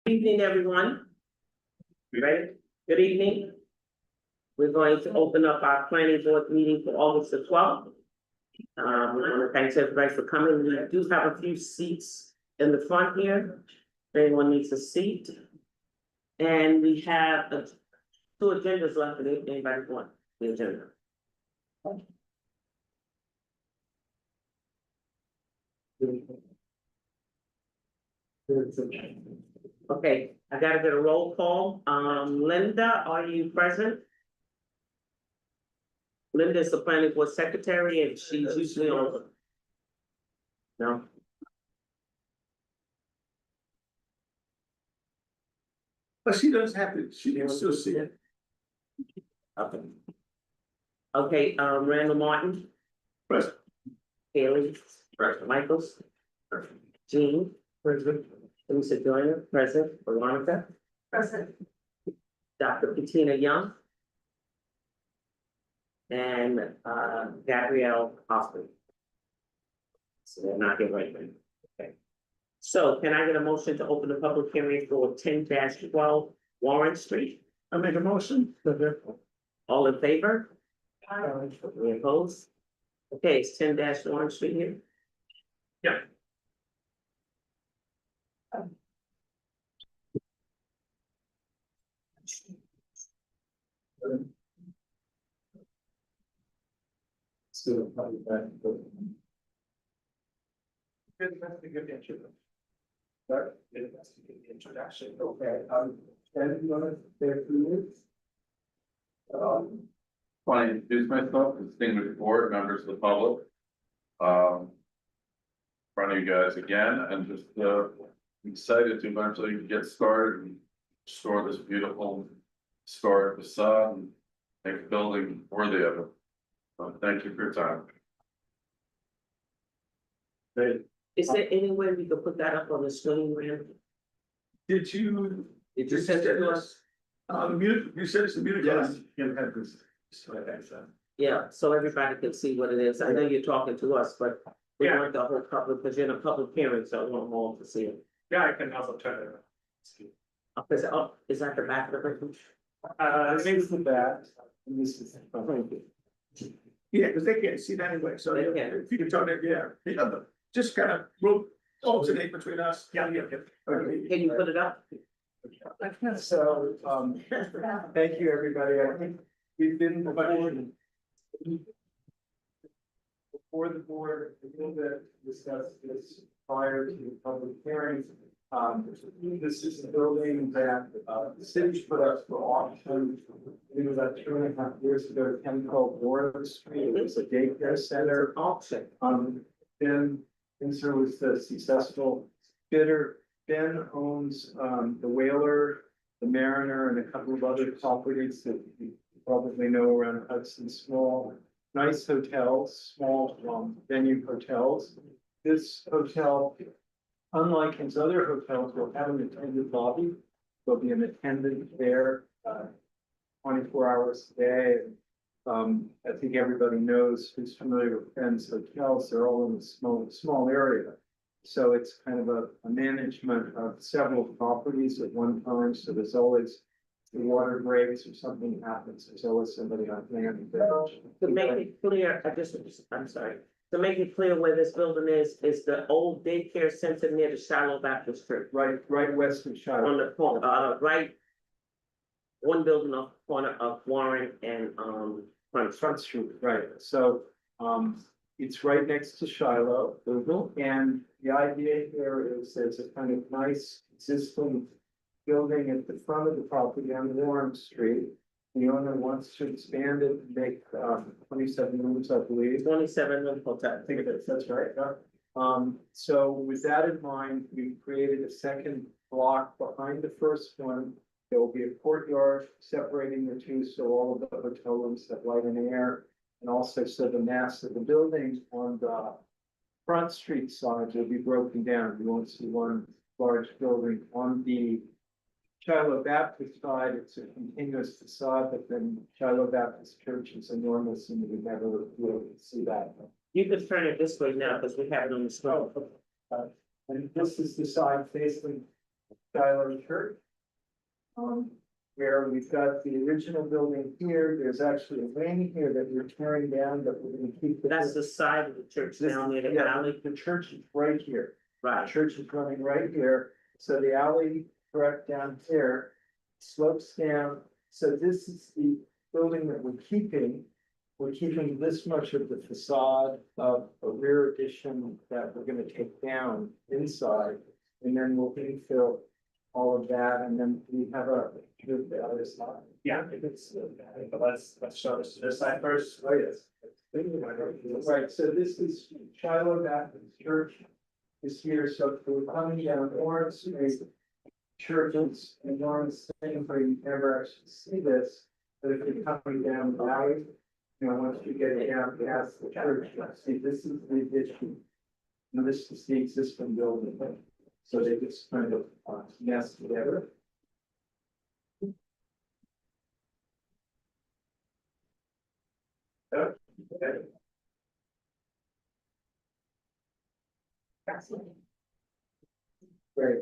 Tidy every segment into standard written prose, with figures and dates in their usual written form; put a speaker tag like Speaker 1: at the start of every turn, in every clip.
Speaker 1: Evening, everyone. You ready? Good evening. We're going to open up our planning board meeting for August the 12th. We want to thank everybody for coming. We do have a few seats in the front here. If anyone needs a seat. And we have two agendas left. If anybody want the agenda. Okay, I gotta get a roll call. Linda, are you present? Linda is the planning board secretary and she's usually on. No?
Speaker 2: But she doesn't have to, she can still see it.
Speaker 1: Okay. Okay, Randall Martin,
Speaker 2: Present.
Speaker 1: Haley,
Speaker 2: Present.
Speaker 1: Michaels, Jean,
Speaker 2: Present.
Speaker 1: Lisa Joyner, present, Veronica,
Speaker 3: Present.
Speaker 1: Dr. Bettina Young. And Gabrielle Hoffman. So they're not here right now. Okay. So can I get a motion to open the public hearing for 10-12 Warren Street?
Speaker 2: I make a motion.
Speaker 1: All in favor? Any opposed? Okay, it's 10 Warren Street here.
Speaker 2: Yeah. Still probably back. That's a good introduction. That's a good introduction. Okay, Ken, you wanna say a few words?
Speaker 4: Want to introduce myself, distinguished board members of the public. In front of you guys again, and just excited to eventually get started and restore this beautiful historic facade and make a building worthy of it. So thank you for your time.
Speaker 1: Is there any way we could put that up on the screen, Rand?
Speaker 2: Did you?
Speaker 1: Did you send it to us?
Speaker 2: You said it's a music.
Speaker 4: Yes.
Speaker 2: You have this. So.
Speaker 1: Yeah, so everybody can see what it is. I know you're talking to us, but we
Speaker 2: Yeah.
Speaker 1: want the whole public, because you're in a public hearing, so I want them all to see it.
Speaker 2: Yeah, I can also turn it around.
Speaker 1: Is that the back of the page?
Speaker 2: Maybe the back, and this is.
Speaker 1: Thank you.
Speaker 2: Yeah, because they can't see that anyway, so
Speaker 1: They
Speaker 2: yeah,
Speaker 1: can't.
Speaker 2: if you can turn it, yeah, but just kind of, we'll alternate between us. Yeah. Okay.
Speaker 1: Can you put it up?
Speaker 5: So, thank you, everybody. I think we've been before the board, a little bit discussed this prior to the public hearing. This is a building that, the city put up for auction. It was about 2.5 years ago, 1012 Warren Street. It was a daycare center.
Speaker 1: Auction.
Speaker 5: Ben, Pincer was the successful bidder. Ben owns, the Whaler, the Mariner, and a couple of other properties that you probably know around Hudson, small, nice hotels, small, venue hotels. This hotel, unlike his other hotels, will have an attendant lobby. There'll be an attendant there, 24 hours a day. I think everybody knows who's familiar with Ben's hotels. They're all in a small area. So it's kind of a management of several properties at one time. So there's always the water breaks or something happens. There's always somebody on hand.
Speaker 1: To make it clear, I'm sorry. To make it clear where this building is the old daycare center near the Shiloh Baptist Church.
Speaker 5: Right west of Shiloh.
Speaker 1: On the corner, right. One building off the corner of Warren and,
Speaker 5: Front Street, right, so, it's right next to Shiloh. And the idea here is there's a kind of nice existing building at the front of the property on Warren Street. The owner wants to expand it, and make, 27 rooms, I believe.
Speaker 1: 27 room hotel.
Speaker 5: I think that's right. So with that in mind, we created a second block behind the first one. There will be a courtyard separating the two, so all of the hotel rooms have light and air. And also, so the mass of the building on the Front Street side will be broken down. You won't see one large building on the Shiloh Baptist side. It's a continuous facade, but then Shiloh Baptist Church is enormous, and we never will see that.
Speaker 1: You can turn it this way now, because we have it on the screen.
Speaker 5: And this is the side facing Shiloh Church. Where we've got the original building here, there's actually a wing here that we're tearing down, but we're gonna keep.
Speaker 1: That's the side of the church
Speaker 5: This-
Speaker 1: down near the
Speaker 5: yeah,
Speaker 1: alley,
Speaker 5: The church is right here. The
Speaker 1: right?
Speaker 5: church is running right here, so the alley correct down here slopes down. So this is the building that we're keeping. We're keeping this much of the facade of a rear addition that we're gonna take down inside. And then we'll infill all of that, and then we have the other side.
Speaker 2: Yeah, but let's show this to this side first.
Speaker 5: Oh, yes. Right, so this is Shiloh Baptist Church is here, so if we're coming down Orange Street. Church is enormous thing, but you never actually see this, but if you're coming down the valley, you know, once you get down past the church, you see, this is the addition. And this is the existing building, so they just kind of nest together. Okay. Great,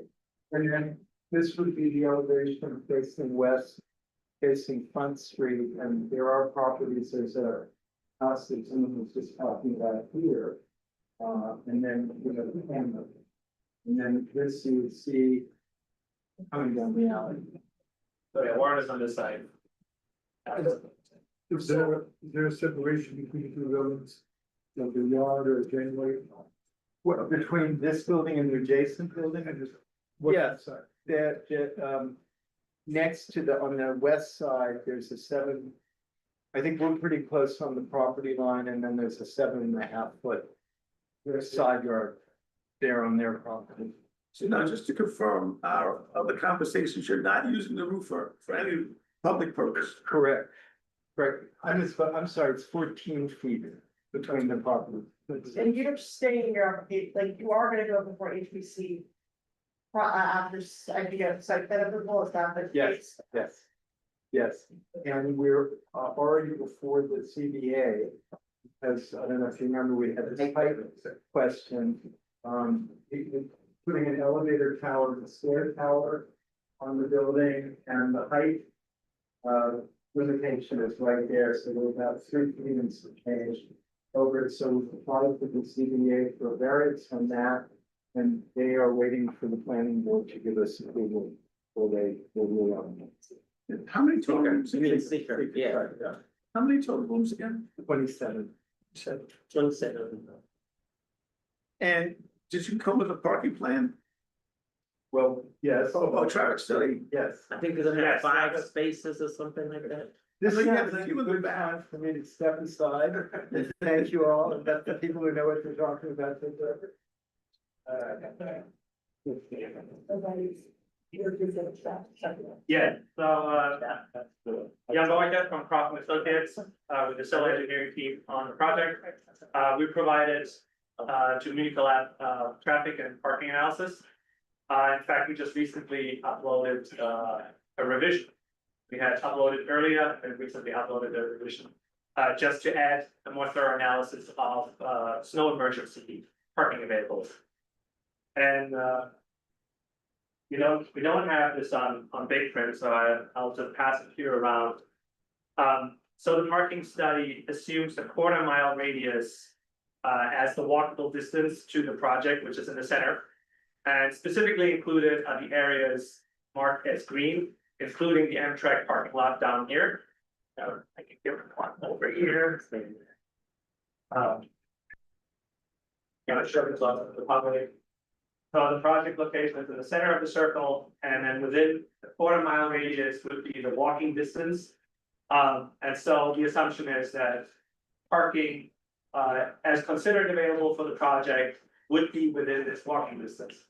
Speaker 5: and then this would be the elevation facing west, facing Front Street, and there are properties, there's a house that someone was just talking about here. And then, you know, and then this you would see coming down the alley.
Speaker 2: So yeah, Warren is on this side.
Speaker 5: Is there a separation between the two buildings? Like the yard or gangway? What, between this building and the adjacent building? Yes, that, next to the, on the west side, there's a 7. I think we're pretty close on the property line, and then there's a 7.5 foot. Side yard there on their property.
Speaker 3: So now, just to confirm, our other conversations, you're not using the roof for any public purpose.
Speaker 5: Correct. Correct. I'm sorry, it's 14 feet between the property.
Speaker 6: And you're stating your, like, you are gonna go before HBC. After, I think, site plan approval is that the
Speaker 5: Yes.
Speaker 6: case?
Speaker 5: Yes. Yes, and we're already before the CBA. As, I don't know if you remember, we had this height question, putting an elevator tower, the stair tower on the building, and the height. Limitation is right there, so we're about 3 feet and some change over it, so we applied to the CBA for variance on that. And they are waiting for the planning board to give us approval, or they will on it.
Speaker 3: How many total rooms?
Speaker 1: You mean secret, yeah.
Speaker 3: How many total rooms again?
Speaker 5: 27.
Speaker 1: 27.
Speaker 3: And did you come with a parking plan?
Speaker 5: Well, yes.
Speaker 3: Oh, traffic study?
Speaker 5: Yes.
Speaker 1: I think they're gonna have
Speaker 2: Yes.
Speaker 1: 5 spaces or something like that.
Speaker 5: This
Speaker 3: I think you
Speaker 5: sounds
Speaker 3: have a
Speaker 5: like a
Speaker 3: few in the
Speaker 5: good
Speaker 3: back.
Speaker 5: time for me to step aside. And thank you all, and let the people who know what they're talking about. Take over.
Speaker 2: Yeah, so, Jan Boyka from Crawford Associates, with the civil engineering team on the project. We provided, to Unica Lab, traffic and parking analysis. In fact, we just recently uploaded, a revision. We had uploaded earlier and recently uploaded the revision, just to add a more thorough analysis of, snow emergency parking available. And, we don't have this on big print, so I'll just pass it here around. So the parking study assumes a 1/4 mile radius as the walkable distance to the project, which is in the center. And specifically included are the areas marked as green, including the Amtrak parking lot down here. I can give one over here. Show this off to the public. So the project location is in the center of the circle, and then within the 1/4 mile radius would be the walking distance. And so the assumption is that parking, as considered available for the project, would be within this walking distance.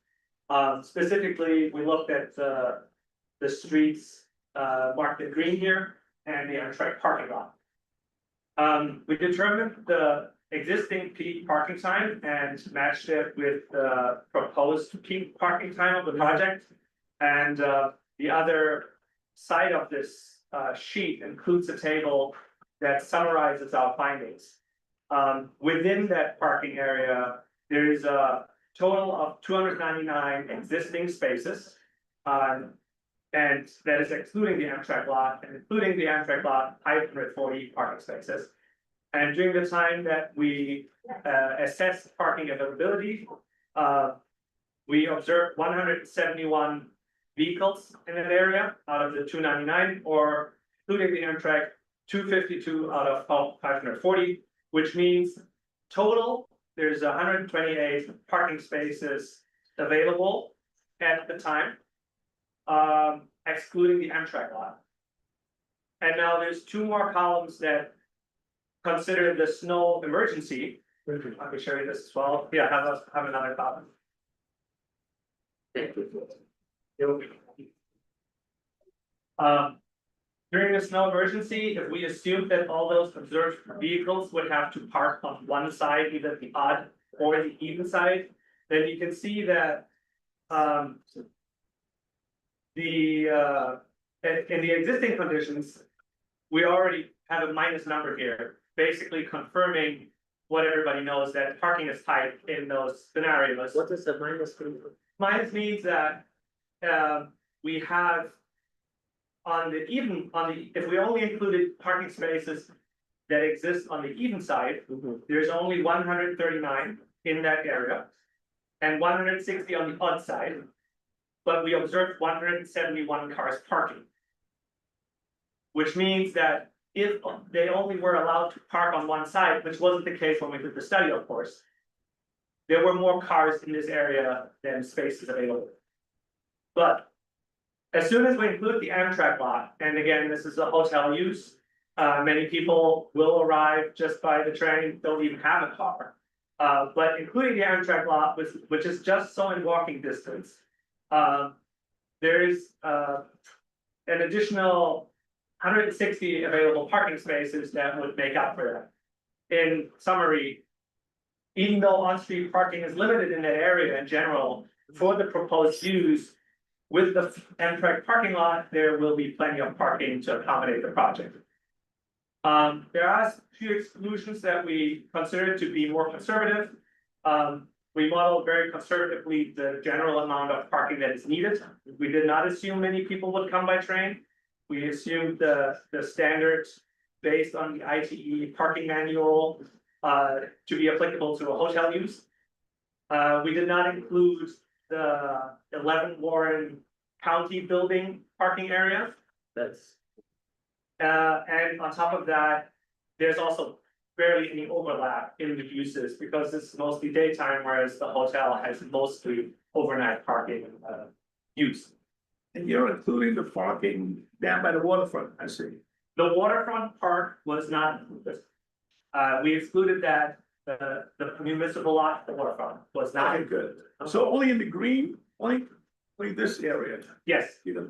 Speaker 2: Specifically, we looked at the streets, marked in green here, and the Amtrak parking lot. We determined the existing peak parking time and matched it with the proposed peak parking time of the project. And the other side of this sheet includes a table that summarizes our findings. Within that parking area, there is a total of 299 existing spaces. And that is excluding the Amtrak lot, and including the Amtrak lot, 540 parking spaces. And during the time that we assess parking availability, we observed 171 vehicles in that area out of the 299, or including the Amtrak, 252 out of 540, which means total, there's 128 parking spaces available at the time, excluding the Amtrak lot. And now there's two more columns that consider the snow emergency. I can show you this as well. Yeah, have another column.
Speaker 1: Thank you.
Speaker 2: During the snow emergency, if we assume that all those observed vehicles would have to park on one side, either the odd or the even side, then you can see that in the existing conditions, we already have a minus number here, basically confirming what everybody knows, that parking is tight in those scenarios.
Speaker 1: What does the minus mean?
Speaker 2: Minus means that we have if we only included parking spaces that exist on the even side, there's only 139 in that area and 160 on the odd side. But we observed 171 cars parking. Which means that if they only were allowed to park on one side, which wasn't the case when we did the study, of course, there were more cars in this area than spaces available. But as soon as we include the Amtrak lot, and again, this is a hotel use, many people will arrive just by the train, don't even have a car. But including the Amtrak lot, which is just so in walking distance, there is an additional 160 available parking spaces that would make up for that. In summary, even though on-street parking is limited in that area in general, for the proposed use, with the Amtrak parking lot, there will be plenty of parking to accommodate the project. There are a few exclusions that we consider to be more conservative. We modeled very conservatively the general amount of parking that is needed. We did not assume many people would come by train. We assumed the standards based on the ITE parking manual to be applicable to a hotel use. We did not include the 11 Warren County building parking area. And on top of that, there's also barely any overlap in the uses because it's mostly daytime, whereas the hotel has mostly overnight parking use.
Speaker 3: And you're including the parking down by the waterfront, I see.
Speaker 2: The waterfront park was not included. We excluded that, the municipal lot, the waterfront was not
Speaker 3: Okay,
Speaker 2: included.
Speaker 3: good. So only in the green, only this area,
Speaker 2: Yes,
Speaker 3: you know.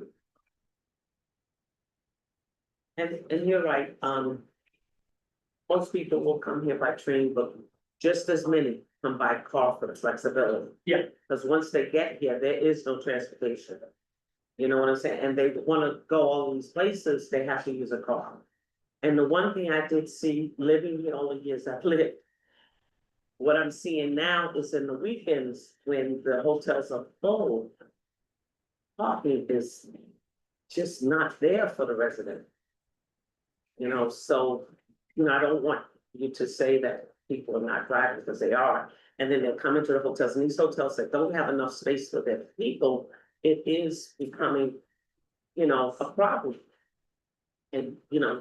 Speaker 1: And you're right, most people will come here by train, but just as many come by car for the flexibility.
Speaker 2: Yeah.
Speaker 1: Cause once they get here, there is no transportation. You know what I'm saying? And they wanna go all these places, they have to use a car. And the one thing I did see, living here all the years I've lived, what I'm seeing now is in the weekends, when the hotels are full, parking is just not there for the resident. You know, so, I don't want you to say that people are not driving, because they are. And then they'll come into the hotels, and these hotels that don't have enough space for their people, it is becoming, a problem. And,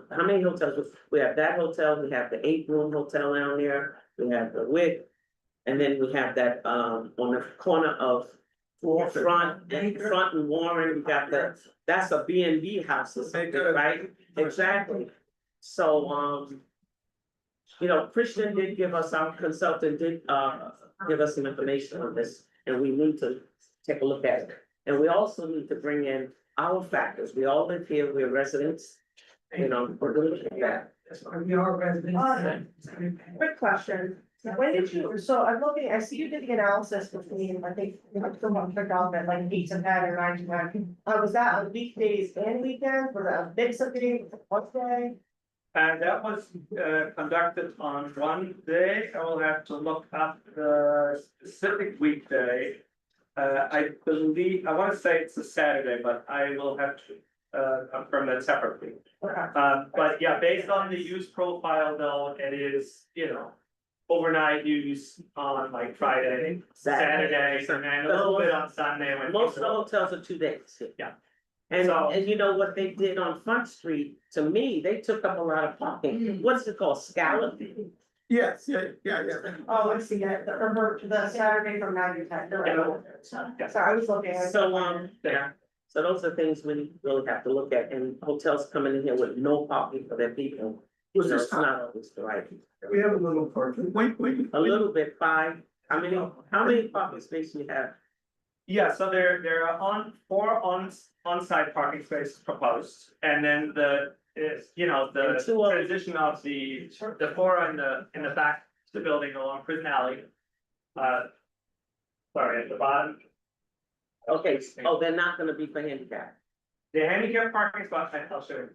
Speaker 1: how many hotels, we have that hotel, we have the 8-room hotel down there, we have the Wick. And then we have that, on the corner of front and Warren, we got that's a B&B house or something, right? Exactly. So, Christian did give us, our consultant did, give us some information on this, and we need to take a look at it. And we also need to bring in our factors. We all live here, we're residents, we're gonna look at that.
Speaker 6: Quick question, when did you, so I'm looking, I see you did the analysis between, I think, development, like 8 to 10 or 9 to 9. Was that on weekdays and weekends, was that a mix of days, one day?
Speaker 2: and that was conducted on one day. I will have to look up the specific weekday. I believe, I wanna say it's a Saturday, but I will have to confirm that separately.
Speaker 6: Okay.
Speaker 2: But yeah, based on the use profile though, it is, overnight use on like Friday, Saturday, and then a little bit on Sunday when.
Speaker 1: Most of the
Speaker 2: people-
Speaker 1: hotels are 2 days.
Speaker 2: Yeah.
Speaker 1: And,
Speaker 2: So-
Speaker 1: and you know what they did on Front Street, to me, they took up a lot of parking, what's it called, scallop?
Speaker 3: Yes, yeah.
Speaker 6: Oh, I see that, the Saturday from 9 to 10.
Speaker 2: Yeah.
Speaker 6: Sorry, I was looking.
Speaker 1: So, yeah, so those are things we really have to look at, and hotels coming in here with no parking for their people. You know, it's not always the right,
Speaker 3: We have a little parking, wait.
Speaker 1: a little bit, 5, how many parking spaces you have?
Speaker 2: Yeah, so there are four on-site parking spaces proposed, and then the
Speaker 1: And two of-
Speaker 2: transition of the four in the back of the building along Prison Alley. Sorry, at the bottom,
Speaker 1: Okay, oh, they're not gonna be for handicap,
Speaker 2: the handicap parking spot, I'll show you.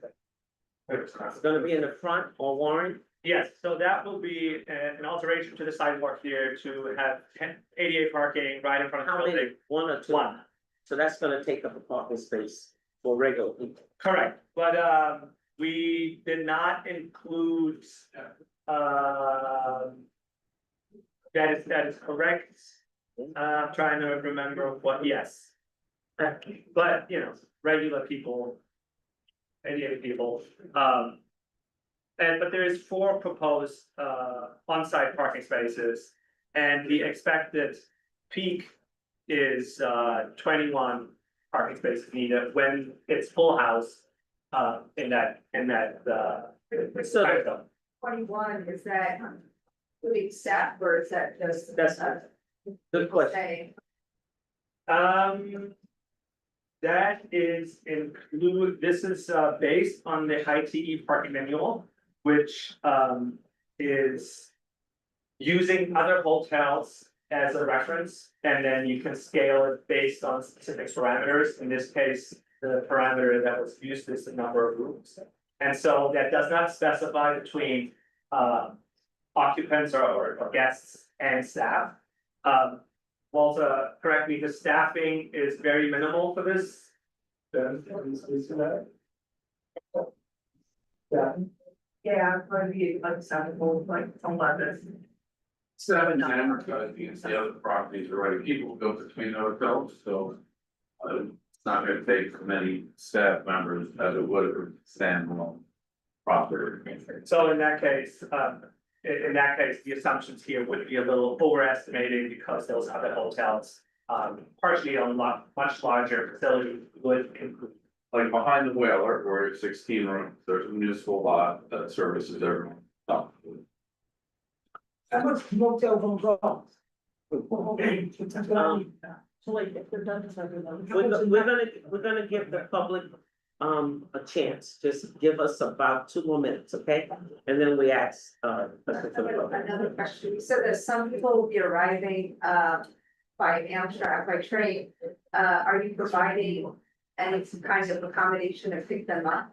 Speaker 1: it's gonna be in the front or Warren,
Speaker 2: Yes, so that will be an alteration to the sidewalk here to have 88 parking right in front of
Speaker 1: how
Speaker 2: the
Speaker 1: many,
Speaker 2: building.
Speaker 1: 1 or 2?
Speaker 2: One.
Speaker 1: So that's gonna take up a parking space for regular people.
Speaker 2: Correct, but we did not include that is correct. I'm trying to remember what, yes. But, regular people. 88 people, but there is 4 proposed on-site parking spaces. And the expected peak is 21 parking spaces needed when it's full house. In that.
Speaker 1: So-
Speaker 2: time zone.
Speaker 7: 21, is that including staff or is that just?
Speaker 1: That's good question.
Speaker 7: Say,
Speaker 2: That is this is based on the ITE parking manual, which is using other hotels as a reference, and then you can scale it based on specific parameters. In this case, the parameter that was used is the number of rooms. And so that does not specify between occupants or guests and staff. Walter, correct me, the staffing is very minimal for this.
Speaker 7: yeah, maybe unacceptable, like 11.
Speaker 4: 7 amortized against the other properties already, people go between hotels, so. It's not gonna take as many staff members as it would for standalone property.
Speaker 2: So in that case, the assumptions here would be a little overestimating because those other hotels, partially on much larger facilities would include.
Speaker 4: Like behind the Whaler, where it's 16 rooms, there's a municipal lot that services everyone. Oh,
Speaker 6: How much motel rooms are? So like, if they're done, so they're done.
Speaker 1: We're gonna give the public, a chance, just give us about 2 more minutes, okay? And then we ask, questions for the public.
Speaker 7: Another question, you said that some people will be arriving, by Amtrak, by train, are you providing any kind of accommodation to pick them up?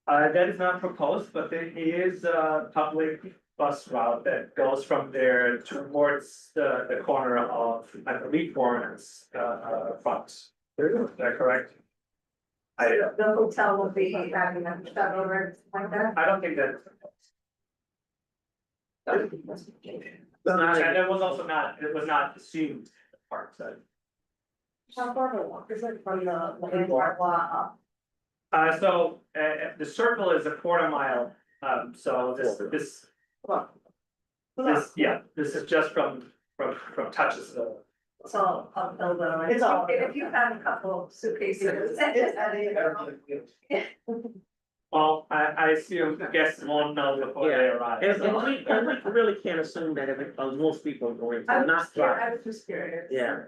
Speaker 2: That is not proposed, but there is a public bus route that goes from there towards the corner of, I believe, Warren's, front. Is that correct?
Speaker 7: The hotel will be having them shut over like that?
Speaker 2: I don't think that. And it was not assumed part, so.
Speaker 6: How far of a walk is it from the landmark lot up?
Speaker 2: The circle is a quarter mile, so this, this is just from Touchesville.
Speaker 7: It's all uphill though.
Speaker 6: It's all-
Speaker 7: If you have a couple suitcases.
Speaker 2: Well, I assume guests won't know before they arrive.
Speaker 1: And we really can't assume that because most people are going to not drive.
Speaker 7: I was just curious.
Speaker 1: Yeah.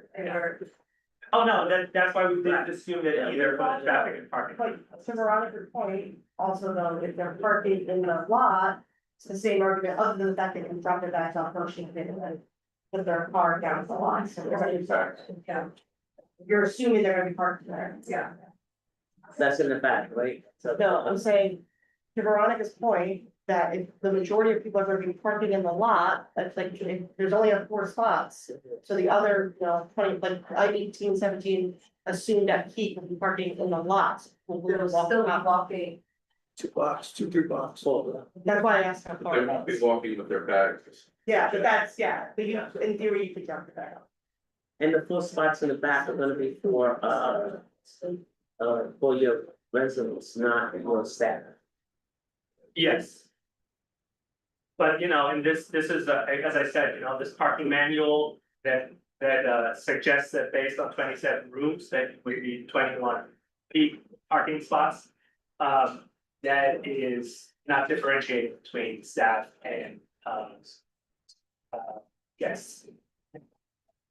Speaker 2: Oh, no, that's why we didn't assume that either for the traffic and parking.
Speaker 6: But to Veronica's point, also though, if they're parking in the lot, it's the same argument, other than the fact they can drop it back off Ocean and put their car down the lot, so
Speaker 7: Yeah,
Speaker 6: you're assuming they're gonna be parked there.
Speaker 7: yeah.
Speaker 1: That's in the back, right? So,
Speaker 6: No, I'm saying, to Veronica's point, that if the majority of people are gonna be parking in the lot, that's like, if there's only 4 spots. So the other, 20, like, 18, 17 assumed that he will be parking in the lot.
Speaker 7: They'll still be walking.
Speaker 3: 2 blocks, 2, 3 blocks.
Speaker 6: That's why I asked how
Speaker 4: They
Speaker 6: far.
Speaker 4: won't be walking with their bags.
Speaker 6: Yeah, but that's, yeah, but you, in theory, you could jump it back up.
Speaker 1: And the 4 spots in the back are gonna be for your residents, not your staff.
Speaker 2: Yes. But and this is, as I said, this parking manual that suggests that based on 27 rooms, that would be 21 peak parking spots. That is not differentiated between staff and guests.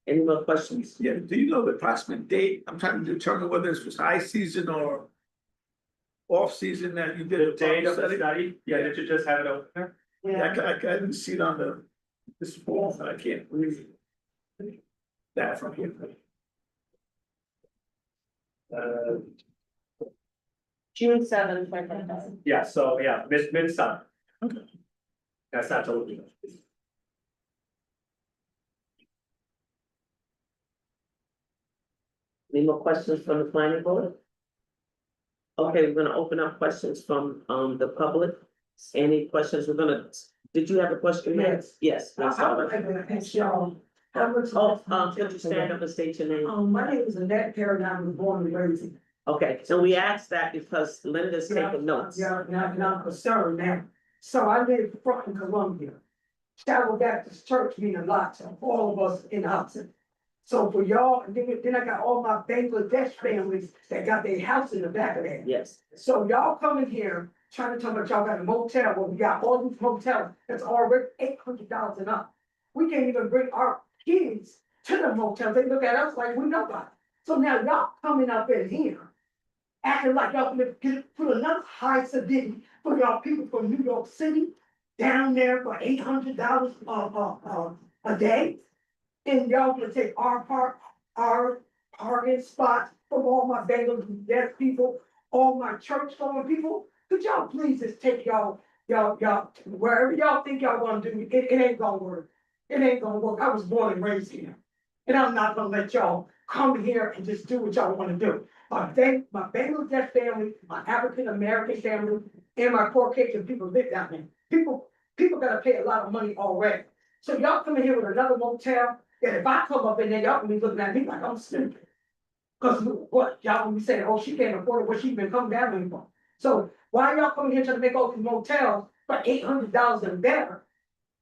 Speaker 1: Any more questions?
Speaker 3: Yeah, do you know the approximate date? I'm trying to determine whether this was high season or off season that you did.
Speaker 2: The date of the study, did you just have it open there?
Speaker 3: Yeah, I didn't see it on this form, I can't read that from here.
Speaker 6: June 7th, 2025.
Speaker 2: Yeah, so, midsummer.
Speaker 3: Okay.
Speaker 2: That's not totally.
Speaker 1: Any more questions from the planning board? Okay, we're gonna open up questions from the public. Any questions? Did you have a question, ma'am? Yes. Ms. Harvey.
Speaker 8: Ask y'all, how much?
Speaker 1: Could you stand up and state your name?
Speaker 8: My name is Annette Paradigm, I was born and raised in.
Speaker 1: Okay, so we asked that because Linda's taking notes.
Speaker 8: Yeah, and I'm concerned now. So I live front in Columbia. Shallow Baptist Church mean a lot to all of us in Hudson. So for y'all, and then I got all my Bangladesh families that got their house in the back of that.
Speaker 1: Yes,
Speaker 8: So y'all coming here trying to talk about y'all got a motel, well, we got all these motels that's already $800 and up. We can't even bring our kids to the motels. They look at us like we nobody. So now y'all coming up in here, acting like y'all gonna put another high city for y'all people from New York City down there for $800 a day. And y'all gonna take our parking spots from all my Bangladesh people, all my church going people. Could y'all please just take y'all, wherever y'all think y'all wanna do, it ain't gonna work. It ain't gonna work. I was born and raised here. And I'm not gonna let y'all come here and just do what y'all wanna do. My Bangladesh family, my African American family, and my Caucasian people live down there. People gotta pay a lot of money already. So y'all come in here with another motel, and if I come up in there, y'all gonna be looking at me like I'm stupid. Cause what, y'all gonna be saying, oh, she can't afford it, what she been coming down here for? So why y'all coming here trying to make all these motels for $800 and better?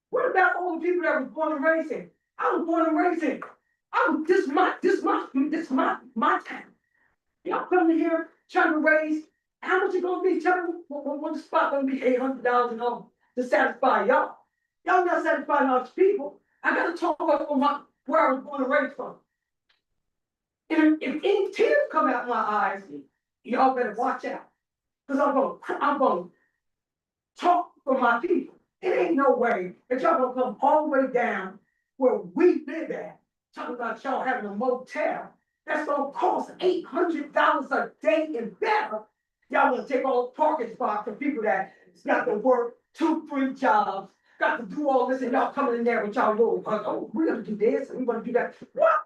Speaker 8: What about all the people that was born and raised here? I was born and raised here. This my town. Y'all coming here trying to raise, how much it gonna be? Tell me, what the spot gonna be $800 and all to satisfy y'all? Y'all not satisfying all these people. I gotta talk about where I was born and raised from. And if any tears come out my eyes, y'all better watch out. Cause I'm gonna talk for my people. It ain't no way that y'all gonna come all the way down where we live at, talking about y'all having a motel that's gonna cost $800 a day and better. Y'all gonna take all the parking spots for people that got to work 2, 3 jobs, got to do all this, and y'all coming in there with y'all little, oh, we're gonna do this, and we're gonna do that. What?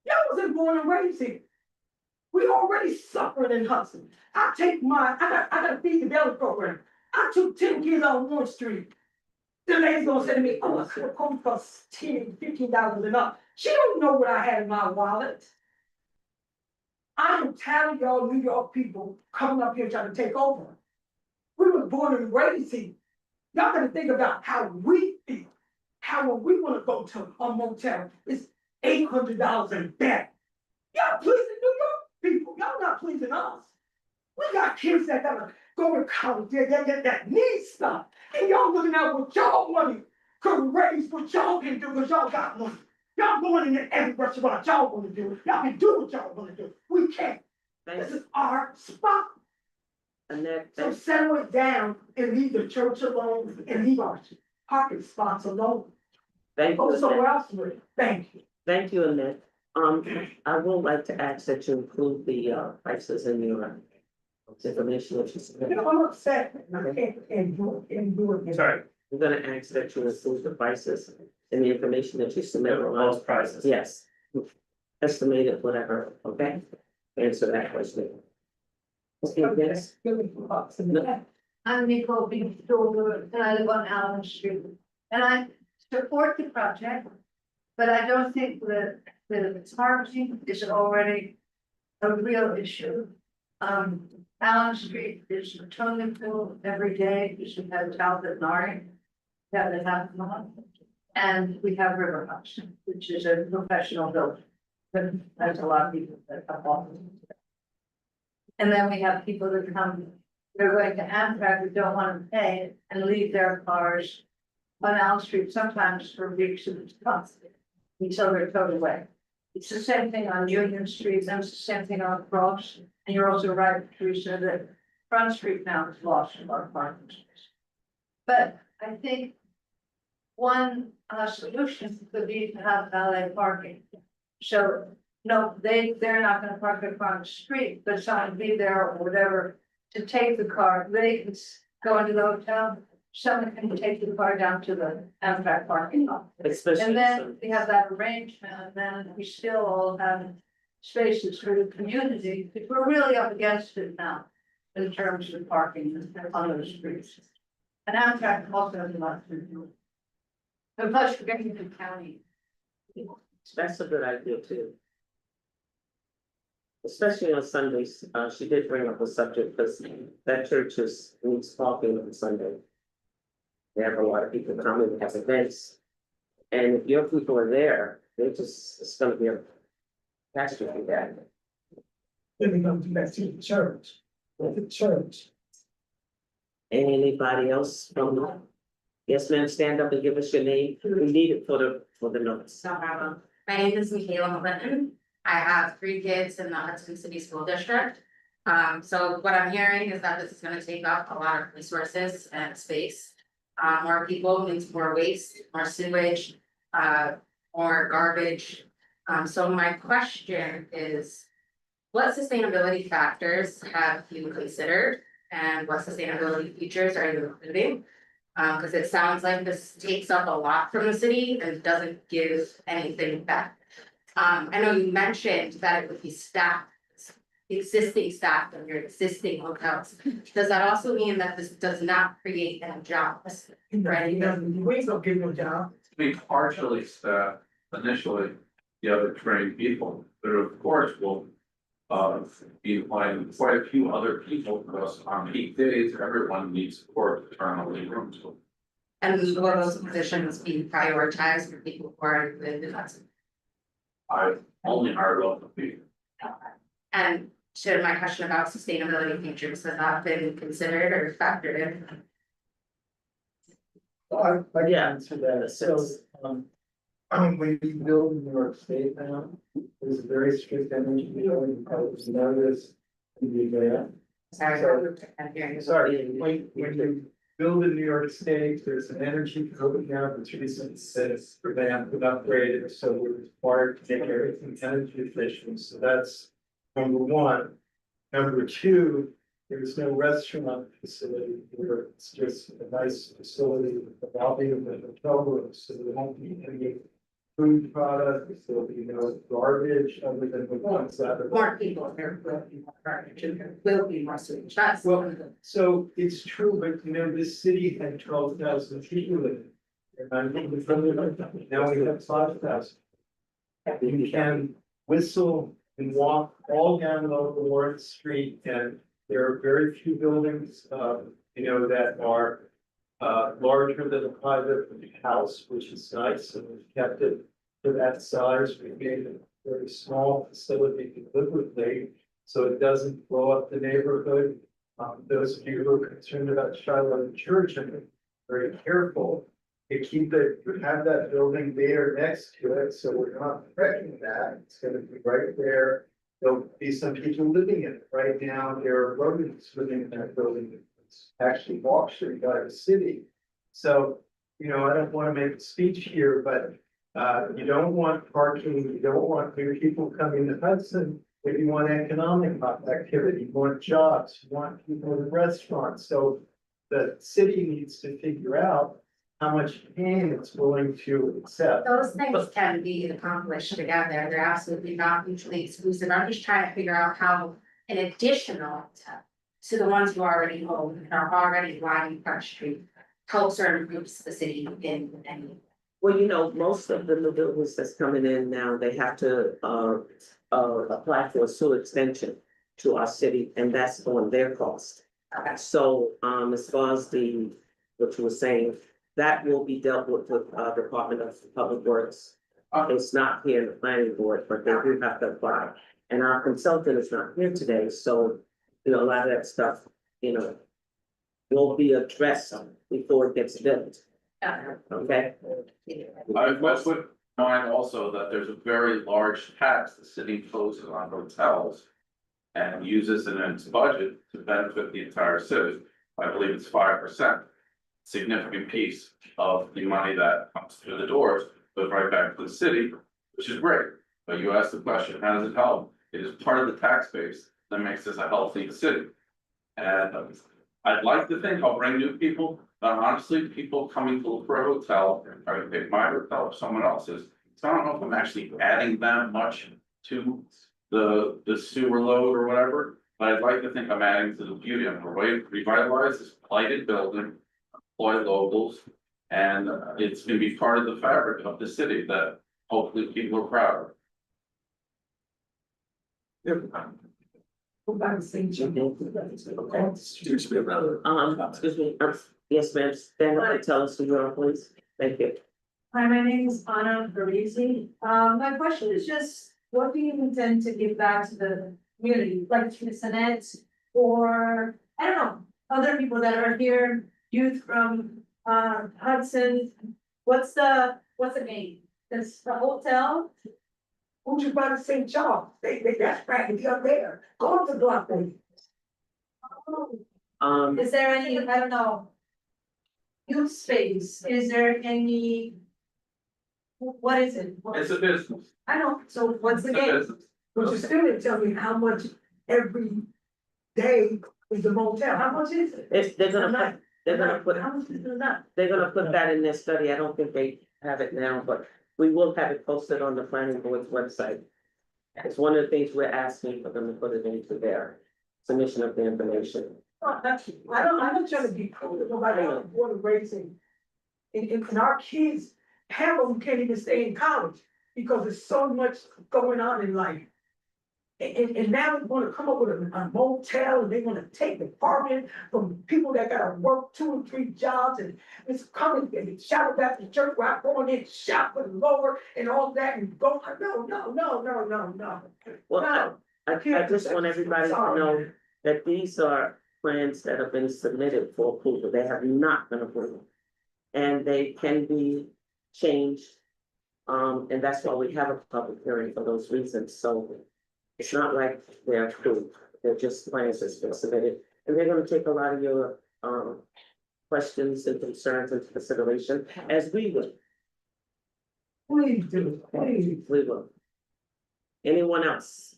Speaker 8: Y'all wasn't born and raised here. We already suffering in Hudson. I gotta feed the belly program. I took 10 kids on Warren Street. The lady's gonna say to me, oh, it's gonna cost $10, $15 and up. She don't know what I had in my wallet. I am tired of y'all New York people coming up here trying to take over. We were born and raised here. Y'all gotta think about how we feel. How when we wanna go to a motel, it's $800 and better. Y'all pleasing New York people. Y'all not pleasing us. We got kids that gotta go to college, that need stuff. And y'all looking at what y'all money could raise, what y'all can do, because y'all got money. Y'all going in every restaurant y'all wanna do. Y'all can do what y'all wanna do. We can't.
Speaker 1: thank
Speaker 8: This
Speaker 1: you,
Speaker 8: is our spot.
Speaker 1: Annette.
Speaker 8: So settle it down and leave the church alone and leave our parking spots alone.
Speaker 1: Thank
Speaker 8: Go
Speaker 1: you,
Speaker 8: somewhere
Speaker 1: Annette.
Speaker 8: else with it. Thank you.
Speaker 1: Thank you, Annette. I would like to ask that you include the prices in your Information that you
Speaker 8: You
Speaker 1: submit.
Speaker 8: know, I'm upset, and I can't do it.
Speaker 2: Sorry,
Speaker 1: I'm gonna ask that you include the prices and the information that you submit.
Speaker 2: those prices.
Speaker 1: Yes. Estimated, whatever, okay? Answer that question. Okay, yes.
Speaker 7: I'm Nicole B. Stover, and I live on Allen Street. And I support the project, but I don't think that the parking is already a real issue. Allen Street is totally full every day. You should have Talbot Nari. That is happening. And we have River House, which is a professional building. But there's a lot of people that have offices. And then we have people that come, they're going to Amtrak, who don't want to pay and leave their cars on Allen Street sometimes for weeks and months until they're towed away. It's the same thing on Union Street, and it's the same thing on Cross, and you're also right, Teresa, that Front Street now is lost in our parking space. But I think one solution could be to have valet parking. So, no, they're not gonna park in front of the street, but someone be there or whatever to take the car, they can go into the hotel. Someone can take the car down to the Amtrak parking lot.
Speaker 1: Especially.
Speaker 7: And then we have that arrangement, and then we still all have spaces for the community, because we're really up against it now. In terms of parking on those streets. And Amtrak also has a lot to do. And plus, we're getting to county.
Speaker 1: That's a good idea too. Especially on Sundays, she did bring up a subject, because that church needs parking on Sunday. They have a lot of people coming, have events. And if your people are there, it's gonna be a catastrophe there.
Speaker 8: Then we go back to the church, the church.
Speaker 1: Anybody else from? Yes, ma'am, stand up and give us your name. We need it for the notes.
Speaker 9: No problem. My name is Michaela Clinton. I have 3 kids in the Hudson City School District. So what I'm hearing is that this is gonna take up a lot of resources and space. More people means more waste, more sewage, more garbage. So my question is, what sustainability factors have you considered? And what sustainability features are you including? Because it sounds like this takes up a lot from the city and doesn't give anything back. I know you mentioned that it would be staff, existing staff in your existing hotels. Does that also mean that this does not create any jobs? Right.
Speaker 8: We ain't gonna give you a job.
Speaker 4: We partially staff initially the other trained people, but of course will be applying quite a few other people, because on peak days, everyone needs support to turn on the rooms.
Speaker 9: And will those positions be prioritized for people who are in the Hudson?
Speaker 4: I only hired local people.
Speaker 9: And to my question about sustainability features, has that been considered or factored in?
Speaker 5: I can
Speaker 1: Yeah.
Speaker 5: answer that, so, when you build in New York State now, there's a very strict energy control, you probably know this. In the grant.
Speaker 9: Sorry, I'm hearing.
Speaker 5: Sorry, when you build in New York State, there's an energy code now that's recently says prevent and upgrade, so we're required to make everything energy efficient, so that's number one. Number two, there's no restaurant facility here, it's just a nice facility with the lobby of the hotel room, so there won't be any food products, there'll be no garbage other than the ones that are.
Speaker 9: More people, there will be more garbage, and there will be more sewage, that's.
Speaker 5: Well, so it's true, but you know, this city had 12,000 people in it. And I think it's really like that. Now we have 5,000. You can whistle and walk all down Lower Lawrence Street, and there are very few buildings, you know, that are larger than a private house, which is nice, and we've kept it to that size. We made it a very small facility deliberately, so it doesn't blow up the neighborhood. Those of you who are concerned about Shiloh Church, I'm very careful to keep it, have that building there next to it, so we're not wrecking that. It's gonna be right there. There'll be some people living in it. Right now, there are rodents living in that building. It's actually Walk Street by the city. So, you know, I don't want to make a speech here, but you don't want parking, you don't want new people coming to Hudson. If you want economic activity, you want jobs, you want people in restaurants, so the city needs to figure out how much pain it's willing to accept.
Speaker 9: Those things can be accomplished together, they're absolutely not mutually exclusive, I'm just trying to figure out how an additional to the ones who already own and are already lining Front Street helps or improves the city in any.
Speaker 1: Well, you know, most of the new buildings that's coming in now, they have to, apply for a sewer extension to our city, and that's on their cost. So, as far as what you were saying, that will be dealt with, Department of Public Works. It's not here in the planning board, but they do have to apply. And our consultant is not here today, so, you know, a lot of that stuff, you know, will be addressed before it gets built, okay?
Speaker 4: I would mind also that there's a very large tax the city imposes on hotels. And uses in its budget to benefit the entire city. I believe it's 5%. Significant piece of the money that comes through the doors, goes right back to the city, which is great. But you asked the question, how does it help? It is part of the tax base that makes this a healthy city. And I'd like to think I'll bring new people, but honestly, people coming to look for a hotel, are gonna pick my hotel or someone else's. So I don't know if I'm actually adding that much to the sewer load or whatever, but I'd like to think I'm adding to the beauty of the way to revitalize this blighted building, employ locals, and it's gonna be part of the fabric of the city that hopefully people are proud of.
Speaker 8: Go back to St. John.
Speaker 3: Excuse me, brother.
Speaker 1: Excuse me, yes, ma'am, stand up and tell us who you are, please. Thank you.
Speaker 10: Hi, my name is Anna Parisi. My question is just, what do you intend to give back to the community, like to the Senate? Or, I don't know, other people that are here, youth from Hudson? What's the game? Does the hotel?
Speaker 8: Who's you about to St. John? That's practically up there. Go to the block, baby.
Speaker 10: Is there any, I don't know, youth space? Is there any? What is it?
Speaker 4: It's a business.
Speaker 10: I know, so what's the
Speaker 4: It's a
Speaker 10: game?
Speaker 4: business.
Speaker 8: But you still didn't tell me how much every day is the motel. How much is it?
Speaker 1: They're gonna put,
Speaker 8: How much is it not?
Speaker 1: they're gonna put that in their study, I don't think they have it now, but we will have it posted on the planning board's website. It's one of the things we're asking for them to put it into their submission of the information.
Speaker 8: I'm not trying to be cool to nobody else, water racing. And our kids, half of them can't even stay in college because there's so much going on in life. And now they wanna come up with a motel and they wanna take the apartment from people that gotta work 2 and 3 jobs and it's coming and shout about the church where I'm going in, shop for the lower and all that and go, no.
Speaker 1: Well, I just want everybody to know that these are plans that have been submitted for approval, they have not been approved. And they can be changed, and that's why we have a public hearing for those reasons, so. It's not like they're approved, they're just plans that's been submitted, and they're gonna take a lot of your, questions and concerns into consideration, as we will,
Speaker 8: Please do, please.
Speaker 1: we will. Anyone else?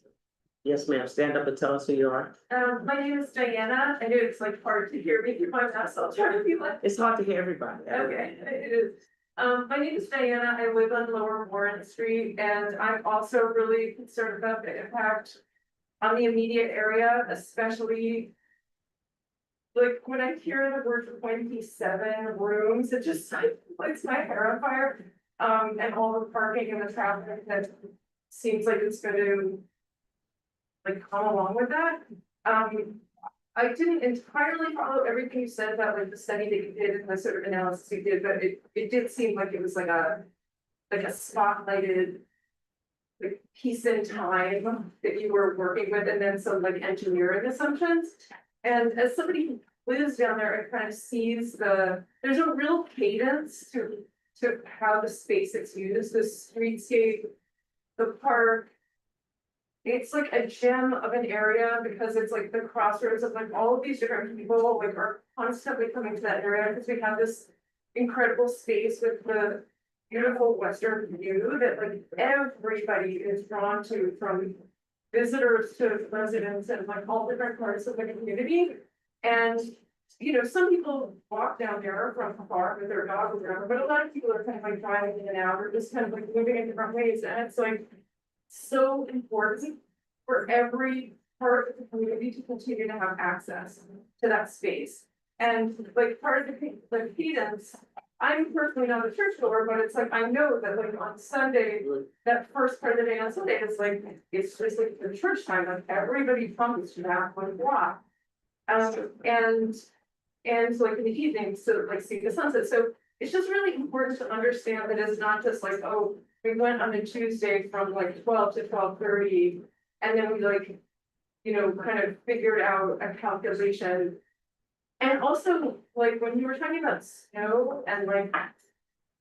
Speaker 1: Yes, ma'am, stand up and tell us who you are.
Speaker 10: My name is Diana. I know it's like hard to hear me through my mouth, so I'll try to be like.
Speaker 1: It's hard to hear everybody.
Speaker 10: Okay, it is. My name is Diana. I live on Lower Warren Street and I'm also really concerned about the impact on the immediate area, especially. Like when I hear the word 27 rooms, it just like lights my hair on fire. And all the parking and the traffic that seems like it's gonna. Like come along with that. I didn't entirely follow everything you said about like the study that you did and the sort of analysis you did, but it did seem like it was like a spotlighted. Like piece in time that you were working with and then some like engineering assumptions. And as somebody who lives down there, it kind of sees there's a real cadence to how the space is used, the streetscape, the park. It's like a gem of an area because it's like the crossroads of like all of these different people like are constantly coming to that area because we have this incredible space with the beautiful western view that like everybody is drawn to from visitors to residents in like all different parts of the community. And, you know, some people walk down there from afar with their dog or whatever, but a lot of people are kind of like driving in and out or just kind of like moving in different ways. And it's like so important for every part of the community to continue to have access to that space. And like part of the cadence, I'm personally not a churchgoer, but it's like, I know that like on Sunday, that first part of the day on Sunday is like, it's just like the church time, like everybody comes to that one block. And so like in the evening, so like see the sunset, so it's just really important to understand that it's not just like, oh, we went on a Tuesday from like 12 to 12:30. And then we like, you know, kind of figured out a calculation. And also, like, when you were talking about snow and like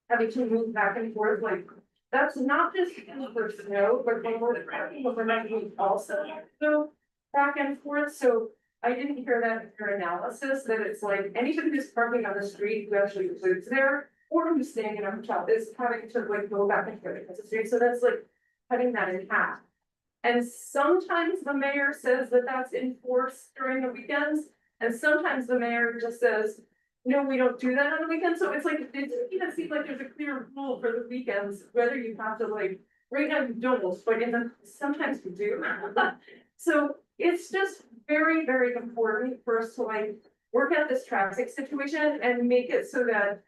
Speaker 10: having to move back and forth, like, that's not just for snow, but when we're tracking overnight, we also go back and forth, so I didn't hear that in your analysis, that it's like anybody who's parking on the street who actually lives there, or who's staying in a hotel, is having to like go back and forth across the street, so that's like cutting that in half. And sometimes the mayor says that that's enforced during the weekends, and sometimes the mayor just says, no, we don't do that on the weekends, so it's like, it doesn't even seem like there's a clear rule for the weekends, whether you have to like, right now you don't, but in the, sometimes you do. So it's just very, very important for us to like, work out this traffic situation and make it so that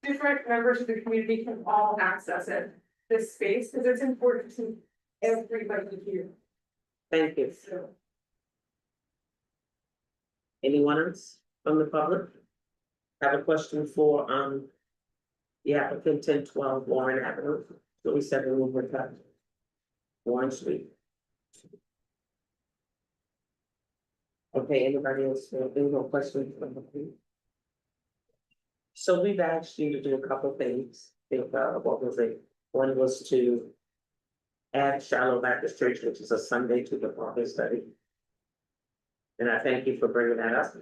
Speaker 10: different members of the community can all access it, this space, because it's important to everybody here.
Speaker 1: Thank you.
Speaker 10: So.
Speaker 1: Anyone else from the public? Have a question for, the applicant 1012 Warren Avenue, 27 Woodward Cut. Warren Street. Okay, anybody else, any more questions from the public? So we've asked you to do a couple things, what was it? One was to add Shallow Baptist Church, which is a Sunday to the Bible study. And I thank you for bringing that up.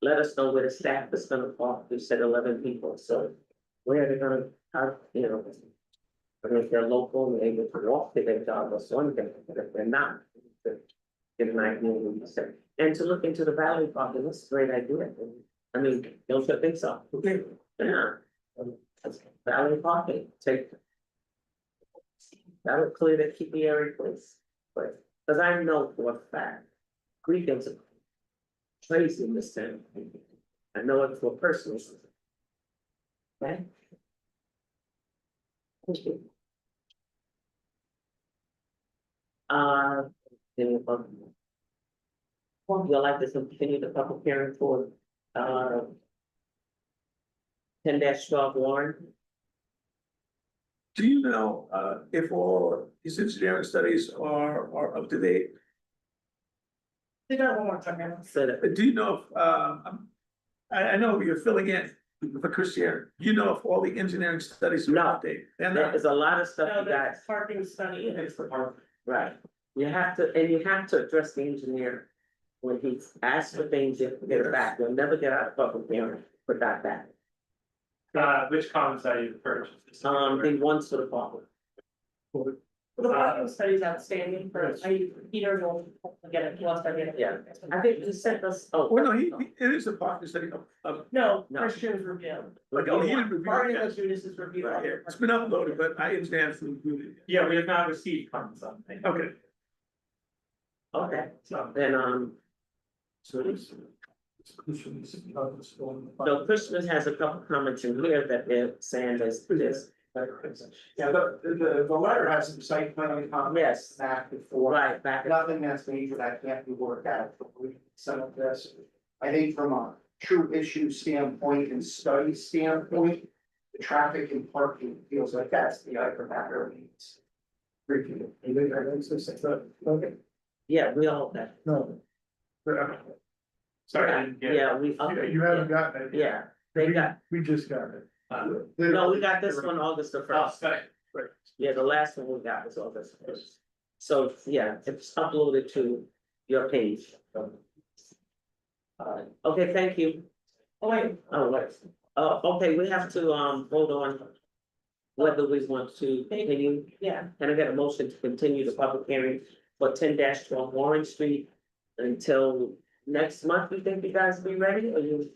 Speaker 1: Let us know where the staff is gonna park. You said 11 people, so where they're gonna, how, you know. But if they're local and able to walk to their job or something, but if they're not, to get an idea of what you said. And to look into the valley parking, that's a great idea. I mean, don't you think so? Okay. Yeah. Valley parking, take. That would clear the keep the area place, but, because I know for a fact, Greetings are crazy in this town. I know it for personal. Okay? Thank you. Then, would you like to continue the public hearing for, 10-12 Warren?
Speaker 3: Do you know, if all these engineering studies are up to date?
Speaker 6: They got one more time.
Speaker 1: So that,
Speaker 3: Do you know if, I know you're filling in for Christian, you know if all the engineering studies are
Speaker 1: No.
Speaker 3: up to date? And
Speaker 1: there's a lot of stuff
Speaker 6: No,
Speaker 1: you
Speaker 6: the
Speaker 1: guys,
Speaker 6: parking study.
Speaker 3: it's the part.
Speaker 1: right? You have to, and you have to address the engineer. When he asks for things, you have to get it back. You'll never get out of public hearing without that.
Speaker 2: Which comments are you purchased?
Speaker 1: The ones for the public.
Speaker 6: The parking study is outstanding for, Peter will get it, once I get it.
Speaker 1: Yeah. I think you sent us,
Speaker 3: Well, no, it is a parking study of,
Speaker 6: No,
Speaker 1: No.
Speaker 6: Christian's review.
Speaker 3: like, oh, he didn't review
Speaker 6: Parking
Speaker 3: it.
Speaker 6: of Judas is review.
Speaker 3: Right here. It's been uploaded, but I understand it's included.
Speaker 2: Yeah, we have not received comments on it.
Speaker 3: Okay.
Speaker 1: Okay,
Speaker 2: So,
Speaker 1: then,
Speaker 3: So it's.
Speaker 1: no, Christmas has a couple comments in here that they're saying this.
Speaker 11: Yeah, the letter has some site plan comments
Speaker 1: Yes,
Speaker 11: back before.
Speaker 1: right, back.
Speaker 11: Nothing that's major that can't be worked out. Some of this, I think from a true issue standpoint and study standpoint, the traffic and parking feels like that's the item that really needs. Review. Okay.
Speaker 1: Yeah, we all that.
Speaker 3: No.
Speaker 2: sorry, I didn't get it.
Speaker 1: Yeah, we.
Speaker 3: You haven't gotten it.
Speaker 1: Yeah, they got,
Speaker 3: We just got it.
Speaker 1: no, we got this one August the
Speaker 2: Oh,
Speaker 1: first.
Speaker 2: sorry.
Speaker 1: Yeah, the last one we got was August first. So, yeah, it's uploaded to your page. Okay, thank you.
Speaker 6: Oh, wait,
Speaker 1: Oh, wait. Okay, we have to, vote on whether we want to continue.
Speaker 6: Yeah,
Speaker 1: Can I get a motion to continue the public hearing for 10-12 Warren Street until next month? You think you guys be ready, or you?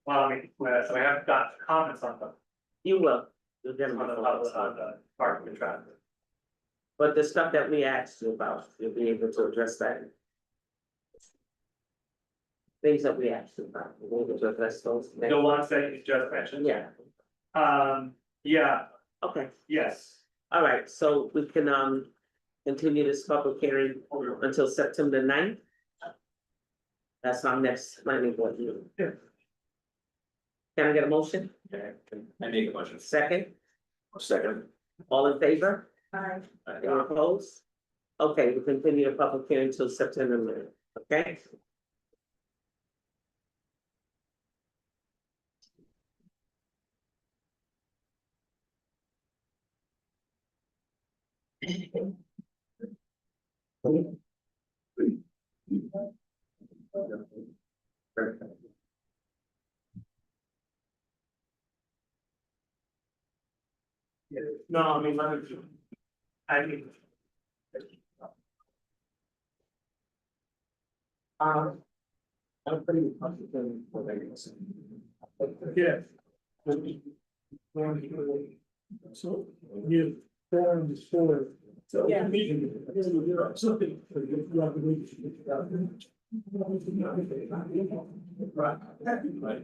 Speaker 2: Well, I mean, so I have got comments on
Speaker 1: You will. You'll get
Speaker 2: the,
Speaker 1: them
Speaker 2: on
Speaker 1: before.
Speaker 2: the parking and traffic.
Speaker 1: But the stuff that we asked you about, you'll be able to address that. Things that we asked you about, we'll be able to address those.
Speaker 2: The ones that you just mentioned.
Speaker 1: Yeah,
Speaker 2: Yeah,
Speaker 1: okay,
Speaker 2: yes.
Speaker 1: all right, so we can, continue this public hearing until September 9th. That's our next planning board meeting.
Speaker 2: Yeah.
Speaker 1: Can I get a motion?
Speaker 4: I make a motion.
Speaker 1: Second,
Speaker 3: Second.
Speaker 1: all in favor?
Speaker 6: I,
Speaker 1: Anyone opposed? Okay, we continue the public hearing until September 9th, okay?
Speaker 2: No, I mean, I mean.
Speaker 5: I'm pretty comfortable with what I can say.
Speaker 2: Yeah.
Speaker 5: So you formed this for. So.
Speaker 6: Yeah.
Speaker 5: Something. Right.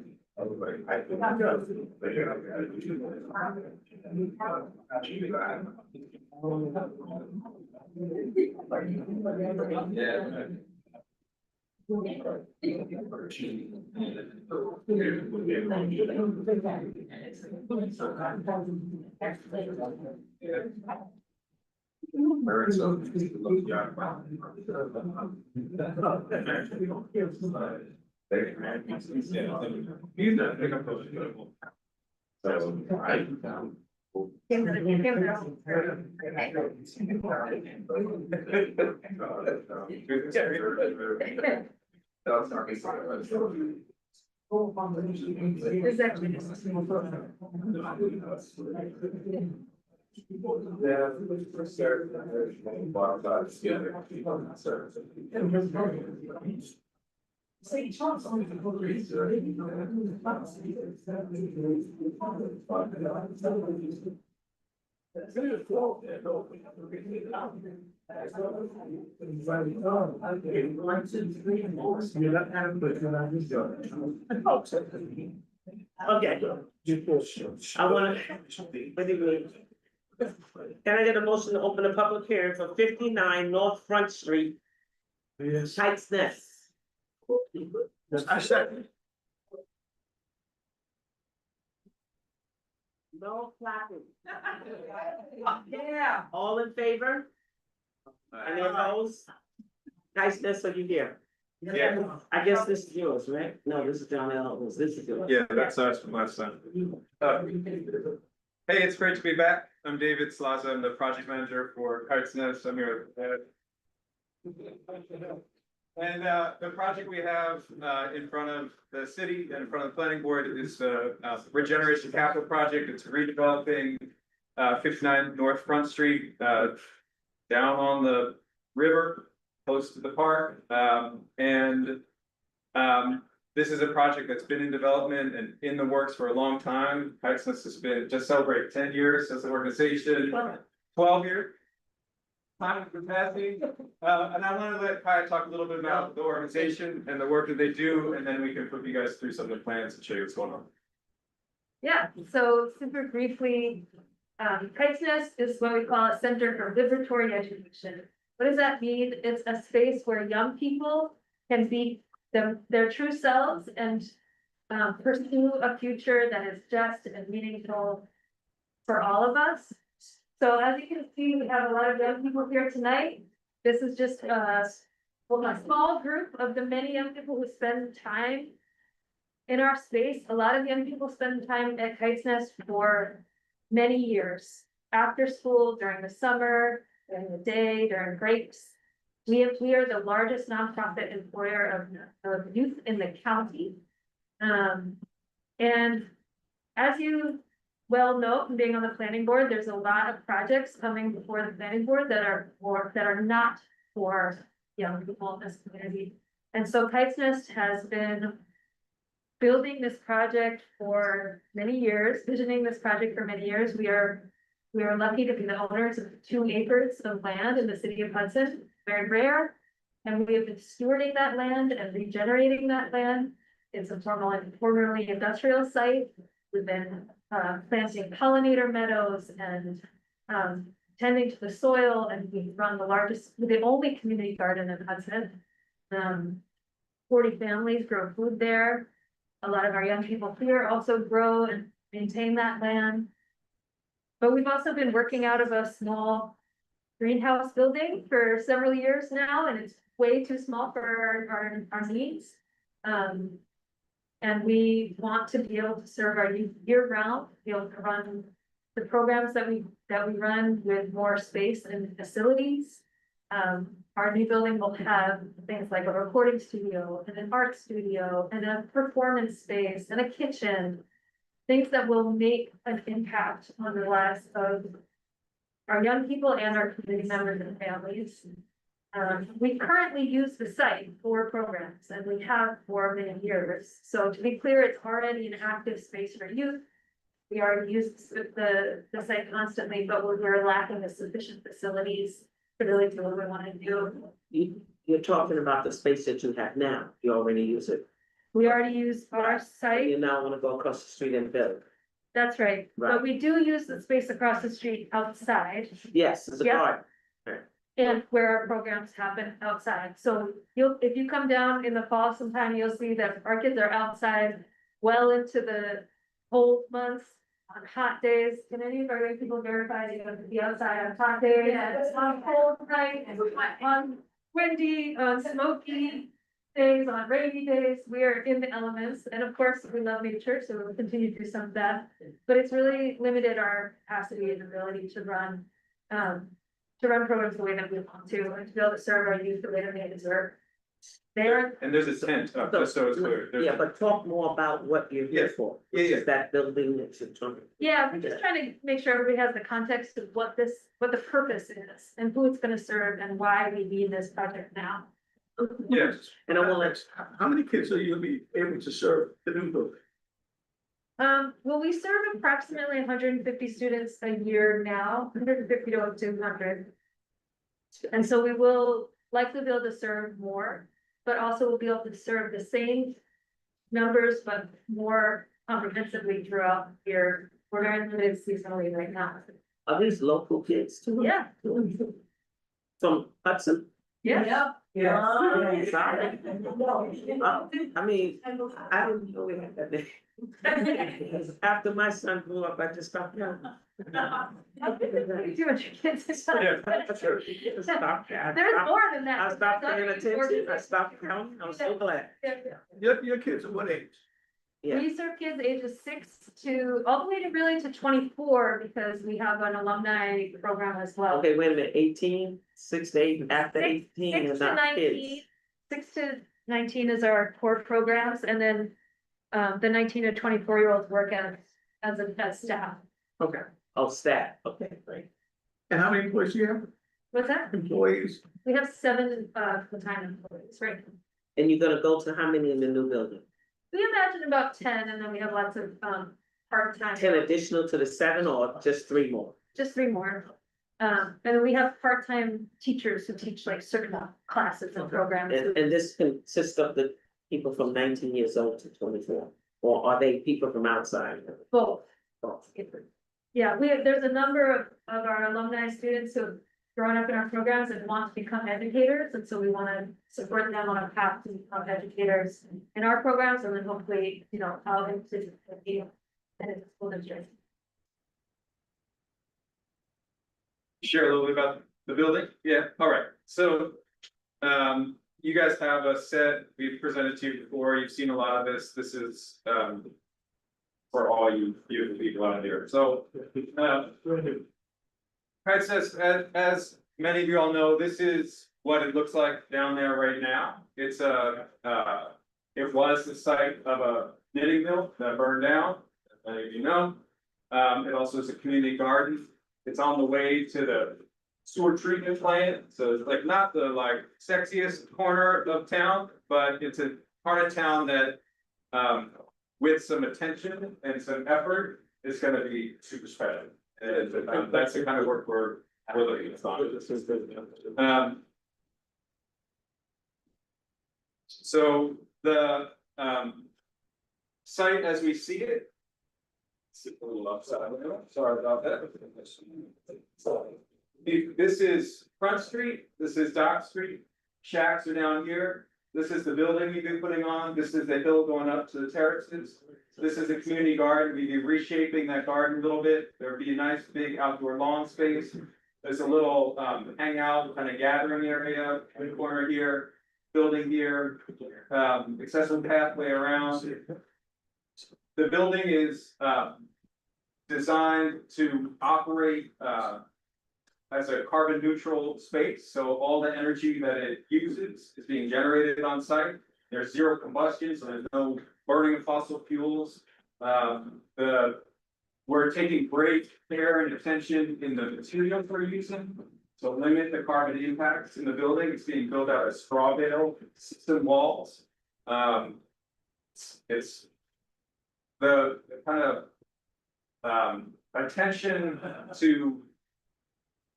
Speaker 1: Okay, I wanna, anyway. Can I get a motion to open a public hearing for 59 North Front Street,
Speaker 5: Yes.
Speaker 1: Heights Nest?
Speaker 3: I second.
Speaker 1: No clapping.
Speaker 6: yeah.
Speaker 1: All in favor? Any opposed? Heights Nest, are you here?
Speaker 5: Yeah.
Speaker 1: I guess this is yours, right? No, this is John Ellis, this is yours.
Speaker 5: Yeah, that's us from last time. Hey, it's great to be back. I'm David Slaza. I'm the project manager for Heights Nest. I'm here with Ed. And the project we have in front of the city and in front of the planning board is regeneration capital project. It's redeveloping 59 North Front Street down on the river, close to the park. This is a project that's been in development and in the works for a long time. Heights Nest has been just celebrated 10 years as an organization, 12 years. Time for passing, and I want to let Kai talk a little bit about the organization and the work that they do, and then we can put you guys through some of the plans and show you what's going on.
Speaker 12: Yeah, so super briefly, Heights Nest is what we call a Center for Liberatory Education. What does that mean? It's a space where young people can be their true selves and pursue a future that is just and meaningful for all of us. So as you can see, we have a lot of young people here tonight. This is just a small group of the many young people who spend time in our space. A lot of young people spend time at Heights Nest for many years, after school, during the summer, during the day, during breaks. We are the largest nonprofit employer of youth in the county. And as you well know from being on the planning board, there's a lot of projects coming before the planning board that are not for young people in this community. And so Kite's Nest has been building this project for many years, visioning this project for many years. We are lucky to be the owners of 2 acres of land in the city of Hudson, very rare. And we have been stewarding that land and regenerating that land. It's a formerly industrial site. We've been planting pollinator meadows and tending to the soil, and we run the only community garden in Hudson. 40 families grow food there. A lot of our young people here also grow and maintain that land. But we've also been working out of a small greenhouse building for several years now, and it's way too small for our needs. And we want to be able to serve our youth year round, be able to run the programs that we run with more space and facilities. Our new building will have things like a recording studio and an art studio and a performance space and a kitchen. Things that will make an impact on the lives of our young people and our community members and families. We currently use the site for programs, and we have for many years. So to be clear, it's already an active space for youth. We already use the site constantly, but we're lacking the sufficient facilities to really do what we want to do.
Speaker 1: You're talking about the space that you have now. You already use it.
Speaker 12: We already use our
Speaker 1: You
Speaker 12: site.
Speaker 1: now want to go across the street and build.
Speaker 12: That's right.
Speaker 1: Right.
Speaker 12: But we do use the space across the street outside.
Speaker 1: Yes, it's a
Speaker 12: Yep.
Speaker 1: garden.
Speaker 12: And where our programs happen outside. So if you come down in the fall sometime, you'll see that our kids are outside well into the cold months. On hot days, can any of our young people verify that you have to be outside on hot days?
Speaker 7: Yeah.
Speaker 12: On cold nights, on windy, on smoky days, on rainy days, we are in the elements. And of course, we love nature, so we'll continue to do some of that. But it's really limited our capacity and ability to run programs the way that we want to, and to be able to serve our youth the way that they deserve. There,
Speaker 5: And there's a tent up, just so it's clear. There's
Speaker 1: Yeah,
Speaker 5: a-
Speaker 1: but talk more about what you're here
Speaker 5: Yeah.
Speaker 1: for.
Speaker 5: Yeah,
Speaker 1: Which
Speaker 5: yeah.
Speaker 1: is that building that you're talking.
Speaker 12: yeah, we're just trying to make sure everybody has the context of what the purpose is, and who it's gonna serve, and why we need this project now.
Speaker 5: Yes.
Speaker 1: And I will let,
Speaker 3: How many kids are you gonna be able to serve the new building?
Speaker 12: Well, we serve approximately 150 students a year now, 150 to 200. And so we will likely be able to serve more, but also we'll be able to serve the same numbers, but more comprehensively throughout the year. We're very limited seasonally right now.
Speaker 1: are these local kids too?
Speaker 12: Yeah,
Speaker 1: From Hudson?
Speaker 12: yeah.
Speaker 1: Oh, sorry. I mean, I didn't know we had that name. After my son grew up, I just stopped counting.
Speaker 12: Too much kids.
Speaker 1: There's more
Speaker 12: than that.
Speaker 1: I stopped paying attention, I stopped counting, I was so glad.
Speaker 3: Your kids are what age?
Speaker 1: Yeah.
Speaker 12: We serve kids ages 6 to, all the way to really to 24, because we have an alumni program as well.
Speaker 1: Okay, wait a minute, 18, 6 to 8, after
Speaker 12: Six-
Speaker 1: 18
Speaker 12: 6
Speaker 1: is
Speaker 12: to
Speaker 1: not
Speaker 12: 19,
Speaker 1: kids.
Speaker 12: 6 to 19 is our core programs, and then the 19 to 24-year-olds work as staff.
Speaker 1: Okay, oh, staff, okay, great.
Speaker 3: And how many employees do you have?
Speaker 12: What's that?
Speaker 3: Employees?
Speaker 12: We have 7 full-time employees, right?
Speaker 1: And you're gonna go to how many in the new building?
Speaker 12: We imagine about 10, and then we have lots of part-time.
Speaker 1: 10 additional to the 7 or just 3 more?
Speaker 12: Just 3 more. And then we have part-time teachers who teach like certain classes and programs.
Speaker 1: And this consists of the people from 19 years old to 24? Or are they people from outside?
Speaker 12: Both.
Speaker 1: Both.
Speaker 12: Yeah, there's a number of our alumni students who have grown up in our programs and want to become educators, and so we want to support them on a path to become educators in our programs, and then hopefully, out into the school district.
Speaker 5: Share a little bit about the building? Yeah, all right, so. You guys have a set, we've presented to you before, you've seen a lot of this, this is, for all you beautiful people out here, so. Right, says, as many of you all know, this is what it looks like down there right now, it's it was the site of knitting mill that burned down, as many of you know. It also is a community garden. It's on the way to the sewer treatment plant, so it's like not the like sexiest corner of town, but it's a part of town that. With some attention and some effort, it's gonna be super special. And that's the kind of work we're looking at. So the site as we see it. It's a little upside down, sorry about that. This is Front Street, this is Dock Street, shacks are down here. This is the building we've been putting on, this is the hill going up to the terraces. This is a community garden, we'd be reshaping that garden a little bit, there'd be a nice big outdoor lawn space. There's a little hangout, kind of gathering area in the corner here, building here, accessible pathway around. The building is designed to operate as a carbon neutral space, so all the energy that it uses is being generated on site. There's zero combustion, so there's no burning of fossil fuels. We're taking great care and attention in the materials we're using to limit the carbon impacts in the building. It's being built out of straw bale system walls. It's the kind of attention to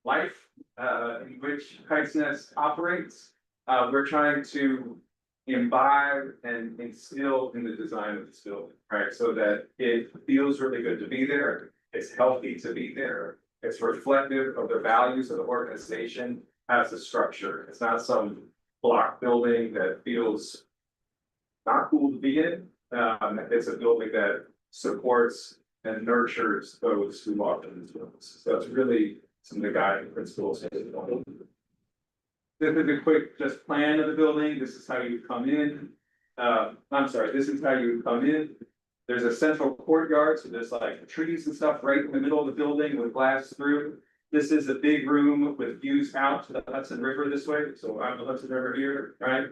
Speaker 5: life in which Kite's Nest operates. We're trying to imbibe and instill in the design of this building, right? So that it feels really good to be there, it's healthy to be there, it's reflective of the values of the organization as a structure. It's not some block building that feels not cool to be in. It's a building that supports and nurtures those who walk in these buildings. So it's really some of the guiding principles. This is a quick just plan of the building. This is how you come in. I'm sorry, this is how you come in. There's a central courtyard, so there's like trees and stuff right in the middle of the building with glass through. This is a big room with views out to the Hudson River this way. So I'm the Hudson River here, right?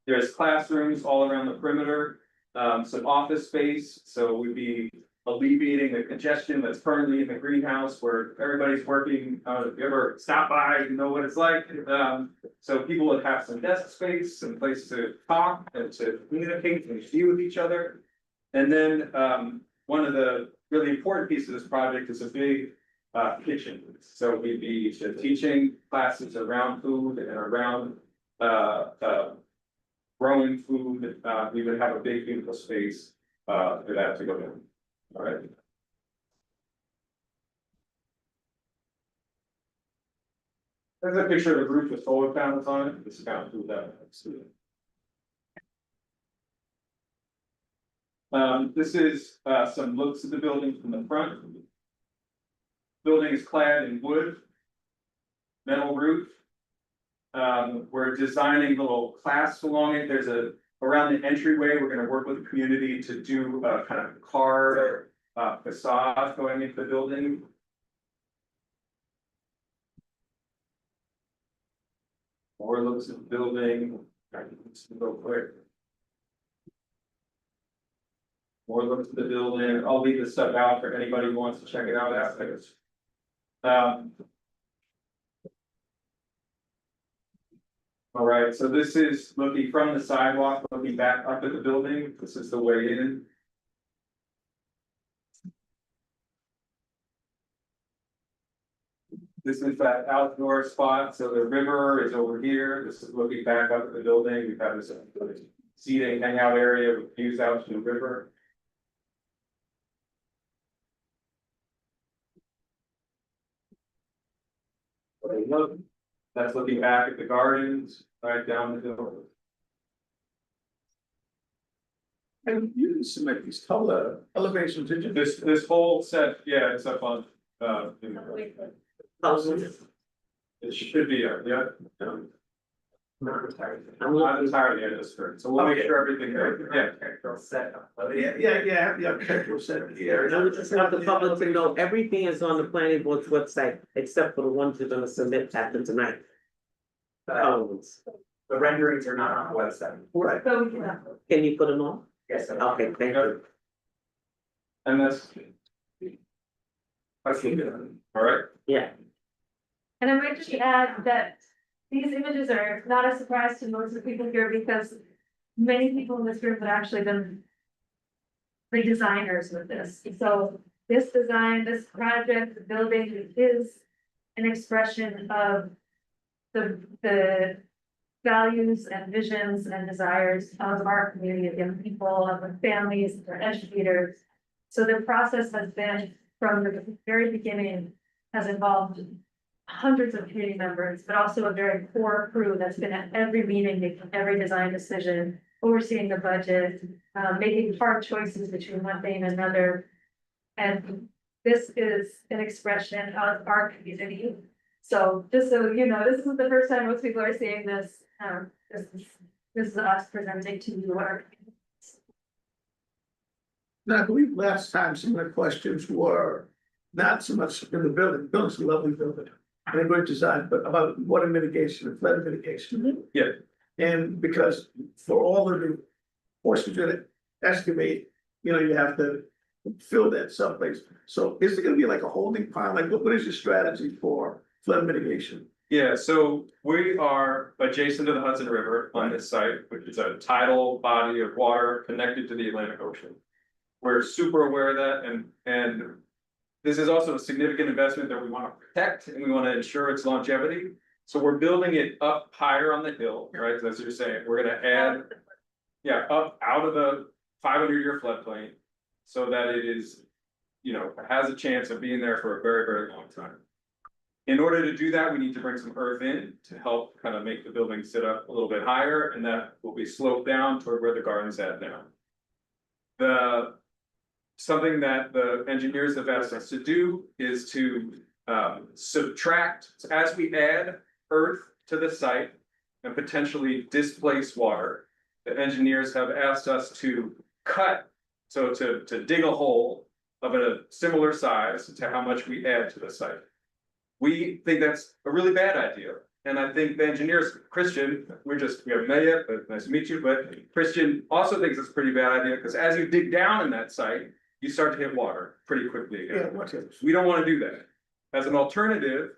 Speaker 5: There's classrooms all around the perimeter, some office space, so we'd be alleviating the congestion that's currently in the greenhouse where everybody's working. If you ever stop by, you know what it's like. So people would have some desk space, some place to talk and to communicate and be with each other. And then one of the really important pieces of this project is a big kitchen. So we'd be teaching classes around food and around growing food. We would have a big, beautiful space for that to go in. All right. There's a picture of a group with solar panels on it. This is kind of cool that. This is some looks at the building from the front. Building is clad in wood, metal roof. We're designing little clasps along it. There's around the entryway, we're gonna work with the community to do a kind of carved facade going into the building. More looks at the building. Real quick. More looks at the building. I'll leave this stuff out for anybody who wants to check it out afterwards. All right, so this is looking from the sidewalk, looking back up at the building. This is the way in. This is that outdoor spot, so the river is over here. This is looking back up at the building. We've got this seating hangout area with views out to the river. Look, that's looking back at the gardens, right down the hill.
Speaker 3: And you didn't submit these color elevations, did you?
Speaker 5: This whole set, yeah, it's up on, it should be, yeah. I'm not entirely at this turn, so we'll make sure everything, yeah.
Speaker 3: Set up. Yeah, technical set, yeah.
Speaker 1: I would just have the public to know, everything is on the planning board's website, except for the ones you're gonna submit after tonight. The
Speaker 11: renderings are not on the website.
Speaker 3: Right.
Speaker 1: Can you put them on?
Speaker 11: Yes.
Speaker 1: Okay, thank you.
Speaker 4: And that's,
Speaker 11: I think,
Speaker 4: all right,
Speaker 1: Yeah,
Speaker 12: And I might just add that these images are not a surprise to most of the people here because many people in this room have actually been the designers with this. So this design, this project, the building is an expression of the values and visions and desires of our community, of young people, of our families, of our educators. So the process has been, from the very beginning, has involved hundreds of community members, but also a very core crew that's been at every meeting, making every design decision, overseeing the budget, making hard choices between one thing and another. And this is an expression of our community. So just so you know, this is the first time most people are seeing this. This is us presenting to you our.
Speaker 3: Now, I believe last time some of the questions were not so much in the building, the building's a lovely building, and a great design, but about water mitigation and flood mitigation.
Speaker 4: Yeah.
Speaker 3: And because for all of the portions that excavate, you have to fill that someplace. So is it gonna be like a holding pond? Like, what is your strategy for flood mitigation?
Speaker 13: Yeah, so we are adjacent to the Hudson River on this site, which is a tidal body of water connected to the Atlantic Ocean. We're super aware of that and this is also a significant investment that we want to protect and we want to ensure its longevity. So we're building it up higher on the hill, right? That's what you're saying. We're gonna add, yeah, up out of the 500-year floodplain so that it is, has a chance of being there for a very, very long time. In order to do that, we need to bring some earth in to help kind of make the building sit up a little bit higher, and that will be sloped down toward where the garden's at now. Something that the engineers have asked us to do is to subtract, as we add earth to the site and potentially displace water. The engineers have asked us to cut, so to dig a hole of a similar size to how much we add to the site. We think that's a really bad idea. And I think the engineers, Christian, we have met yet, but nice to meet you, but Christian also thinks it's a pretty bad idea because as you dig down in that site, you start to hit water pretty quickly again. We don't want to do that. As an alternative,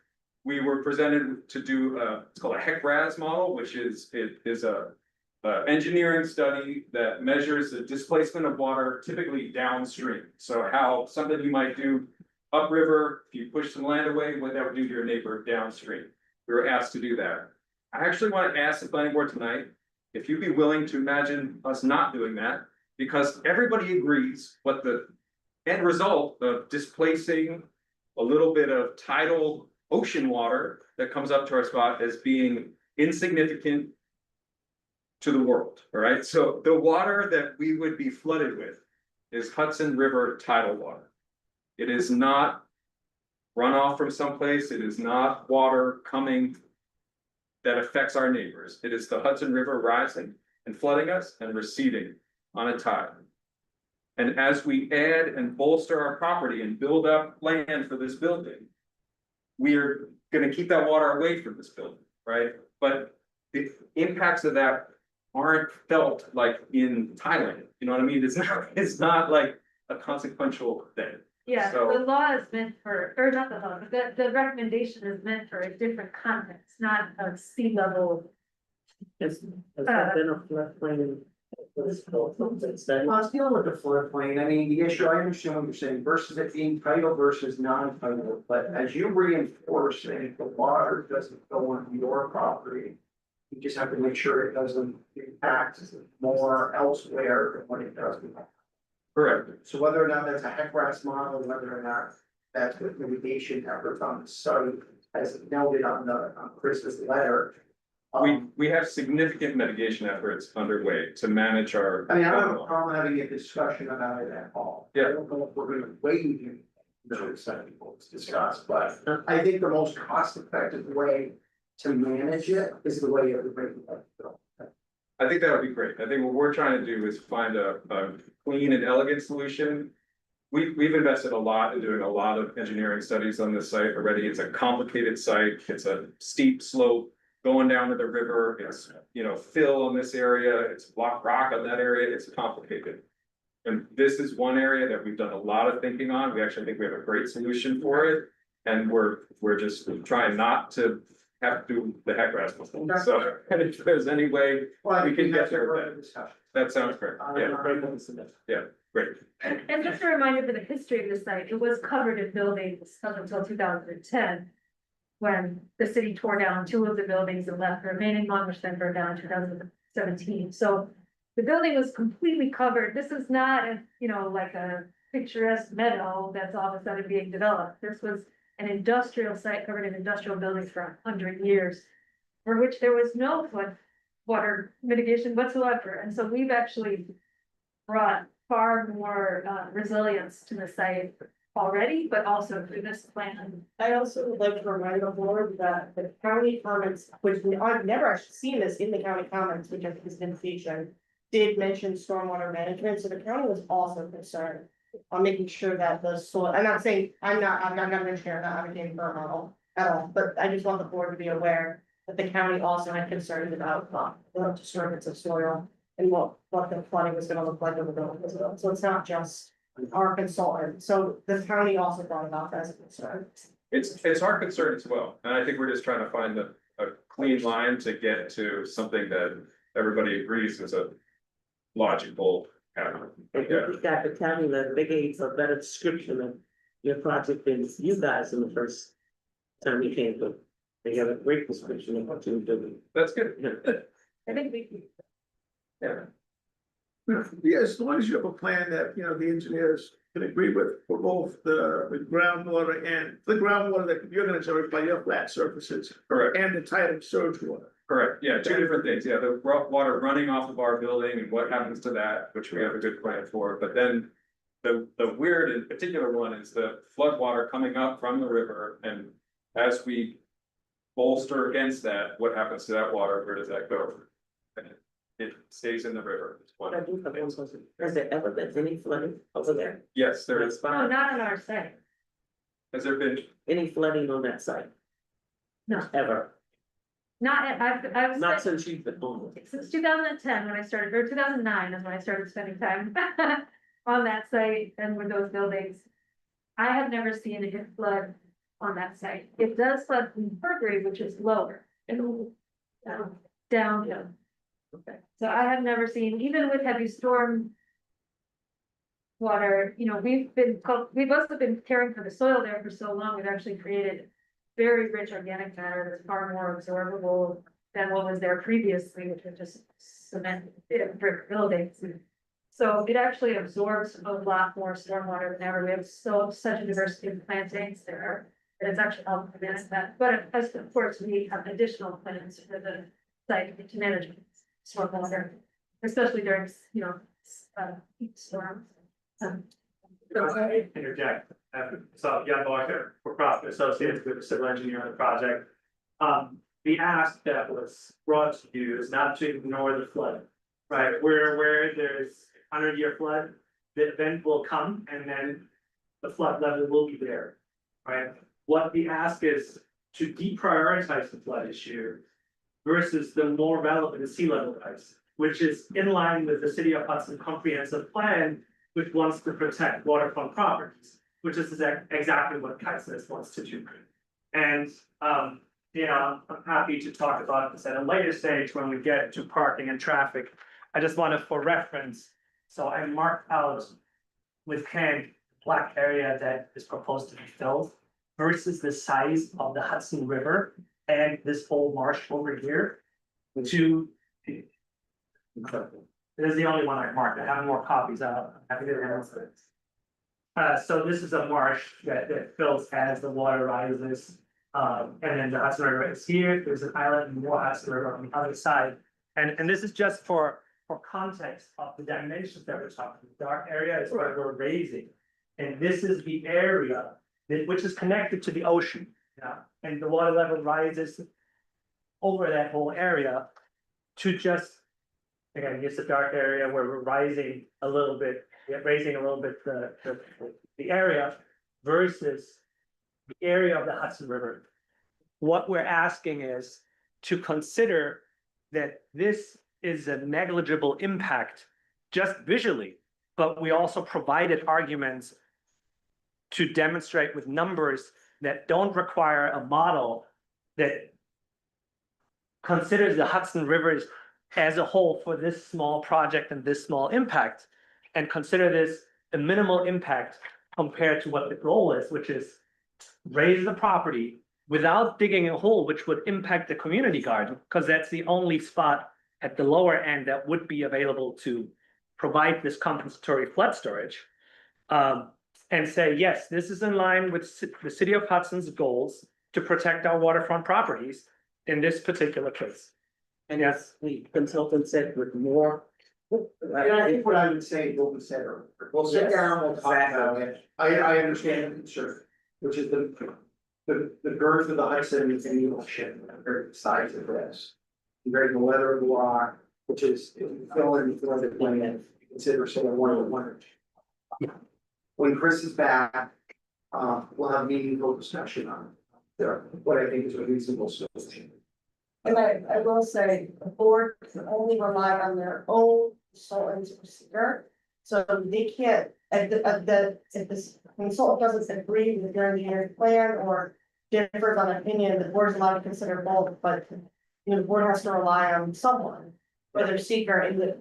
Speaker 13: we were presented to do it's called a HEC-RAS model, which is a engineering study that measures the displacement of water typically downstream. So how something you might do upriver, if you push some land away, what that would do to your neighbor downstream. We were asked to do that. I actually want to ask the planning board tonight if you'd be willing to imagine us not doing that, because everybody agrees what the end result of displacing a little bit of tidal ocean water that comes up to our spot as being insignificant to the world, all right? So the water that we would be flooded with is Hudson River tidal water. It is not runoff from someplace. It is not water coming that affects our neighbors. It is the Hudson River rising and flooding us and receding on a tide. And as we add and bolster our property and build up land for this building, we are going to keep that water away from this building, right? But the impacts of that aren't felt like in Thailand. You know what I mean? It's not like a consequential thing.
Speaker 12: Yeah,
Speaker 13: So-
Speaker 12: the law is meant for, or not the law, but the recommendation is meant for a different context, not a sea level.
Speaker 1: has there been a floodplain?
Speaker 11: Well, it's dealing with the floodplain. I mean, the issue, I understand what you're saying versus it being tidal versus non-tidal, but as you reinforce that the water doesn't go on your property, you just have to make sure it doesn't impact more elsewhere than what it does.
Speaker 13: Correct.
Speaker 11: So whether or not that's a HEC-RAS model, whether or not that's what mitigation efforts on the site, as noted on Chris's letter.
Speaker 13: We have significant mitigation efforts underway to manage our.
Speaker 11: I mean, I don't have a problem having a discussion about it at all.
Speaker 13: Yeah.
Speaker 11: I don't know if we're gonna wait in the second to discuss, but I think the most cost-effective way to manage it is the way everybody does it.
Speaker 13: I think that would be great. I think what we're trying to do is find a clean and elegant solution. We've invested a lot in doing a lot of engineering studies on this site already. It's a complicated site. It's a steep slope going down to the river. It's, fill in this area, it's block rock on that area, it's complicated. And this is one area that we've done a lot of thinking on, we actually think we have a great solution for it. And we're just trying not to have to do the heck rascal, so, and if there's any way
Speaker 11: Well,
Speaker 13: we can get
Speaker 11: that's a
Speaker 13: there,
Speaker 11: further discussion.
Speaker 13: that sounds great, yeah, great.
Speaker 12: And just a reminder for the history of the site, it was covered in buildings up until 2010. When the city tore down 2 of the buildings and left the remaining one, which then burned down in 2017. So the building was completely covered. This is not like a picturesque meadow that's all of a sudden being developed. This was an industrial site covered in industrial buildings for 100 years. For which there was no flood water mitigation whatsoever. And so we've actually brought far more resilience to the site already, but also through this plan.
Speaker 6: I also would like to remind the board that the county comments, which I've never actually seen this in the county comments, which I think has been featured, did mention stormwater management, so the county was also concerned on making sure that the soil, I'm not saying, I'm not an engineer, I'm not advocating for a model at all, but I just want the board to be aware that the county also had concerns about the disturbance of soil and what the flooding was gonna look like in the building as well. So it's not just our consultant, so the county also brought it up as a concern.
Speaker 13: It's our concern as well, and I think we're just trying to find a clean line to get to something that everybody agrees is a logical pattern.
Speaker 1: And we got the county that they gave a better description of your project than you guys in the first time you came, but they have a great description of what you're doing.
Speaker 13: That's good.
Speaker 12: I think we.
Speaker 13: Yeah.
Speaker 3: Yeah, as long as you have a plan that, the engineers can agree with for both the groundwater and the groundwater that you're gonna generate by your flat surfaces.
Speaker 13: Correct.
Speaker 3: And the tidal surge water.
Speaker 13: Correct, yeah, 2 different things, yeah, the water running off of our building and what happens to that, which we have a good plan for, but then. The weird and particular one is the flood water coming up from the river, and as we bolster against that, what happens to that water, where does that go? And it stays in the river. It's one.
Speaker 1: I do have one question. Has there ever been any flooding over there?
Speaker 13: Yes, there is,
Speaker 1: That's
Speaker 12: No,
Speaker 1: fine.
Speaker 12: not on our site.
Speaker 13: has there been,
Speaker 1: Any flooding on that site?
Speaker 12: No.
Speaker 1: Ever?
Speaker 12: I've
Speaker 1: Not
Speaker 12: spent,
Speaker 1: since you've been on it.
Speaker 12: since 2010, when I started, or 2009 is when I started spending time on that site and with those buildings. I have never seen it flood on that site. It does flood in Burberry, which is lower. Downhill.
Speaker 1: Okay.
Speaker 12: So I have never seen, even with heavy storm. Water, we've also been caring for the soil there for so long, we've actually created. Very rich organic matter that's far more absorbable than what was there previously, which was just cement, brick buildings. So it actually absorbs a lot more stormwater than ever. We have such a diversity of plantings there. And it's actually helped advance that, but as of course, we have additional plans for the site to manage stormwater. Especially during, heat storms.
Speaker 2: Interject. So, Jan Barker, for profit associated with the civil engineer on the project. The ask that was brought to you is not to ignore the flood, right? Where there's 100-year flood, the event will come and then the flood level will be there, right? What the ask is to deprioritize the flood issue versus the more relevant sea level rise, which is in line with the City of Hudson comprehensive plan, which wants to protect waterfront properties, which is exactly what Kaisers wants to do. And, I'm happy to talk about this at a later stage when we get to parking and traffic. I just wanted for reference, so I marked out with hand black area that is proposed to be filled versus the size of the Hudson River and this whole marsh over here to. This is the only one I marked. I have more copies out. I can get it. So this is a marsh that fills as the water rises. And then the Hudson River is here. There's an island and more Hudson River on the other side. And this is just for context of the dimensions that we're talking. The dark area is where we're raising. And this is the area which is connected to the ocean. Yeah, and the water level rises over that whole area to just. Again, it's a dark area where we're rising a little bit, raising a little bit the area versus the area of the Hudson River. What we're asking is to consider that this is a negligible impact just visually, but we also provided arguments to demonstrate with numbers that don't require a model that considers the Hudson Rivers as a whole for this small project and this small impact, and consider this a minimal impact compared to what the goal is, which is raise the property without digging a hole, which would impact the community garden, because that's the only spot at the lower end that would be available to provide this compensatory flood storage. And say, yes, this is in line with the city of Hudson's goals to protect our waterfront properties in this particular case.
Speaker 1: And yes, the consultant said with more.
Speaker 11: And I think what I would say, what we said earlier, we'll sit
Speaker 1: Yes,
Speaker 11: down, we'll talk about
Speaker 1: exactly.
Speaker 11: it. I understand the concern, which is the girth of the Hudson and the ocean, the size of this. Compared to the weather of the rock, which is, if you fill the plan, consider say a 1 to 1. When Chris is back, we'll have meaningful discussion on what I think is a reasonable solution.
Speaker 6: And I will say, the board can only rely on their own consultant's procedure. So they can't, if this consultant doesn't agree with their engineering plan or differs on opinion, the board's allowed to consider both, but the board has to rely on someone, whether seeker in the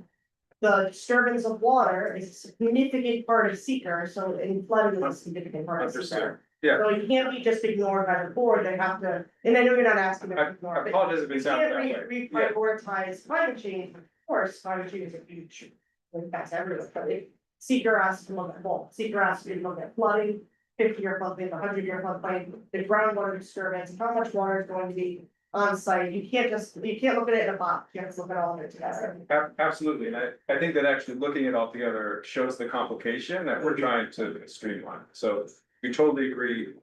Speaker 6: disturbance of water is a significant part of seeker, so in flooding is a significant part of seeker.
Speaker 13: Yeah.
Speaker 6: So you can't be just ignored by the board, they have to, and I know you're not asking them to ignore, but
Speaker 13: Apologies if it
Speaker 6: you
Speaker 13: sounds
Speaker 6: can't
Speaker 13: that way.
Speaker 6: reprioritize climate change, of course, climate change is a huge, impacts everyone, but if seeker has to look at both, seeker has to look at flooding, 50-year floodplain, 100-year floodplain, the groundwater disturbance, how much water is going to be on site, you can't look at it in a box, you have to look at all of it together.
Speaker 13: Absolutely, and I think that actually looking at all together shows the complication that we're trying to streamline, so we totally agree.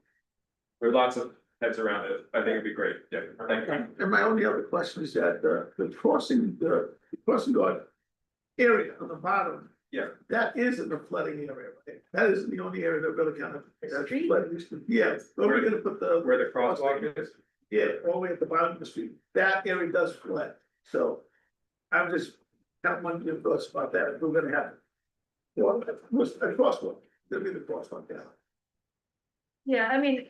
Speaker 13: There are lots of heads around it, I think it'd be great, yeah, thank you.
Speaker 3: And my only other question is that the crossing guard area on the bottom.
Speaker 13: Yeah.
Speaker 3: That is in the flooding area, right? That isn't the only area that really kind of.
Speaker 6: Street?
Speaker 3: Yeah, where we're gonna put the.
Speaker 13: Where the crosswalk is,
Speaker 3: Yeah, all the way at the bottom of the street, that area does flood, so I'm just kind of wondering your thoughts about that, if we're gonna have. Well, what's a crosswalk, there'll be the crosswalk down.
Speaker 12: Yeah, I mean,